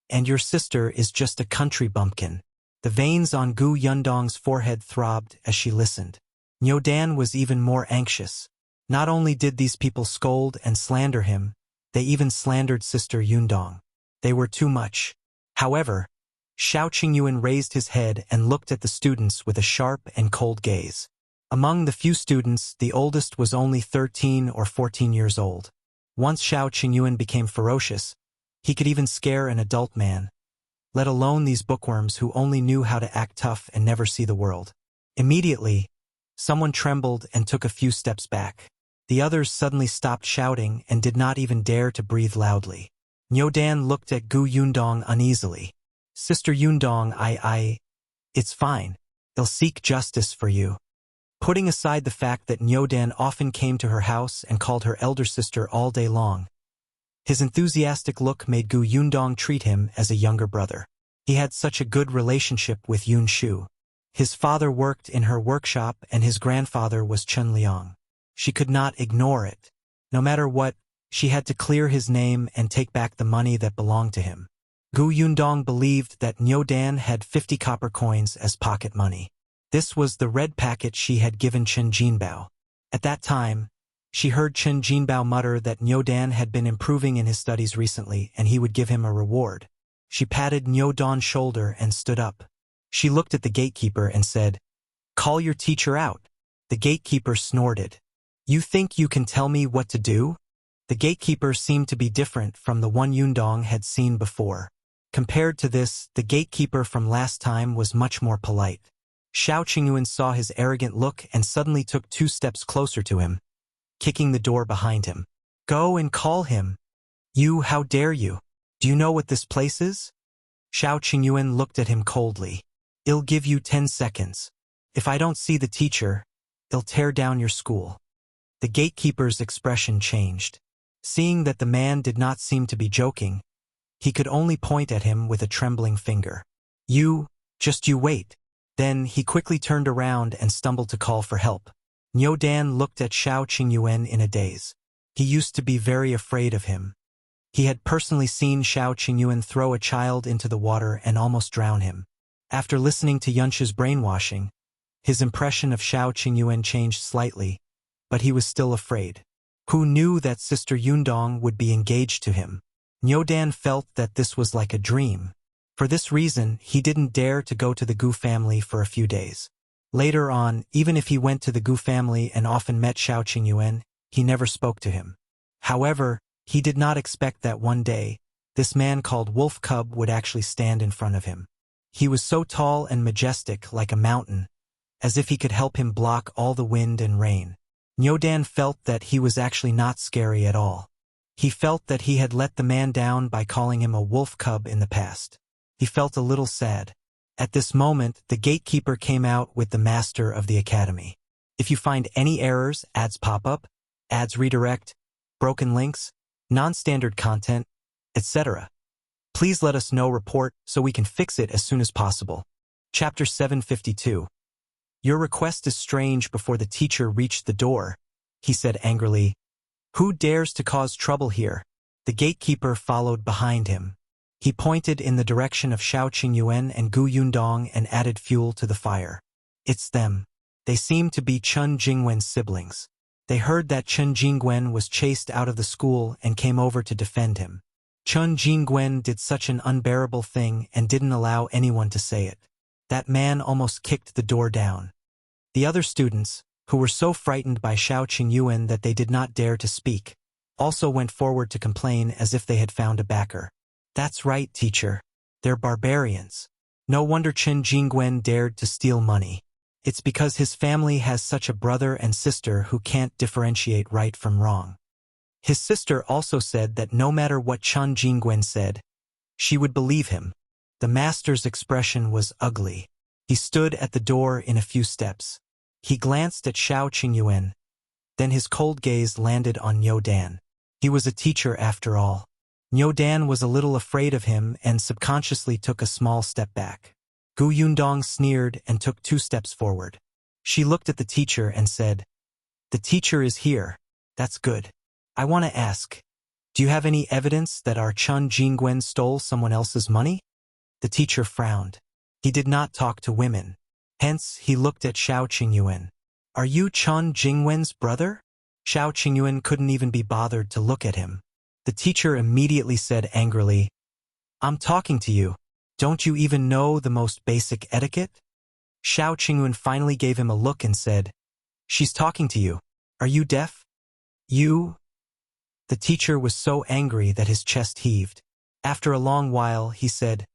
and your sister is just a country bumpkin. The veins on Yundong's forehead throbbed as she listened. Niu Dan was even more anxious. Not only did these people scold and slander him, they even slandered Sister Yundong. They were too much. However, Qingyuan raised his head and looked at the students with a sharp and cold gaze. Among the few students, the oldest was only 13 or 14 years old. Once Qingyuan became ferocious, he could even scare an adult man, let alone these bookworms who only knew how to act tough and never see the world. Immediately, someone trembled and took a few steps back. The others suddenly stopped shouting and did not even dare to breathe loudly. Niu Dan looked at Yundong uneasily. Sister Yundong, it's fine. They'll seek justice for you. Putting aside the fact that Niu Dan often came to her house and called her elder sister all day long, his enthusiastic look made Gu Yundong treat him as a younger brother. He had such a good relationship with Yunxu. His father worked in her workshop and his grandfather was Chen Liang. She could not ignore it. No matter what, she had to clear his name and take back the money that belonged to him. Gu Yundong believed that Niu Dan had 50 copper coins as pocket money. This was the red packet she had given Chen Jinbao. At that time, she heard Chen Jinbao mutter that Niu Dan had been improving in his studies recently and he would give him a reward. She patted Niu Dan's shoulder and stood up. She looked at the gatekeeper and said, "Call your teacher out." The gatekeeper snorted. "You think you can tell me what to do?" The gatekeeper seemed to be different from the one Yundong had seen before. Compared to this, the gatekeeper from last time was much more polite. Shao Qingyuan saw his arrogant look and suddenly took 2 steps closer to him, kicking the door behind him. "Go and call him." "You, how dare you? Do you know what this place is?" Shao Qingyuan looked at him coldly. "I'll give you 10 seconds. If I don't see the teacher, I'll tear down your school." The gatekeeper's expression changed. Seeing that the man did not seem to be joking, he could only point at him with a trembling finger. You wait." Then he quickly turned around and stumbled to call for help. Niu Dan looked at Shao Qingyuan in a daze. He used to be very afraid of him. He had personally seen Shao Qingyuan throw a child into the water and almost drown him. After listening to Yunxi's brainwashing, his impression of Shao Qingyuan changed slightly, but he was still afraid. Who knew that Sister Yundong would be engaged to him? Niu Dan felt that this was like a dream. For this reason, he didn't dare to go to the Gu family for a few days. Later on, even if he went to the Gu family and often met Shao Qingyuan, he never spoke to him. However, he did not expect that one day, this man called Wolf Cub would actually stand in front of him. He was so tall and majestic like a mountain, as if he could help him block all the wind and rain. Niu Dan felt that he was actually not scary at all. He felt that he had let the man down by calling him a wolf cub in the past. He felt a little sad. At this moment, the gatekeeper came out with the master of the academy. If you find any errors, ads pop up, ads redirect, broken links, non-standard content, etc., please let us know report so we can fix it as soon as possible. Chapter 752. Your request is strange. Before the teacher reached the door, he said angrily, "Who dares to cause trouble here?" The gatekeeper followed behind him. He pointed in the direction of Shao Qingyuan and Gu Yundong and added fuel to the fire. "It's them. They seem to be Chen Jingwen's siblings. They heard that Chen Jingwen was chased out of the school and came over to defend him. Chen Jingwen did such an unbearable thing and didn't allow anyone to say it. That man almost kicked the door down." The other students, who were so frightened by Shao Qingyuan that they did not dare to speak, also went forward to complain as if they had found a backer. "That's right, teacher. They're barbarians. No wonder Chen Jingwen dared to steal money. It's because his family has such a brother and sister who can't differentiate right from wrong." His sister also said that no matter what Chen Jingwen said, she would believe him. The master's expression was ugly. He stood at the door in a few steps. He glanced at Shao Qingyuan. Then his cold gaze landed on Niu Dan. He was a teacher after all. Niu Dan was a little afraid of him and subconsciously took a small step back. Gu Yundong sneered and took 2 steps forward. She looked at the teacher and said, "The teacher is here. That's good. I want to ask, do you have any evidence that our Chen Jingwen stole someone else's money?" The teacher frowned. He did not talk to women. Hence, he looked at Shao Qingyuan. "Are you Chen Jingwen's brother?" Shao Qingyuan couldn't even be bothered to look at him. The teacher immediately said angrily, "I'm talking to you. Don't you even know the most basic etiquette?" Shao Qingyuan finally gave him a look and said, "She's talking to you. Are you deaf?" "You?" The teacher was so angry that his chest heaved. After a long while, he said,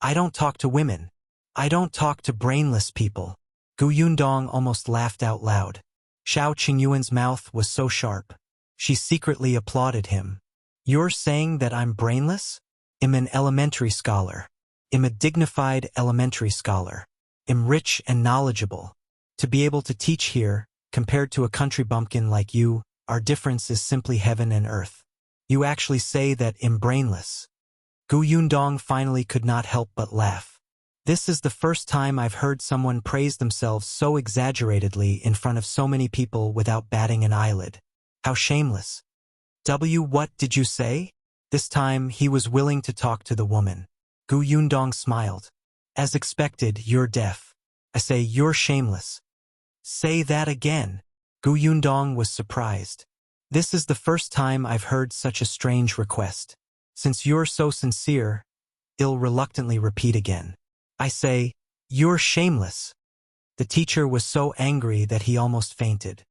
"I don't talk to women. I don't talk to brainless people." Gu Yundong almost laughed out loud. Shao Qingyuan's mouth was so sharp. She secretly applauded him. "You're saying that I'm brainless? I'm an elementary scholar. I'm a dignified elementary scholar. I'm rich and knowledgeable. To be able to teach here, compared to a country bumpkin like you, our difference is simply heaven and earth. You actually say that I'm brainless. Yundong finally could not help but laugh. This is the first time I've heard someone praise themselves so exaggeratedly in front of so many people without batting an eyelid. How shameless. What did you say? This time he was willing to talk to the woman. Yundong smiled. As expected, you're deaf. I say you're shameless. Say that again. Yundong was surprised. This is the first time I've heard such a strange request. Since you're so sincere, I'll reluctantly repeat again. I say, you're shameless. The teacher was so angry that he almost fainted.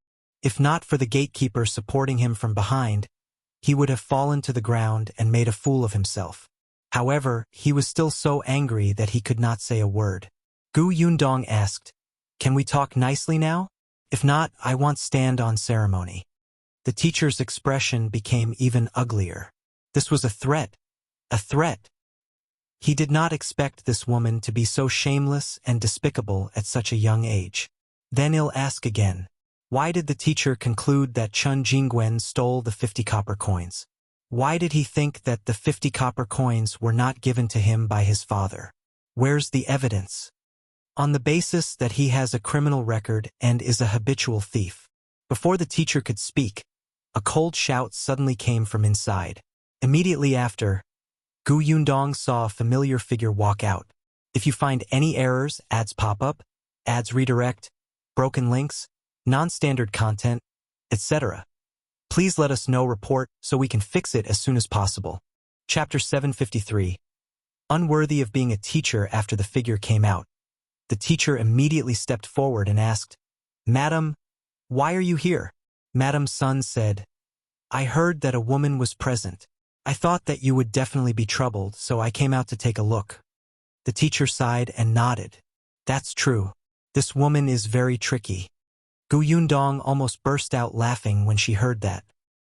If not for the gatekeeper supporting him from behind, he would have fallen to the ground and made a fool of himself. However, he was still so angry that he could not say a word. Yundong asked, can we talk nicely now? If not, I want stand on ceremony. The teacher's expression became even uglier. This was a threat. A threat. He did not expect this woman to be so shameless and despicable at such a young age. Then he'll ask again. Why did the teacher conclude that Qingyuan stole the 50 copper coins? Why did he think that the 50 copper coins were not given to him by his father? Where's the evidence? On the basis that he has a criminal record and is a habitual thief. Before the teacher could speak, a cold shout suddenly came from inside. Immediately after, Yundong saw a familiar figure walk out. If you find any errors, ads pop up, ads redirect, broken links, non-standard content, etc. Please let us know report so we can fix it as soon as possible. Chapter 753. Unworthy of being a teacher after the figure came out. The teacher immediately stepped forward and asked, Madam, why are you here? Madam's son said, I heard that a woman was present. I thought that you would definitely be troubled, so I came out to take a look. The teacher sighed and nodded. That's true. This woman is very tricky. Yundong almost burst out laughing when she heard that.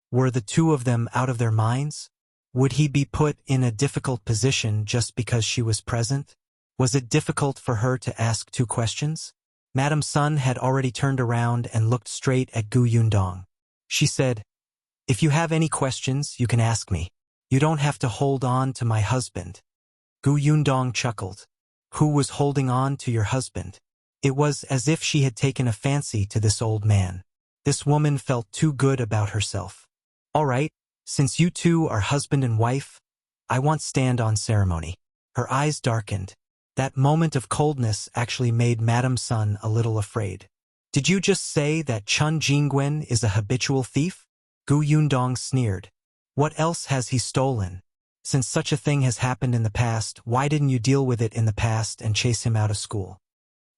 Were the two of them out of their minds? Would he be put in a difficult position just because she was present? Was it difficult for her to ask two questions? Madame Sun had already turned around and looked straight at Yundong. She said, If you have any questions, you can ask me. You don't have to hold on to my husband. Yundong chuckled. Who was holding on to your husband? It was as if she had taken a fancy to this old man. This woman felt too good about herself. All right, since you two are husband and wife, I want stand on ceremony. Her eyes darkened. That moment of coldness actually made Madame Sun a little afraid. Did you just say that Qingyuan is a habitual thief? Yundong sneered. What else has he stolen? Since such a thing has happened in the past, why didn't you deal with it in the past and chase him out of school?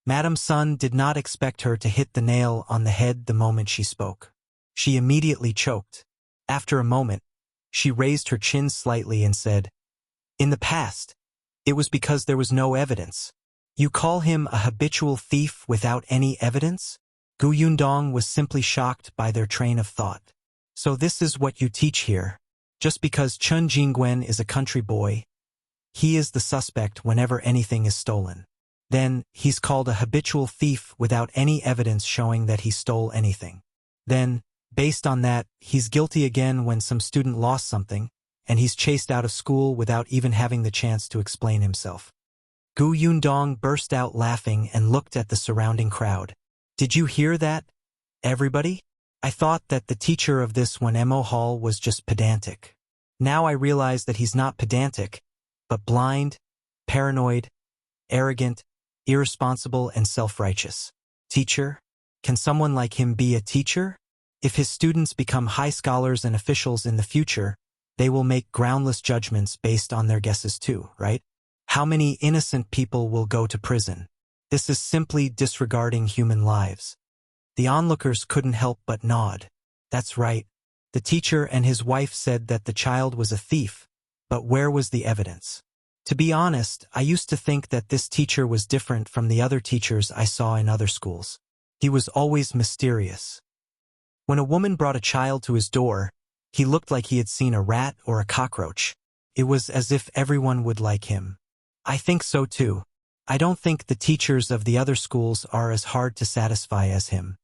Madame Sun did not expect her to hit the nail on the head the moment she spoke. She immediately choked. After a moment, she raised her chin slightly and said, In the past, it was because there was no evidence. You call him a habitual thief without any evidence? Yundong was simply shocked by their train of thought. So this is what you teach here. Just because Qingyuan is a country boy, he is the suspect whenever anything is stolen. Then, he's called a habitual thief without any evidence showing that he stole anything. Then, based on that, he's guilty again when some student lost something, and he's chased out of school without even having the chance to explain himself. Yundong burst out laughing and looked at the surrounding crowd. Did you hear that, everybody? I thought that the teacher of this 1mo hall was just pedantic. Now I realize that he's not pedantic, but blind, paranoid, arrogant, irresponsible, and self-righteous. Teacher? Can someone like him be a teacher? If his students become high scholars and officials in the future, they will make groundless judgments based on their guesses too, right? How many innocent people will go to prison? This is simply disregarding human lives. The onlookers couldn't help but nod. That's right. The teacher and his wife said that the child was a thief, but where was the evidence? To be honest, I used to think that this teacher was different from the other teachers I saw in other schools. He was always mysterious. When a woman brought a child to his door, he looked like he had seen a rat or a cockroach. It was as if everyone would like him. I think so too. I don't think the teachers of the other schools are as hard to satisfy as him.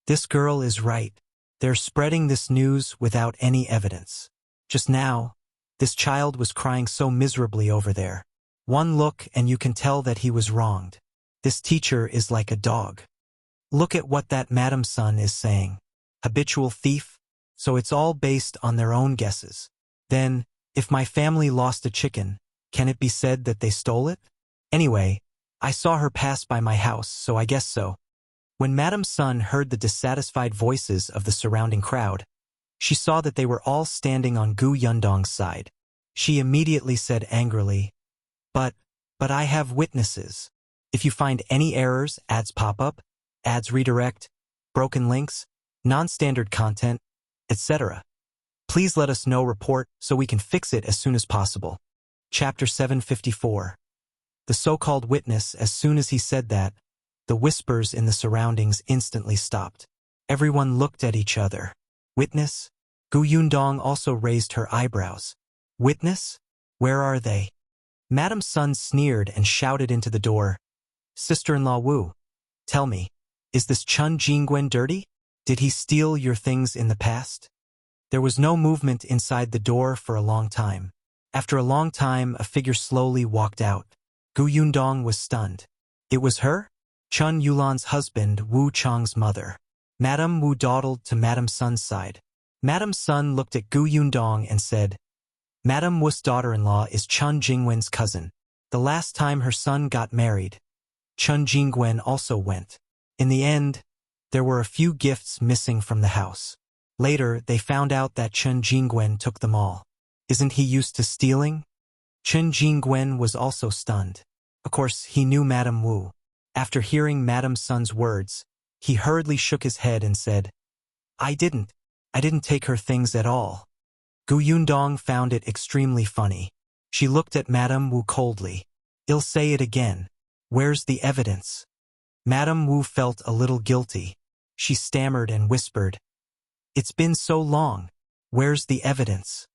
This girl is right. They're spreading this news without any evidence. Just now, this child was crying so miserably over there. One look and you can tell that he was wronged. This teacher is like a dog. Look at what that Madam Sun is saying. Habitual thief? So it's all based on their own guesses. Then, if my family lost a chicken, can it be said that they stole it? Anyway, I saw her pass by my house, so I guess so. When Madam Sun heard the dissatisfied voices of the surrounding crowd, she saw that they were all standing on Gu Yundong's side. She immediately said angrily, But I have witnesses. If you find any errors, ads pop up, ads redirect, broken links, non-standard content, etc. Please let us know report so we can fix it as soon as possible. Chapter 754. The so-called witness. As soon as he said that, the whispers in the surroundings instantly stopped. Everyone looked at each other. Witness? Gu Yundong also raised her eyebrows. Witness? Where are they? Madam Sun sneered and shouted into the door. Sister-in-law Wu, tell me, is this Qingyuan dirty? Did he steal your things in the past? There was no movement inside the door for a long time. After a long time, a figure slowly walked out. Gu Yundong was stunned. It was her? Chun Yulan's husband, Wu Chang's mother. Madame Wu dawdled to Madam Sun's side. Madam Sun looked at Gu Yundong and said, Madam Wu's daughter-in-law is Chun Jingwen's cousin. The last time her son got married, Chun Jingwen also went. In the end, there were a few gifts missing from the house. Later, they found out that Chun Jingwen took them all. Isn't he used to stealing? Chun Jingwen was also stunned. Of course, he knew Madam Wu. After hearing Madam Sun's words, he hurriedly shook his head and said, I didn't take her things at all. Gu Yundong found it extremely funny. She looked at Madam Wu coldly. I'll say it again. Where's the evidence? Madam Wu felt a little guilty. She stammered and whispered, It's been so long. Where's the evidence?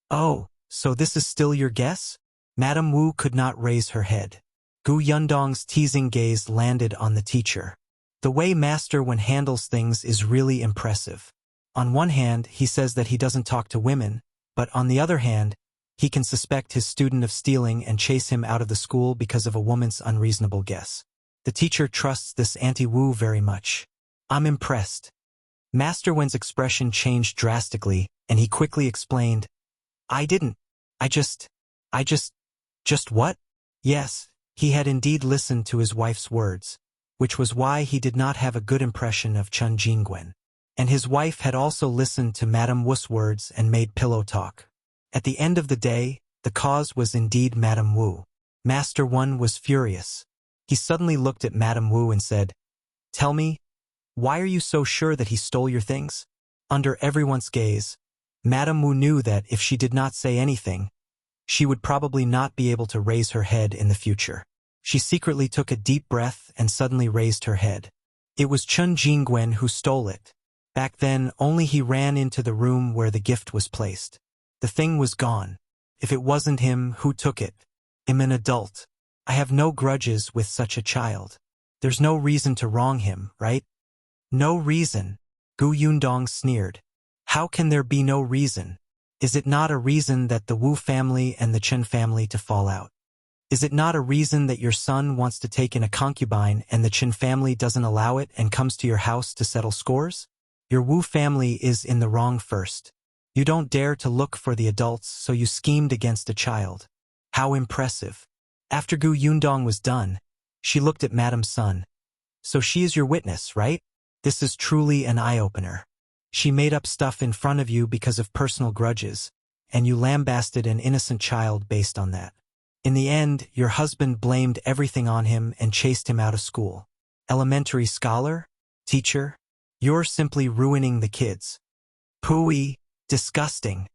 Oh, so this is still your guess? Madam Wu could not raise her head. Gu Yundong's teasing gaze landed on the teacher. The way Master Wen handles things is really impressive. On one hand, he says that he doesn't talk to women, but on the other hand, he can suspect his student of stealing and chase him out of the school because of a woman's unreasonable guess. The teacher trusts this Auntie Wu very much. I'm impressed. Master Wen's expression changed drastically, and he quickly explained, Just what? Yes, he had indeed listened to his wife's words, which was why he did not have a good impression of Chun Jingwen. And his wife had also listened to Madame Wu's words and made pillow talk. At the end of the day, the cause was indeed Madame Wu. Master Wen was furious. He suddenly looked at Madame Wu and said, Tell me, why are you so sure that he stole your things? Under everyone's gaze, Madame Wu knew that if she did not say anything, she would probably not be able to raise her head in the future. She secretly took a deep breath and suddenly raised her head. It was Chun Jingwen who stole it. Back then, only he ran into the room where the gift was placed. The thing was gone. If it wasn't him, who took it? I'm an adult. I have no grudges with such a child. There's no reason to wrong him, right? No reason, Gu Yundong sneered. How can there be no reason? Is it not a reason that the Wu family and the Chen family to fall out? Is it not a reason that your son wants to take in a concubine and the Chen family doesn't allow it and comes to your house to settle scores? Your Wu family is in the wrong first. You don't dare to look for the adults, so you schemed against a child. How impressive. After Gu Yundong was done, she looked at Madam Sun. So she is your witness, right? This is truly an eye-opener. She made up stuff in front of you because of personal grudges, and you lambasted an innocent child based on that. In the end, your husband blamed everything on him and chased him out of school. Elementary scholar? Teacher? You're simply ruining the kids. Pooey. Disgusting.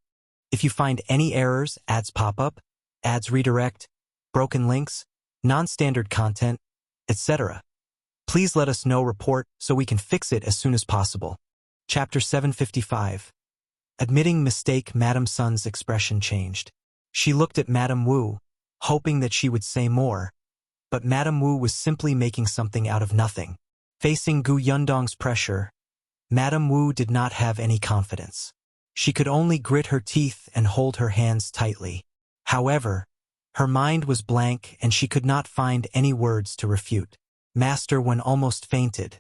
If you find any errors, ads pop up, ads redirect, broken links, non-standard content, etc. Please let us know report so we can fix it as soon as possible. Chapter 755. Admitting mistake. Madam Sun's expression changed. She looked at Madam Wu, hoping that she would say more, but Madame Wu was simply making something out of nothing. Facing Gu Yundong's pressure, Madame Wu did not have any confidence. She could only grit her teeth and hold her hands tightly. However, her mind was blank and she could not find any words to refute. Master Wen almost fainted.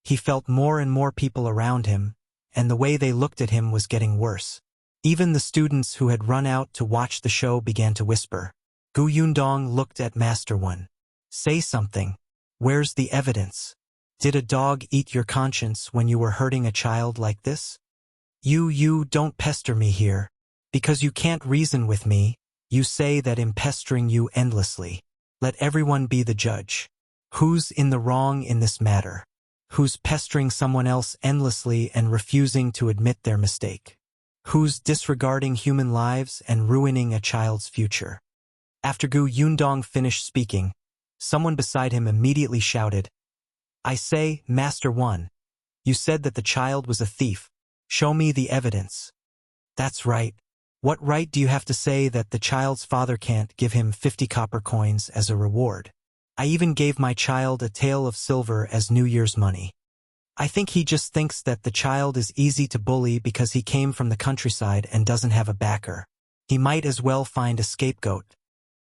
He felt more and more people around him, and the way they looked at him was getting worse. Even the students who had run out to watch the show began to whisper. Gu Yundong looked at Master Wen. Say something. Where's the evidence? Did a dog eat your conscience when you were hurting a child like this? You don't pester me here. Because you can't reason with me, you say that I'm pestering you endlessly. Let everyone be the judge. Who's in the wrong in this matter? Who's pestering someone else endlessly and refusing to admit their mistake? Who's disregarding human lives and ruining a child's future? After Gu Yundong finished speaking, someone beside him immediately shouted, I say, Master Wen, you said that the child was a thief. Show me the evidence. That's right. What right do you have to say that the child's father can't give him 50 copper coins as a reward? I even gave my child a tael of silver as New Year's money. I think he just thinks that the child is easy to bully because he came from the countryside and doesn't have a backer. He might as well find a scapegoat.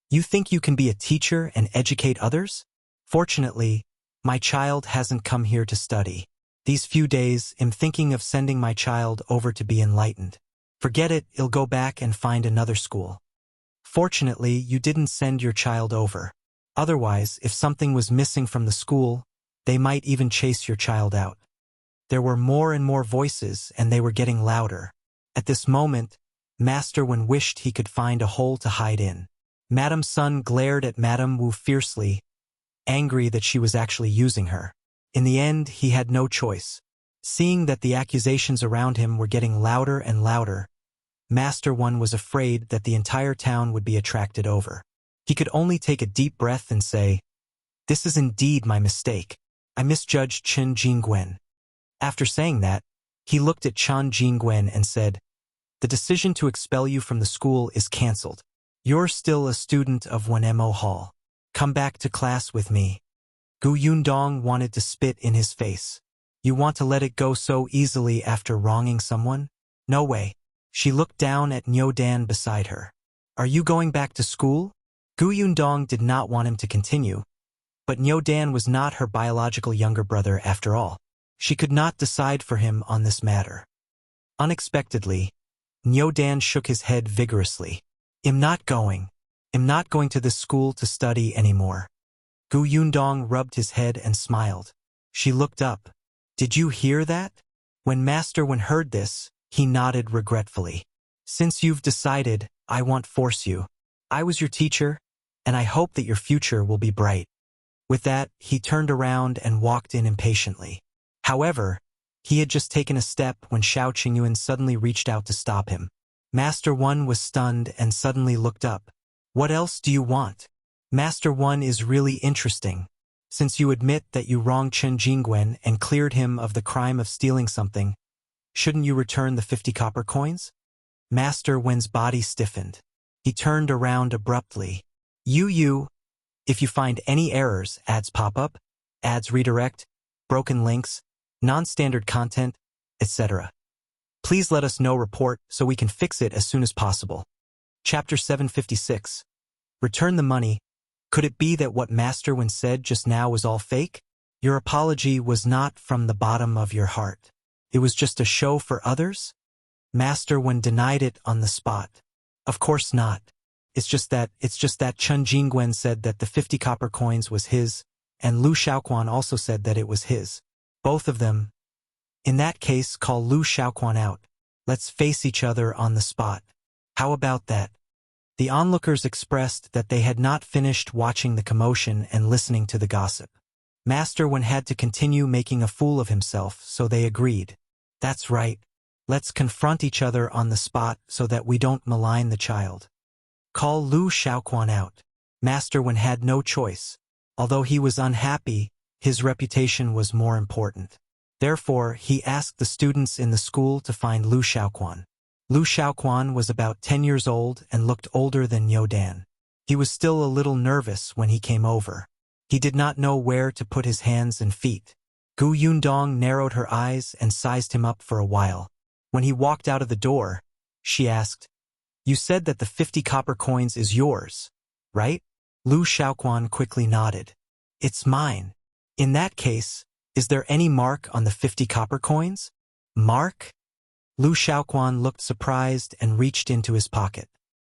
You think you can be a teacher and educate others? Fortunately, my child hasn't come here to study. These few days, I'm thinking of sending my child over to be enlightened. Forget it, he'll go back and find another school. Fortunately, you didn't send your child over. Otherwise, if something was missing from the school, they might even chase your child out. There were more and more voices, and they were getting louder. At this moment, Master Wen wished he could find a hole to hide in. Madame Sun glared at Madame Wu fiercely, angry that she was actually using her. In the end, he had no choice. Seeing that the accusations around him were getting louder and louder, Master Wen was afraid that the entire town would be attracted over. He could only take a deep breath and say, This is indeed my mistake. I misjudged Chen Jingguan. After saying that, he looked at Chen Jingguan and said, The decision to expel you from the school is cancelled. You're still a student of Wenhuo Hall. Come back to class with me. Gu Yundong wanted to spit in his face. You want to let it go so easily after wronging someone? No way. She looked down at Niu Dan beside her. Are you going back to school? Gu Yundong did not want him to continue, but Niu Dan was not her biological younger brother after all. She could not decide for him on this matter. Unexpectedly, Niu Dan shook his head vigorously. I'm not going to this school to study anymore. Gu Yundong rubbed his head and smiled. She looked up. Did you hear that? When Master Wen heard this, he nodded regretfully. Since you've decided, I won't force you. I was your teacher, and I hope that your future will be bright. With that, he turned around and walked in impatiently. However, he had just taken a step when Shao Qingyuan suddenly reached out to stop him. Master Wen was stunned and suddenly looked up. What else do you want? Master Wen is really interesting. Since you admit that you wronged Chen Jingguan and cleared him of the crime of stealing something, shouldn't you return the 50 copper coins? Master Wen's body stiffened. He turned around abruptly. If you find any errors, ads pop up, ads redirect, broken links, non-standard content, etc. Please let us know report so we can fix it as soon as possible. Chapter 756. Return the money. Could it be that what Master Wen said just now was all fake? Your apology was not from the bottom of your heart. It was just a show for others? Master Wen denied it on the spot. Of course not. It's just that Chen Jingguan said that the 50 copper coins was his, and Liu Xiahui also said that it was his. Both of them. In that case, call Liu Xiahui out. Let's face each other on the spot. How about that? The onlookers expressed that they had not finished watching the commotion and listening to the gossip. Master Wen had to continue making a fool of himself, so they agreed. That's right. Let's confront each other on the spot so that we don't malign the child. Call Liu Xiahui out. Master Wen had no choice. Although he was unhappy, his reputation was more important. Therefore, he asked the students in the school to find Liu Xiahui. Liu Xiahui was about 10 years old and looked older than Niu Dan. He was still a little nervous when he came over. He did not know where to put his hands and feet. Gu Yundong narrowed her eyes and sized him up for a while. When he walked out of the door, she asked, "You said that the 50 copper coins is yours, right?" Liu Xiahui quickly nodded. "It's mine." "In that case, is there any mark on the 50 copper coins?" "Mark?" Liu Xiahui looked surprised and reached into his pocket.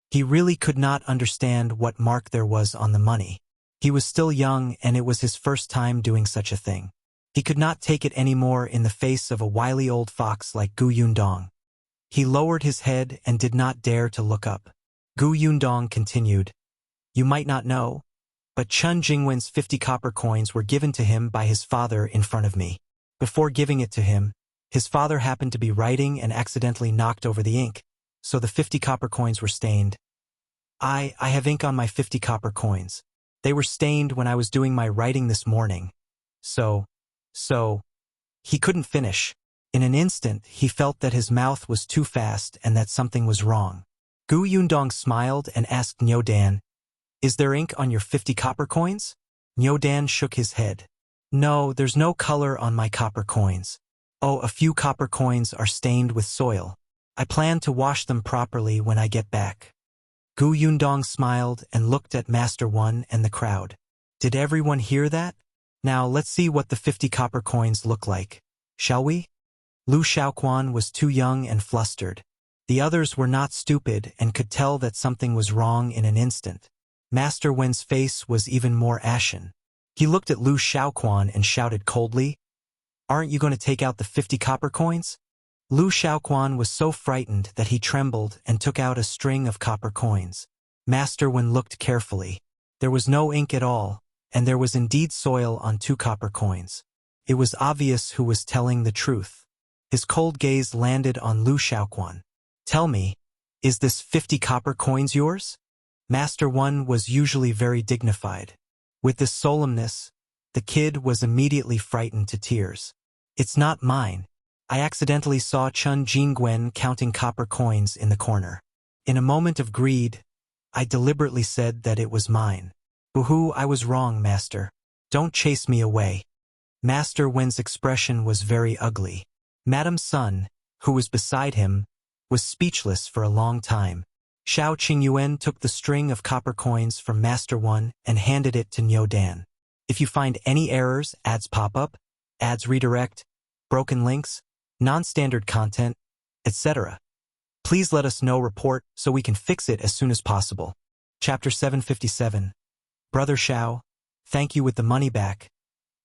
He really could not understand what mark there was on the money. He was still young and it was his first time doing such a thing. He could not take it anymore in the face of a wily old fox like Gu Yundong. He lowered his head and did not dare to look up. Gu Yundong continued, "You might not know, but Chen Jingwen's 50 copper coins were given to him by his father in front of me. Before giving it to him, his father happened to be writing and accidentally knocked over the ink, so the 50 copper coins were stained. I have ink on my 50 copper coins. They were stained when I was doing my writing this morning. So, he couldn't finish. In an instant, he felt that his mouth was too fast and that something was wrong. Gu Yundong smiled and asked Niu Dan, "Is there ink on your 50 copper coins?" Niu Dan shook his head. "No, there's no color on my copper coins. Oh, a few copper coins are stained with soil. I plan to wash them properly when I get back." Gu Yundong smiled and looked at Master One and the crowd. Did everyone hear that? Now let's see what the 50 copper coins look like. Shall we? Liu Xiahui was too young and flustered. The others were not stupid and could tell that something was wrong in an instant. Master Wen's face was even more ashen. He looked at Liu Xiahui and shouted coldly, "Aren't you going to take out the 50 copper coins?" Liu Xiahui was so frightened that he trembled and took out a string of copper coins. Master Wen looked carefully. There was no ink at all, and there was indeed soil on 2 copper coins. It was obvious who was telling the truth. His cold gaze landed on Liu Xiahui. "Tell me, is this 50 copper coins yours?" Master One was usually very dignified. With this solemnness, the kid was immediately frightened to tears. "It's not mine. I accidentally saw Chen Jingwen counting copper coins in the corner. In a moment of greed, I deliberately said that it was mine. Boo-hoo, I was wrong, Master. Don't chase me away." Master Wen's expression was very ugly. Madame Sun, who was beside him, was speechless for a long time. Shao Qingyuan took the string of copper coins from Master One and handed it to Niu Dan. "If you find any errors, ads pop up, ads redirect, broken links, non-standard content, etc. Please let us know report so we can fix it as soon as possible." Chapter 757. Brother Shao, thank you with the money back.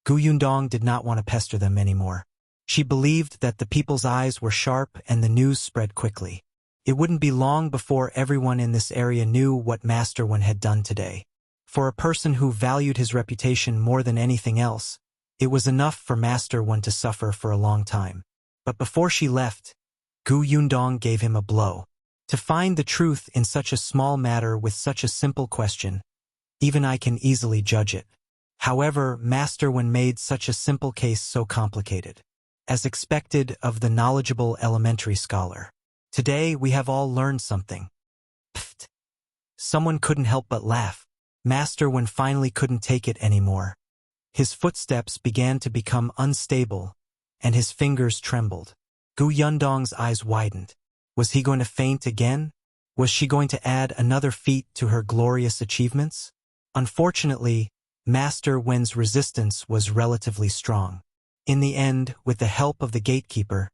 Gu Yundong did not want to pester them anymore. She believed that the people's eyes were sharp and the news spread quickly. It wouldn't be long before everyone in this area knew what Master One had done today. For a person who valued his reputation more than anything else, it was enough for Master One to suffer for a long time. But before she left, Gu Yundong gave him a blow. To find the truth in such a small matter with such a simple question, even I can easily judge it. However, Master One made such a simple case so complicated. As expected of the knowledgeable elementary scholar. Today we have all learned something. Pfft. Someone couldn't help but laugh. Master One finally couldn't take it anymore. His footsteps began to become unstable, and his fingers trembled. Gu Yundong's eyes widened. Was he going to faint again? Was she going to add another feat to her glorious achievements? Unfortunately, Master Wen's resistance was relatively strong. In the end, with the help of the gatekeeper,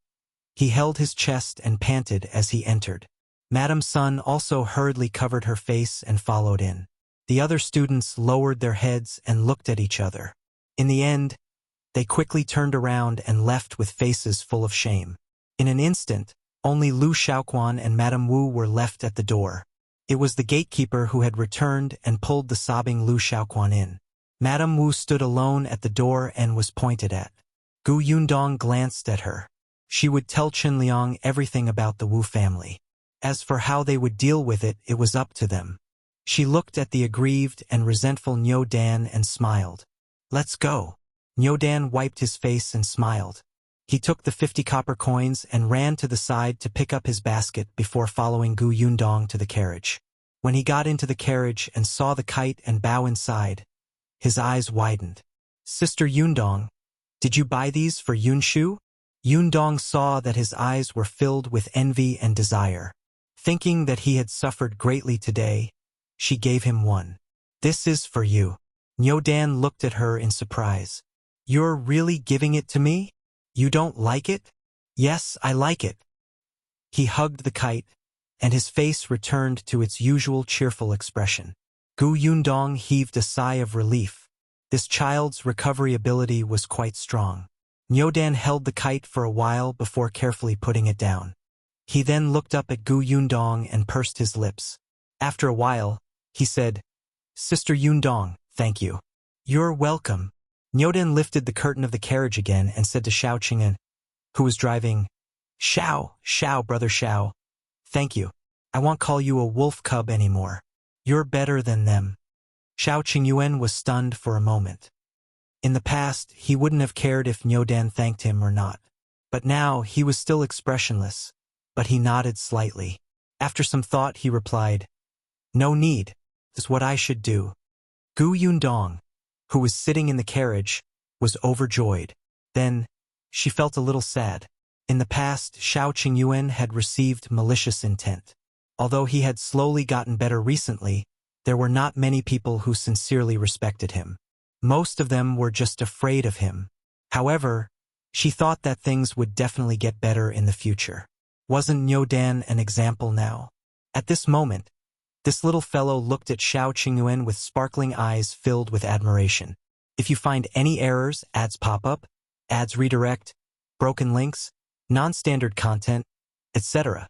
he held his chest and panted as he entered. Madame Sun also hurriedly covered her face and followed in. The other students lowered their heads and looked at each other. In the end, they quickly turned around and left with faces full of shame. In an instant, only Liu Xiahui and Madame Wu were left at the door. It was the gatekeeper who had returned and pulled the sobbing Liu Xiahui in. Madame Wu stood alone at the door and was pointed at. Gu Yundong glanced at her. She would tell Qinliang everything about the Wu family. As for how they would deal with it, it was up to them. She looked at the aggrieved and resentful Niu Dan and smiled. "Let's go." Niu Dan wiped his face and smiled. He took the 50 copper coins and ran to the side to pick up his basket before following Gu Yundong to the carriage. When he got into the carriage and saw the kite and Bao inside, His eyes widened. Sister Yundong, did you buy these for Yunxu? Yundong saw that his eyes were filled with envy and desire. Thinking that he had suffered greatly today, she gave him one. This is for you. Niu Dan looked at her in surprise. You're really giving it to me? You don't like it? Yes, I like it. He hugged the kite, and his face returned to its usual cheerful expression. Gu Yundong heaved a sigh of relief. This child's recovery ability was quite strong. Niu Dan held the kite for a while before carefully putting it down. He then looked up at Gu Yundong and pursed his lips. After a while, he said, Sister Yundong, thank you. You're welcome. Niu Dan lifted the curtain of the carriage again and said to Shao Qingyuan, who was driving, Shao, brother Shao. Thank you. I won't call you a wolf cub anymore. You're better than them. Shao Qingyuan was stunned for a moment. In the past, he wouldn't have cared if Niu Dan thanked him or not. But now, he was still expressionless, but he nodded slightly. After some thought, he replied, No need. This is what I should do. Gu Yundong, who was sitting in the carriage, was overjoyed. Then, she felt a little sad. In the past, Shao Qingyuan had received malicious intent. Although he had slowly gotten better recently, there were not many people who sincerely respected him. Most of them were just afraid of him. However, she thought that things would definitely get better in the future. Wasn't Niu Dan an example now? At this moment, this little fellow looked at Shao Qingyuan with sparkling eyes filled with admiration. If you find any errors, ads pop up, ads redirect, broken links, non-standard content, etc.,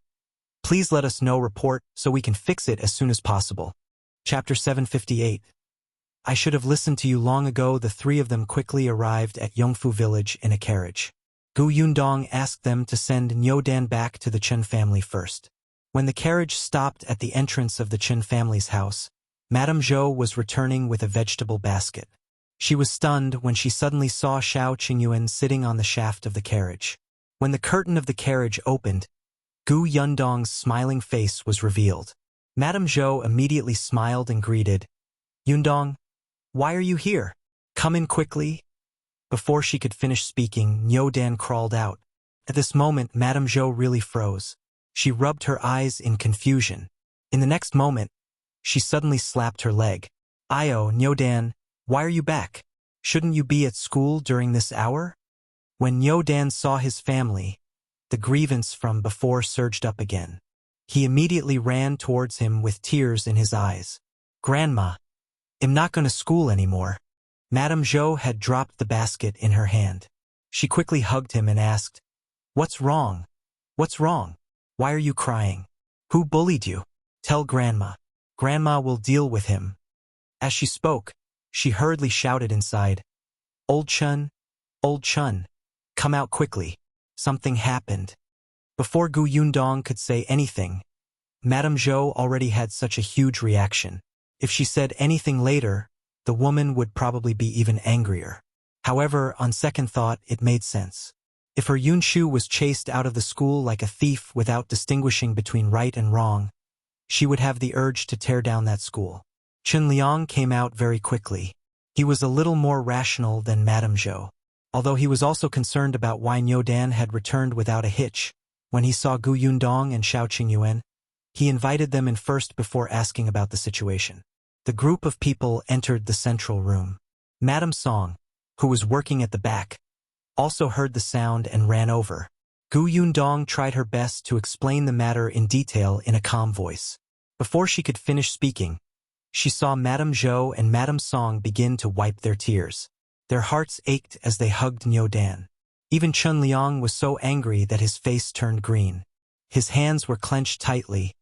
please let us know report so we can fix it as soon as possible. Chapter 758. I should have listened to you long ago. The three of them quickly arrived at Yongfu village in a carriage. Gu Yundong asked them to send Niu Dan back to the Chen family first. When the carriage stopped at the entrance of the Chen family's house, Madame Zhou was returning with a vegetable basket. She was stunned when she suddenly saw Shao Qingyuan sitting on the shaft of the carriage. When the curtain of the carriage opened, Gu Yundong's smiling face was revealed. Madame Zhou immediately smiled and greeted, Yundong, why are you here? Come in quickly. Before she could finish speaking, Niu Dan crawled out. At this moment, Madame Zhou really froze. She rubbed her eyes in confusion. In the next moment, she suddenly slapped her leg. Io, Niu Dan, why are you back? Shouldn't you be at school during this hour? When Niu Dan saw his family, the grievance from before surged up again. He immediately ran towards him with tears in his eyes. Grandma, I'm not going to school anymore. Madame Zhou had dropped the basket in her hand. She quickly hugged him and asked, What's wrong? What's wrong? Why are you crying? Who bullied you? Tell Grandma. Grandma will deal with him. As she spoke, she hurriedly shouted inside, Old Chun, come out quickly. Something happened. Before Gu Yundong could say anything, Madame Zhou already had such a huge reaction. If she said anything later, the woman would probably be even angrier. However, on second thought, it made sense. If her Yunxu was chased out of the school like a thief without distinguishing between right and wrong, she would have the urge to tear down that school. Chen Liang came out very quickly. He was a little more rational than Madame Zhou. Although he was also concerned about why Niu Dan had returned without a hitch, when he saw Gu Yundong and Shao Qingyuan, he invited them in first before asking about the situation. The group of people entered the central room. Madame Song, who was working at the back, also heard the sound and ran over. Gu Yundong tried her best to explain the matter in detail in a calm voice. Before she could finish speaking, she saw Madame Zhou and Madame Song begin to wipe their tears. Their hearts ached as they hugged Niu Dan. Even Chen Liang was so angry that his face turned green. His hands were clenched tightly,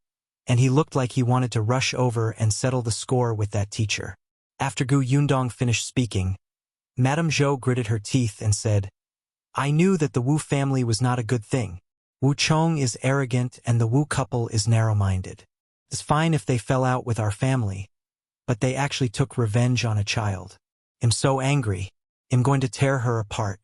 and he looked like he wanted to rush over and settle the score with that teacher. After Gu Yundong finished speaking, Madame Zhou gritted her teeth and said, I knew that the Wu family was not a good thing. Wu Chong is arrogant and the Wu couple is narrow-minded. It's fine if they fell out with our family, but they actually took revenge on a child. I'm so angry. I'm going to tear her apart.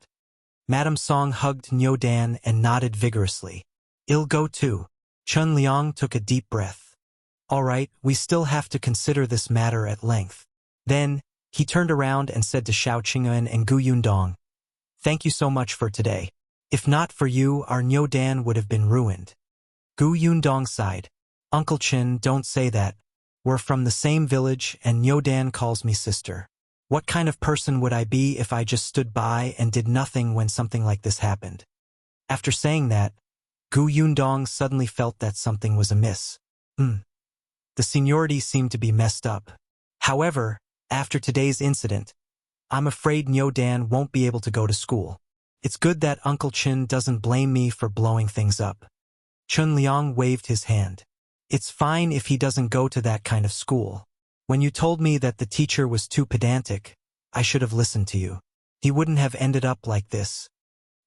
Madame Song hugged Niu Dan and nodded vigorously. I'll go too. Chen Liang took a deep breath. All right, we still have to consider this matter at length. Then, He turned around and said to Shao Qingyuan and Gu Yundong, "Thank you so much for today. If not for you, our Niu Dan would have been ruined." Gu Yundong sighed. "Uncle Qin, don't say that. We're from the same village and Niu Dan calls me sister. What kind of person would I be if I just stood by and did nothing when something like this happened?" After saying that, Gu Yundong suddenly felt that something was amiss. The seniority seemed to be messed up. However, after today's incident, I'm afraid Niu Dan won't be able to go to school. It's good that Uncle Qin doesn't blame me for blowing things up. Chun Liang waved his hand. It's fine if he doesn't go to that kind of school. When you told me that the teacher was too pedantic, I should have listened to you. He wouldn't have ended up like this.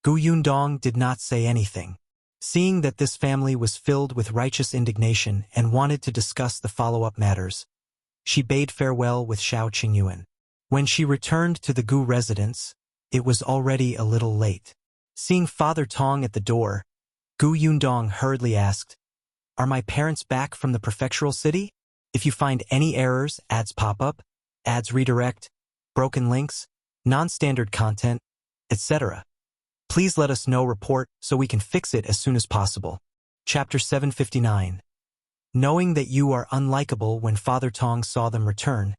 Gu Yundong did not say anything. Seeing that this family was filled with righteous indignation and wanted to discuss the follow-up matters, she bade farewell with Shao Qingyuan. When she returned to the Gu residence, it was already a little late. Seeing Father Tong at the door, Gu Yundong hurriedly asked, "Are my parents back from the prefectural city? If you find any errors, ads pop up, ads redirect, broken links, non-standard content, etc. Please let us know report so we can fix it as soon as possible." Chapter 759. Knowing that you are unlikable, when Father Tong saw them return,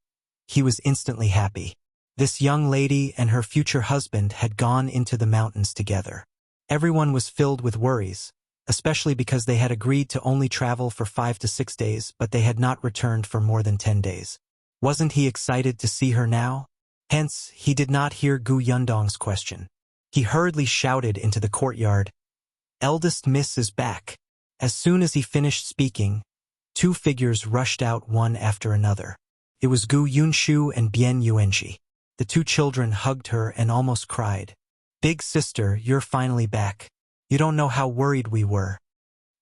he was instantly happy. This young lady and her future husband had gone into the mountains together. Everyone was filled with worries, especially because they had agreed to only travel for 5 to 6 days, but they had not returned for more than 10 days. Wasn't he excited to see her now? Hence, he did not hear Gu Yundong's question. He hurriedly shouted into the courtyard, "Eldest Miss is back." As soon as he finished speaking, 2 figures rushed out one after another. It was Gu Yunxu and Bian Yuanji. The 2 children hugged her and almost cried. "Big sister, you're finally back. You don't know how worried we were.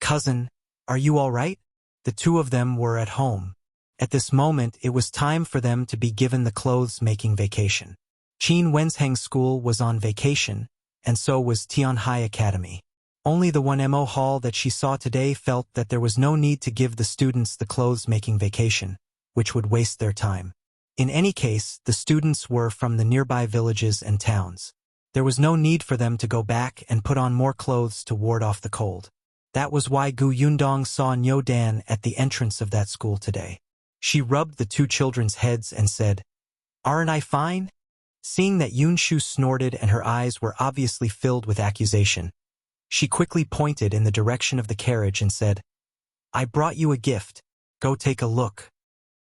Cousin, are you all right?" The 2 of them were at home. At this moment, it was time for them to be given the clothes-making vacation. Qin Wenzheng's school was on vacation, and so was Tianhai Academy. Only the 1mo hall that she saw today felt that there was no need to give the students the clothes-making vacation, which would waste their time. In any case, the students were from the nearby villages and towns. There was no need for them to go back and put on more clothes to ward off the cold. That was why Gu Yundong saw Niu Dan at the entrance of that school today. She rubbed the 2 children's heads and said, "Aren't I fine?" Seeing that Yunshu snorted and her eyes were obviously filled with accusation, she quickly pointed in the direction of the carriage and said, "I brought you a gift. Go take a look."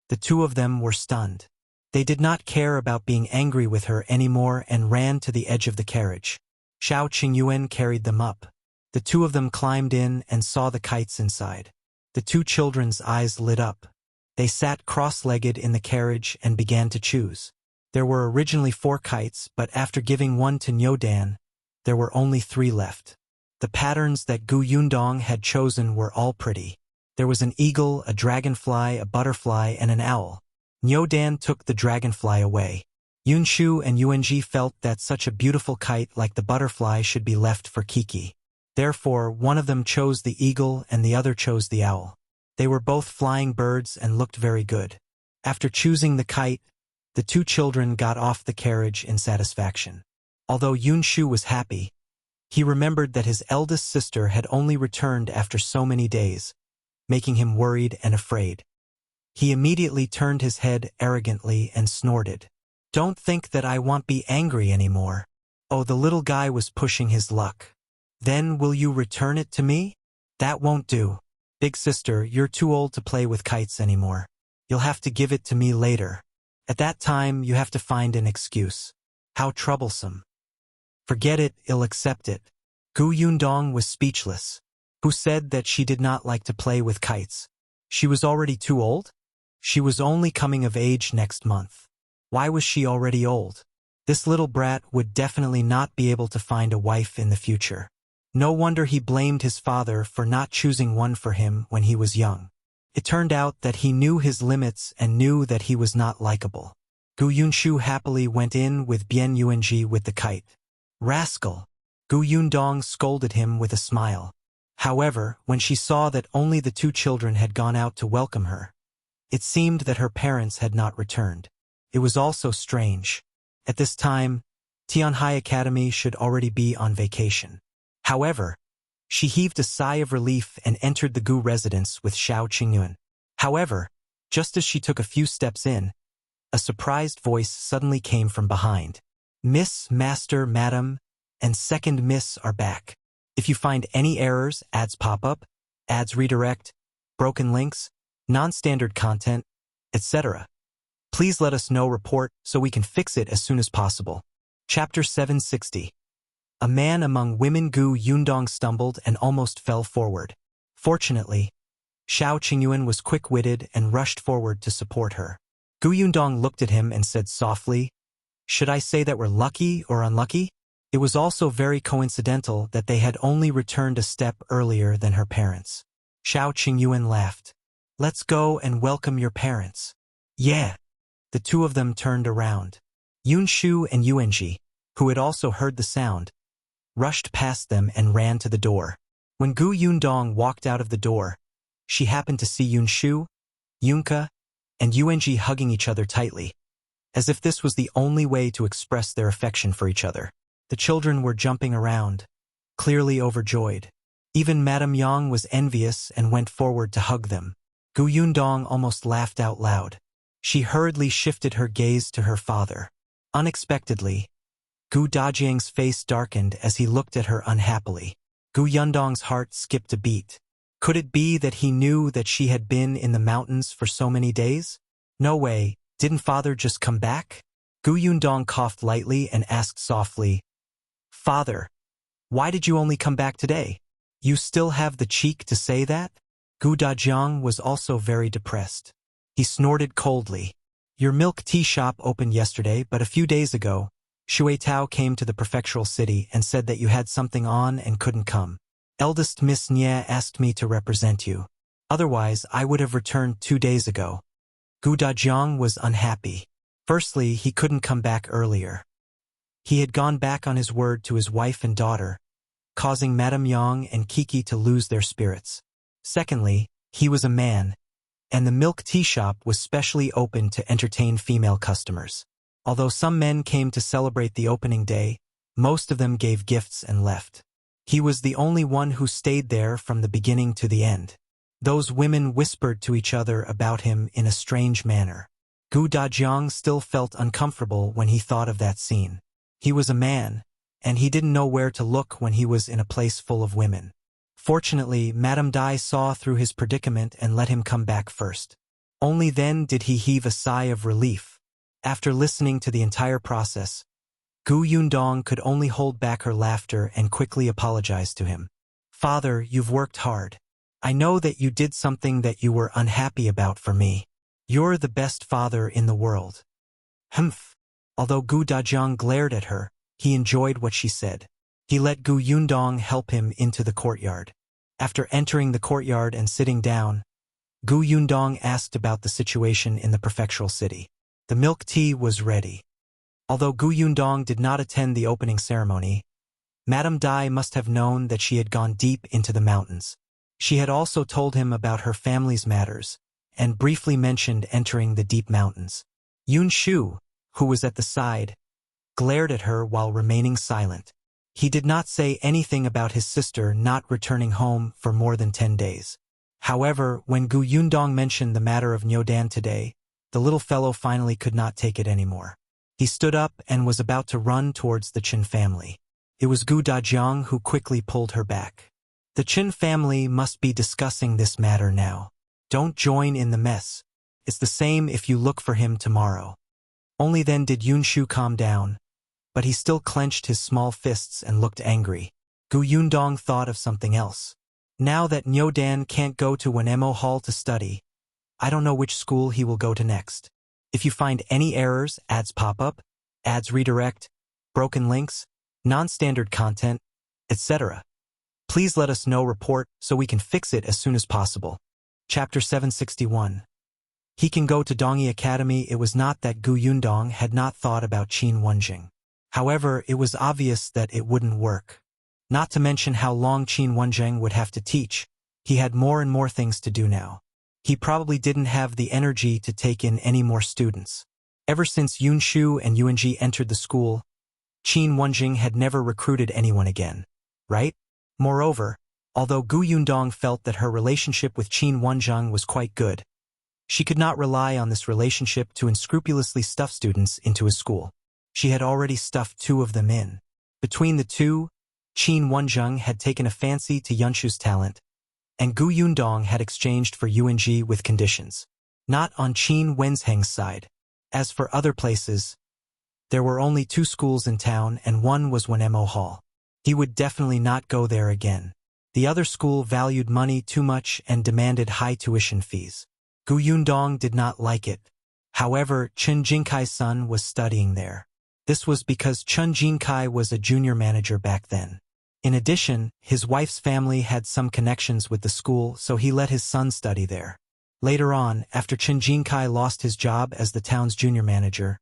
The 2 of them were stunned. They did not care about being angry with her anymore and ran to the edge of the carriage. Shao Qingyuan carried them up. The 2 of them climbed in and saw the kites inside. The 2 children's eyes lit up. They sat cross-legged in the carriage and began to choose. There were originally 4 kites, but after giving one to Niu Dan, there were only 3 left. The patterns that Gu Yundong had chosen were all pretty. There was an eagle, a dragonfly, a butterfly, and an owl. Niu Dan took the dragonfly away. Yunshu and Yuanji felt that such a beautiful kite like the butterfly should be left for Kiki. Therefore, one of them chose the eagle and the other chose the owl. They were both flying birds and looked very good. After choosing the kite, the 2 children got off the carriage in satisfaction. Although Yunshu was happy, he remembered that his eldest sister had only returned after so many days, making him worried and afraid. He immediately turned his head arrogantly and snorted. "Don't think that I won't be angry anymore." Oh, the little guy was pushing his luck. "Then will you return it to me?" "That won't do. Big sister, you're too old to play with kites anymore. You'll have to give it to me later. At that time, you have to find an excuse." How troublesome. "Forget it, I'll accept it." Gu Yundong was speechless. Who said that she did not like to play with kites? She was already too old? She was only coming of age next month. Why was she already old? This little brat would definitely not be able to find a wife in the future. No wonder he blamed his father for not choosing one for him when he was young. It turned out that he knew his limits and knew that he was not likable. Gu Yunshu happily went in with Bian Yuanji with the kite. "Rascal!" Gu Yundong scolded him with a smile. However, when she saw that only the 2 children had gone out to welcome her, it seemed that her parents had not returned. It was also strange. At this time, Tianhai Academy should already be on vacation. However, she heaved a sigh of relief and entered the Gu residence with Shao Qingyuan. However, just as she took a few steps in, a surprised voice suddenly came from behind. Miss, Master, Madam, and Second Miss are back. If you find any errors, ads pop up, ads redirect, broken links, non-standard content, etc., please let us know report so we can fix it as soon as possible. Chapter 760. A man among women. Gu Yundong stumbled and almost fell forward. Fortunately, Shao Qingyuan was quick-witted and rushed forward to support her. Gu Yundong looked at him and said softly, "Should I say that we're lucky or unlucky?" It was also very coincidental that they had only returned a step earlier than her parents. Shao Qingyuan laughed. "Let's go and welcome your parents." "Yeah." The two of them turned around. Yunxu and Yuanji, who had also heard the sound, rushed past them and ran to the door. When Gu Yundong walked out of the door, she happened to see Yunxu, Yunka, and Yuanji hugging each other tightly, as if this was the only way to express their affection for each other. The children were jumping around, clearly overjoyed. Even Madame Yang was envious and went forward to hug them. Gu Yundong almost laughed out loud. She hurriedly shifted her gaze to her father. Unexpectedly, Gu Dajiang's face darkened as he looked at her unhappily. Gu Yundong's heart skipped a beat. Could it be that he knew that she had been in the mountains for so many days? No way, didn't father just come back? Gu Yundong coughed lightly and asked softly, "Father, why did you only come back today? You still have the cheek to say that?" Gu Dajiang was also very depressed. He snorted coldly. "Your milk tea shop opened yesterday, but a few days ago, Shui Tao came to the prefectural city and said that you had something on and couldn't come. Eldest Miss Nye asked me to represent you. Otherwise, I would have returned 2 days ago." Gu Dajiang was unhappy. Firstly, he couldn't come back earlier. He had gone back on his word to his wife and daughter, causing Madame Yang and Kiki to lose their spirits. Secondly, he was a man, and the milk tea shop was specially open to entertain female customers. Although some men came to celebrate the opening day, most of them gave gifts and left. He was the only one who stayed there from the beginning to the end. Those women whispered to each other about him in a strange manner. Gu Dajiang still felt uncomfortable when he thought of that scene. He was a man, and he didn't know where to look when he was in a place full of women. Fortunately, Madame Dai saw through his predicament and let him come back first. Only then did he heave a sigh of relief. After listening to the entire process, Gu Yundong could only hold back her laughter and quickly apologize to him. "Father, you've worked hard. I know that you did something that you were unhappy about for me. You're the best father in the world." Humph. Although Gu Dajiang glared at her, he enjoyed what she said. He let Gu Yundong help him into the courtyard. After entering the courtyard and sitting down, Gu Yundong asked about the situation in the prefectural city. The milk tea was ready. Although Gu Yundong did not attend the opening ceremony, Madame Dai must have known that she had gone deep into the mountains. She had also told him about her family's matters, and briefly mentioned entering the deep mountains. Yunxu, who was at the side, glared at her while remaining silent. He did not say anything about his sister not returning home for more than 10 days. However, when Gu Yundong mentioned the matter of Niu Dan today, the little fellow finally could not take it anymore. He stood up and was about to run towards the Qin family. It was Gu Dajiang who quickly pulled her back. "The Qin family must be discussing this matter now. Don't join in the mess. It's the same if you look for him tomorrow." Only then did Yunxu calm down, but he still clenched his small fists and looked angry. Gu Yundong thought of something else. Now that Niu Dan can't go to Wenhuo Hall to study, I don't know which school he will go to next. If you find any errors, ads pop up, ads redirect, broken links, non-standard content, etc., please let us know report so we can fix it as soon as possible. Chapter 761. He can go to Dongyi Academy. It was not that Gu Yundong had not thought about Qin Wenjing. However, it was obvious that it wouldn't work. Not to mention how long Qin Wenjing would have to teach. He had more and more things to do now. He probably didn't have the energy to take in any more students. Ever since Yunxu and Yuanji entered the school, Qin Wenjing had never recruited anyone again, right? Moreover, although Gu Yundong felt that her relationship with Qin Wenjing was quite good, she could not rely on this relationship to unscrupulously stuff students into his school. She had already stuffed 2 of them in. Between the two, Qin Wenjing had taken a fancy to Yunshu's talent, and Gu Yundong had exchanged for Yuanji with conditions. Not on Qin Wenheng's side. As for other places, there were only 2 schools in town and one was Wenhuo Hall. He would definitely not go there again. The other school valued money too much and demanded high tuition fees. Gu Yundong did not like it. However, Chen Jingkai's son was studying there. This was because Chen Jingkai was a junior manager back then. In addition, his wife's family had some connections with the school, so he let his son study there. Later on, after Chen Jingkai lost his job as the town's junior manager,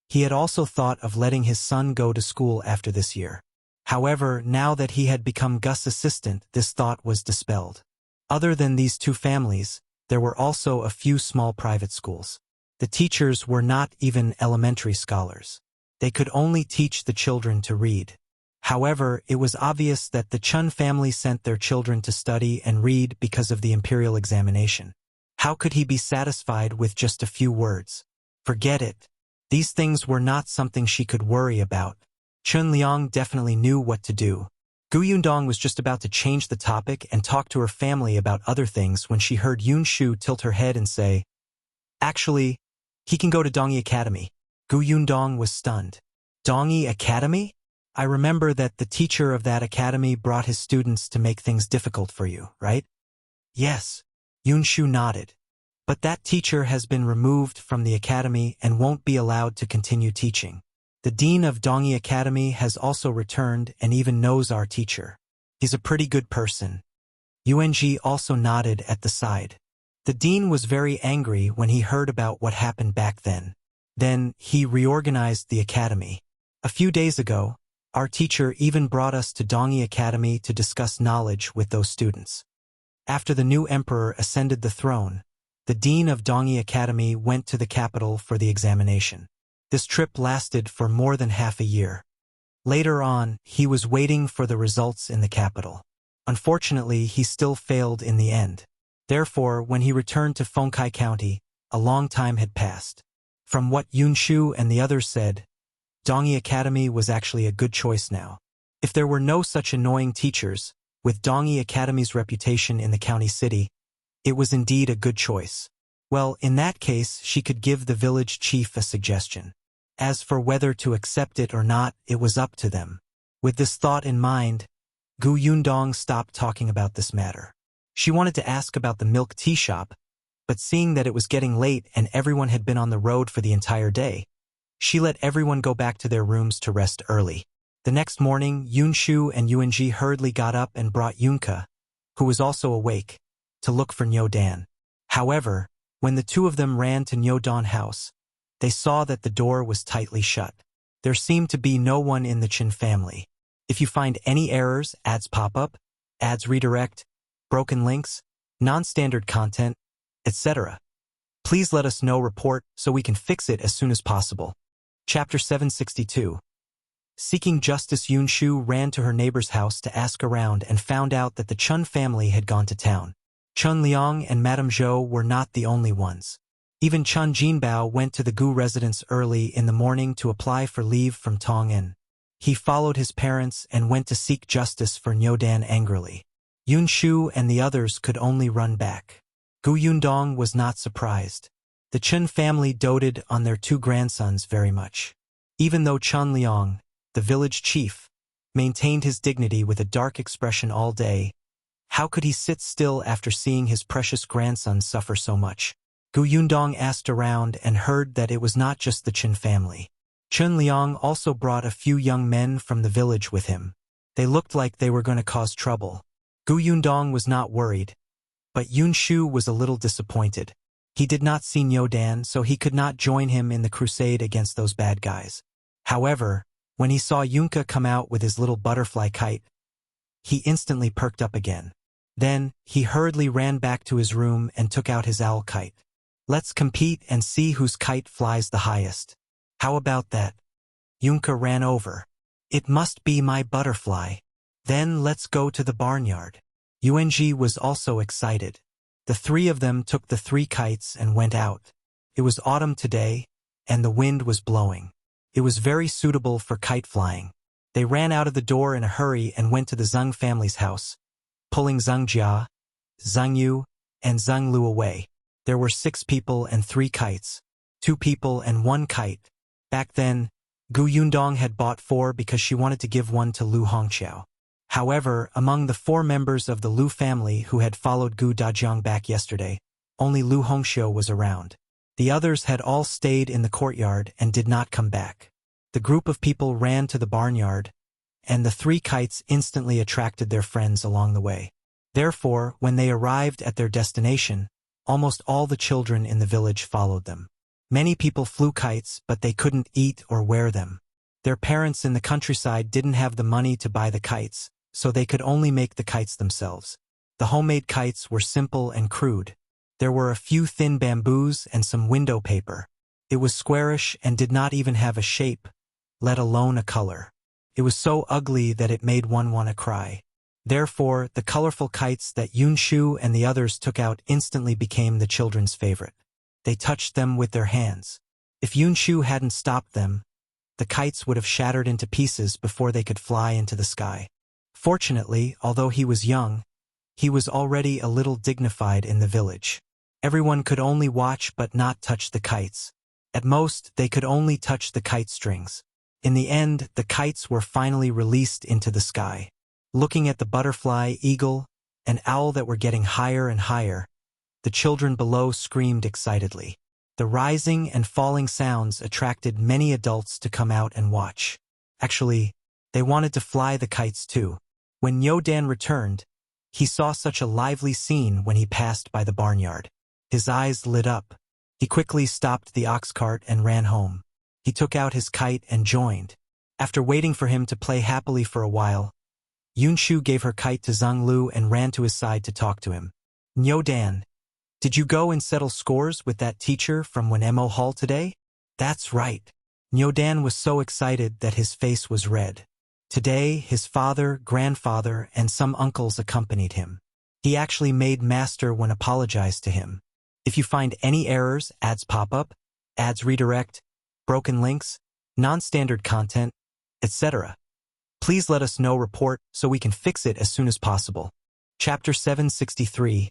he had also thought of letting his son go to school after this year. However, now that he had become Gus' assistant, this thought was dispelled. Other than these 2 families, there were also a few small private schools. The teachers were not even elementary scholars. They could only teach the children to read. However, it was obvious that the Chun family sent their children to study and read because of the imperial examination. How could he be satisfied with just a few words? Forget it. These things were not something she could worry about. Chun Liang definitely knew what to do. Gu Yundong was just about to change the topic and talk to her family about other things when she heard Yunshu tilt her head and say, "Actually, he can go to Dongyi Academy." Gu Yundong was stunned. Dongyi Academy? I remember that the teacher of that academy brought his students to make things difficult for you, right? Yes. Yunshu nodded. But that teacher has been removed from the academy and won't be allowed to continue teaching. The dean of Dongyi Academy has also returned and even knows our teacher. He's a pretty good person. Yuanji also nodded at the side. The dean was very angry when he heard about what happened back then. Then, he reorganized the academy. A few days ago, our teacher even brought us to Dongyi Academy to discuss knowledge with those students. After the new emperor ascended the throne, the dean of Dongyi Academy went to the capital for the examination. This trip lasted for more than half a year. Later on, he was waiting for the results in the capital. Unfortunately, he still failed in the end. Therefore, when he returned to Fengkai County, a long time had passed. From what Yunshu and the others said, Dongyi Academy was actually a good choice now. If there were no such annoying teachers, with Dongyi Academy's reputation in the county city, it was indeed a good choice. Well, in that case, she could give the village chief a suggestion. As for whether to accept it or not, it was up to them. With this thought in mind, Gu Yundong stopped talking about this matter. She wanted to ask about the milk tea shop, but seeing that it was getting late and everyone had been on the road for the entire day, she let everyone go back to their rooms to rest early. The next morning, Yunshu and Yuanji hurriedly got up and brought Yunka, who was also awake, to look for Niu Dan. However, when the 2 of them ran to Niu Dan's house, they saw that the door was tightly shut. There seemed to be no one in the Qin family. If you find any errors, ads pop up, ads redirect, broken links, non-standard content, etc., please let us know report so we can fix it as soon as possible. Chapter 762. Seeking justice, Yunshu ran to her neighbor's house to ask around and found out that the Chun family had gone to town. Chun Liang and Madame Zhou were not the only ones. Even Chun Jinbao went to the Gu residence early in the morning to apply for leave from Tong'an. He followed his parents and went to seek justice for Niu Dan angrily. Yunshu and the others could only run back. Gu Yundong was not surprised. The Chun family doted on their 2 grandsons very much. Even though Chun Liang, the village chief, maintained his dignity with a dark expression all day, how could he sit still after seeing his precious grandson suffer so much? Gu Yundong asked around and heard that it was not just the Qin family. Chun Liang also brought a few young men from the village with him. They looked like they were going to cause trouble. Gu Yundong was not worried, but Yunshu was a little disappointed. He did not see Niu Dan, so he could not join him in the crusade against those bad guys. However, when he saw Yunka come out with his little butterfly kite, he instantly perked up again. Then, he hurriedly ran back to his room and took out his owl kite. Let's compete and see whose kite flies the highest. How about that? Yunka ran over. It must be my butterfly. Then let's go to the barnyard. Yuanji was also excited. The three of them took the 3 kites and went out. It was autumn today, and the wind was blowing. It was very suitable for kite flying. They ran out of the door in a hurry and went to the Zheng family's house, pulling Zheng Jia, Zheng Yu, and Zheng Lu away. There were 6 people and 3 kites. 2 people and 1 kite. Back then, Gu Yundong had bought 4 because she wanted to give one to Lu Hongqiao. However, among the 4 members of the Lu family who had followed Gu Dajiang back yesterday, only Lu Hongqiao was around. The others had all stayed in the courtyard and did not come back. The group of people ran to the barnyard, and the 3 kites instantly attracted their friends along the way. Therefore, when they arrived at their destination, almost all the children in the village followed them. Many people flew kites, but they couldn't eat or wear them. Their parents in the countryside didn't have the money to buy the kites, so they could only make the kites themselves. The homemade kites were simple and crude. There were a few thin bamboos and some window paper. It was squarish and did not even have a shape, let alone a color. It was so ugly that it made one want to cry. Therefore, the colorful kites that Yunxu and the others took out instantly became the children's favorite. They touched them with their hands. If Yunxu hadn't stopped them, the kites would have shattered into pieces before they could fly into the sky. Fortunately, although he was young, he was already a little dignified in the village. Everyone could only watch but not touch the kites. At most, they could only touch the kite strings. In the end, the kites were finally released into the sky. Looking at the butterfly, eagle, and owl that were getting higher and higher, the children below screamed excitedly. The rising and falling sounds attracted many adults to come out and watch. Actually, they wanted to fly the kites too. When Niu Dan returned, he saw such a lively scene when he passed by the barnyard. His eyes lit up. He quickly stopped the ox cart and ran home. He took out his kite and joined. After waiting for him to play happily for a while, Yunxu gave her kite to Zhang Lu and ran to his side to talk to him. Niu Dan, did you go and settle scores with that teacher from Wenhuo Hall today? That's right. Niu Dan was so excited that his face was red. Today, his father, grandfather, and some uncles accompanied him. He actually made Master Wen apologize to him. If you find any errors, ads pop up, ads redirect, broken links, non-standard content, etc., please let us know report so we can fix it as soon as possible. Chapter 763.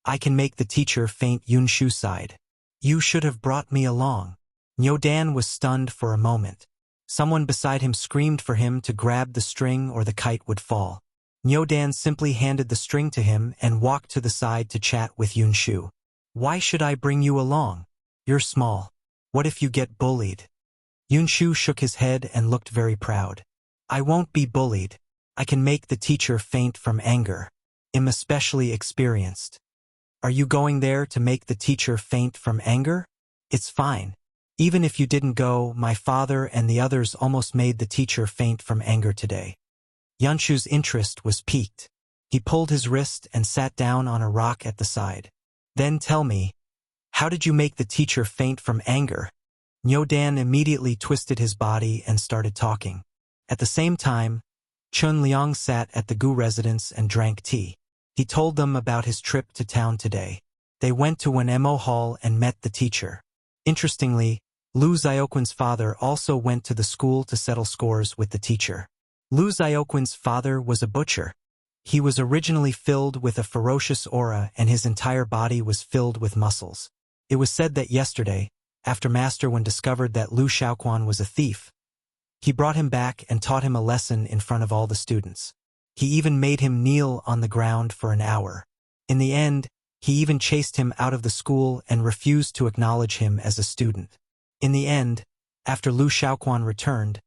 I can make the teacher faint. Yunxu sighed. You should have brought me along. Niu Dan was stunned for a moment. Someone beside him screamed for him to grab the string or the kite would fall. Niu Dan simply handed the string to him and walked to the side to chat with Yunxu. Why should I bring you along? You're small. What if you get bullied? Yunxu shook his head and looked very proud. I won't be bullied. I can make the teacher faint from anger. I'm especially experienced. Are you going there to make the teacher faint from anger? It's fine. Even if you didn't go, my father and the others almost made the teacher faint from anger today. Yunxu's interest was piqued. He pulled his wrist and sat down on a rock at the side. Then tell me, how did you make the teacher faint from anger? Niu Dan immediately twisted his body and started talking. At the same time, Chun Liang sat at the Gu residence and drank tea. He told them about his trip to town today. They went to Wenhuo Hall and met the teacher. Interestingly, Liu Xiaoquin's father also went to the school to settle scores with the teacher. Liu Xiaoquin's father was a butcher. He was originally filled with a ferocious aura and his entire body was filled with muscles. It was said that yesterday, after Master Wen discovered that Liu Xiaoquan was a thief, he brought him back and taught him a lesson in front of all the students. He even made him kneel on the ground for an hour. In the end, he even chased him out of the school and refused to acknowledge him as a student. In the end, after Liu Xiaoquan returned,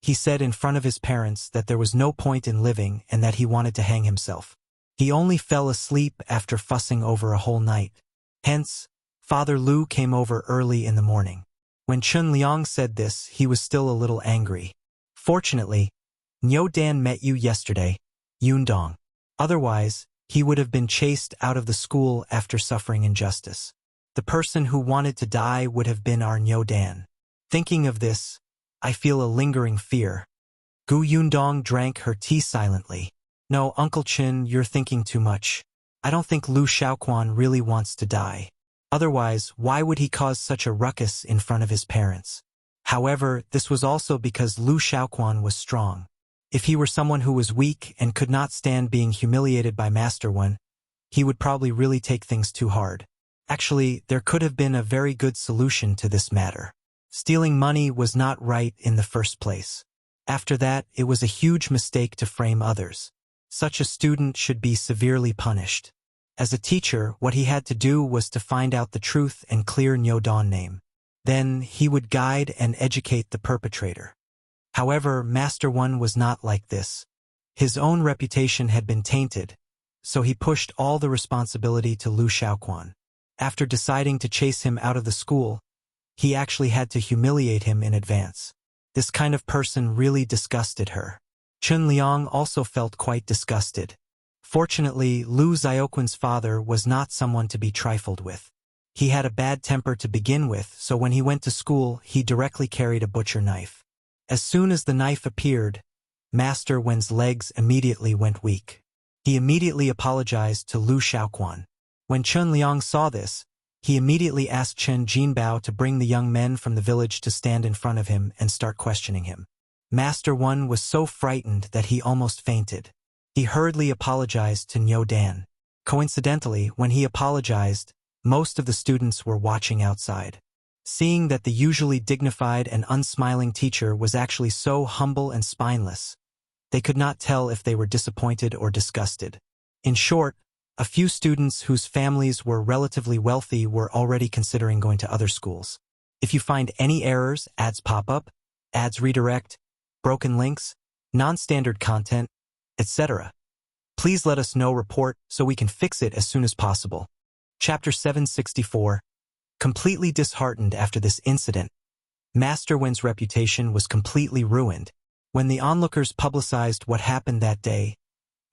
he said in front of his parents that there was no point in living and that he wanted to hang himself. He only fell asleep after fussing over a whole night. Hence, Father Liu came over early in the morning. When Chun Liang said this, he was still a little angry. Fortunately, Niu Dan met you yesterday, Yundong. Otherwise, he would have been chased out of the school after suffering injustice. The person who wanted to die would have been our Niu Dan. Thinking of this, I feel a lingering fear. Gu Yundong drank her tea silently. No, Uncle Qin, you're thinking too much. I don't think Liu Xiahui really wants to die. Otherwise, why would he cause such a ruckus in front of his parents? However, this was also because Liu Xiahui was strong. If he were someone who was weak and could not stand being humiliated by Master Wen, he would probably really take things too hard. Actually, there could have been a very good solution to this matter. Stealing money was not right in the first place. After that, it was a huge mistake to frame others. Such a student should be severely punished. As a teacher, what he had to do was to find out the truth and clear Niu Dan name. Then, he would guide and educate the perpetrator. However, Master Wen was not like this. His own reputation had been tainted, so he pushed all the responsibility to Liu Xiahui. After deciding to chase him out of the school, he actually had to humiliate him in advance. This kind of person really disgusted her. Chun Liang also felt quite disgusted. Fortunately, Liu Xiaoquan's father was not someone to be trifled with. He had a bad temper to begin with, so when he went to school, he directly carried a butcher knife. As soon as the knife appeared, Master Wen's legs immediately went weak. He immediately apologized to Liu Xiaoquan. When Chun Liang saw this, he immediately asked Chen Jinbao to bring the young men from the village to stand in front of him and start questioning him. Master Wen was so frightened that he almost fainted. He hurriedly apologized to Niu Dan. Coincidentally, when he apologized, most of the students were watching outside. Seeing that the usually dignified and unsmiling teacher was actually so humble and spineless, they could not tell if they were disappointed or disgusted. In short, a few students whose families were relatively wealthy were already considering going to other schools. If you find any errors, ads pop up, ads redirect, broken links, non-standard content, etc., please let us know report so we can fix it as soon as possible. Chapter 764. Completely disheartened after this incident, Master Wen's reputation was completely ruined. When the onlookers publicized what happened that day,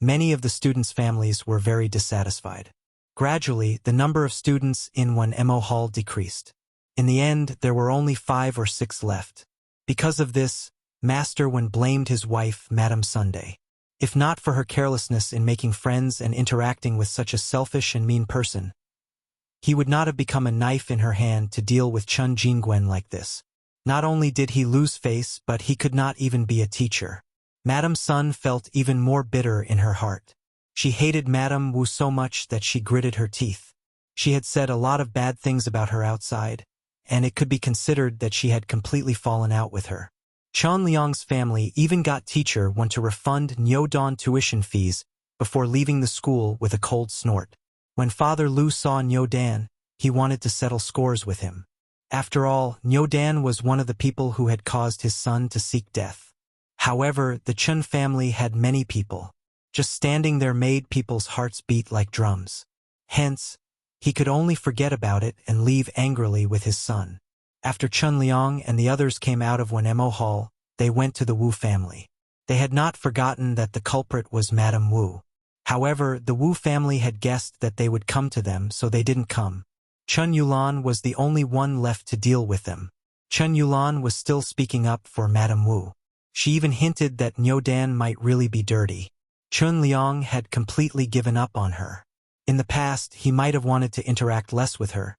many of the students' families were very dissatisfied. Gradually, the number of students in Wenhuo Hall decreased. In the end, there were only 5 or 6 left. Because of this, Master Wen blamed his wife, Madame Sunday. If not for her carelessness in making friends and interacting with such a selfish and mean person, he would not have become a knife in her hand to deal with Chun Jingwen like this. Not only did he lose face, but he could not even be a teacher. Madame Sun felt even more bitter in her heart. She hated Madame Wu so much that she gritted her teeth. She had said a lot of bad things about her outside, and it could be considered that she had completely fallen out with her. Chun Liang's family even got teacher want to refund Niu Dan tuition fees before leaving the school with a cold snort. When Father Liu saw Niu Dan, he wanted to settle scores with him. After all, Niu Dan was one of the people who had caused his son to seek death. However, the Chun family had many people. Just standing there made people's hearts beat like drums. Hence, he could only forget about it and leave angrily with his son. After Chun Liang and the others came out of Wenhuo Hall, they went to the Wu family. They had not forgotten that the culprit was Madame Wu. However, the Wu family had guessed that they would come to them, so they didn't come. Chun Yulan was the only one left to deal with them. Chun Yulan was still speaking up for Madame Wu. She even hinted that Niu Dan might really be dirty. Chun Liang had completely given up on her. In the past, he might have wanted to interact less with her,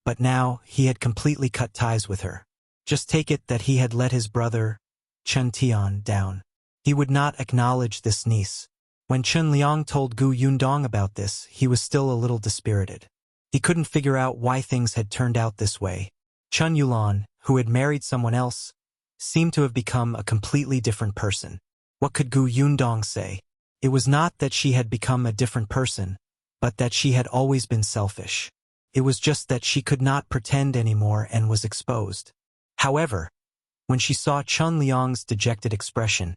but now he had completely cut ties with her. Just take it that he had let his brother, Chun Tian, down. He would not acknowledge this niece. When Chun Liang told Gu Yundong about this, he was still a little dispirited. He couldn't figure out why things had turned out this way. Chun Yulan, who had married someone else, seemed to have become a completely different person. What could Gu Yundong say? It was not that she had become a different person, but that she had always been selfish. It was just that she could not pretend anymore and was exposed. However, when she saw Chun Liang's dejected expression,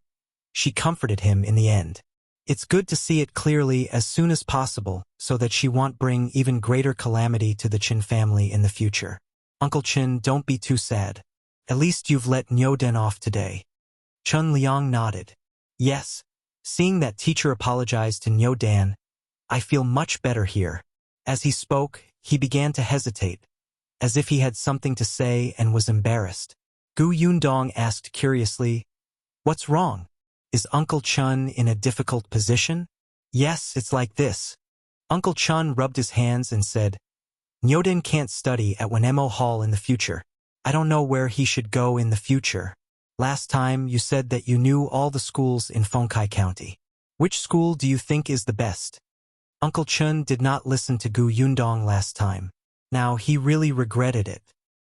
she comforted him in the end. It's good to see it clearly as soon as possible so that she won't bring even greater calamity to the Qin family in the future. Uncle Qin, don't be too sad. At least you've let Niu Dan off today. Chun Liang nodded. Yes, seeing that teacher apologized to Niu Dan, I feel much better here. As he spoke, he began to hesitate, as if he had something to say and was embarrassed. Gu Yundong asked curiously, "What's wrong? Is Uncle Chun in a difficult position?" "Yes, it's like this." Uncle Chun rubbed his hands and said, "Nyoden can't study at Wenhuo Hall in the future. I don't know where he should go in the future. Last time you said that you knew all the schools in Fengkai County. Which school do you think is the best?" Uncle Chun did not listen to Gu Yundong last time. Now he really regretted it.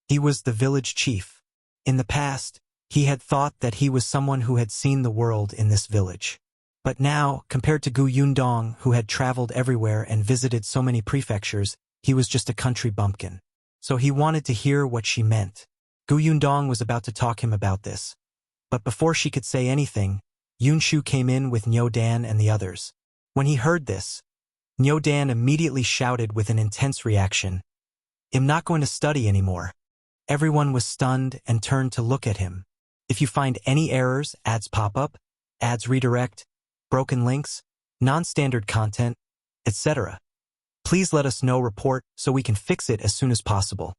He was the village chief. In the past, he had thought that he was someone who had seen the world in this village. But now, compared to Gu Yundong, who had traveled everywhere and visited so many prefectures, he was just a country bumpkin. So he wanted to hear what she meant. Gu Yundong was about to talk him about this. But before she could say anything, Yunxu came in with Niu Dan and the others. When he heard this, Niu Dan immediately shouted with an intense reaction, "I'm not going to study anymore." Everyone was stunned and turned to look at him. If you find any errors, ads pop up, ads redirect, broken links, non-standard content, etc., please let us know report so we can fix it as soon as possible.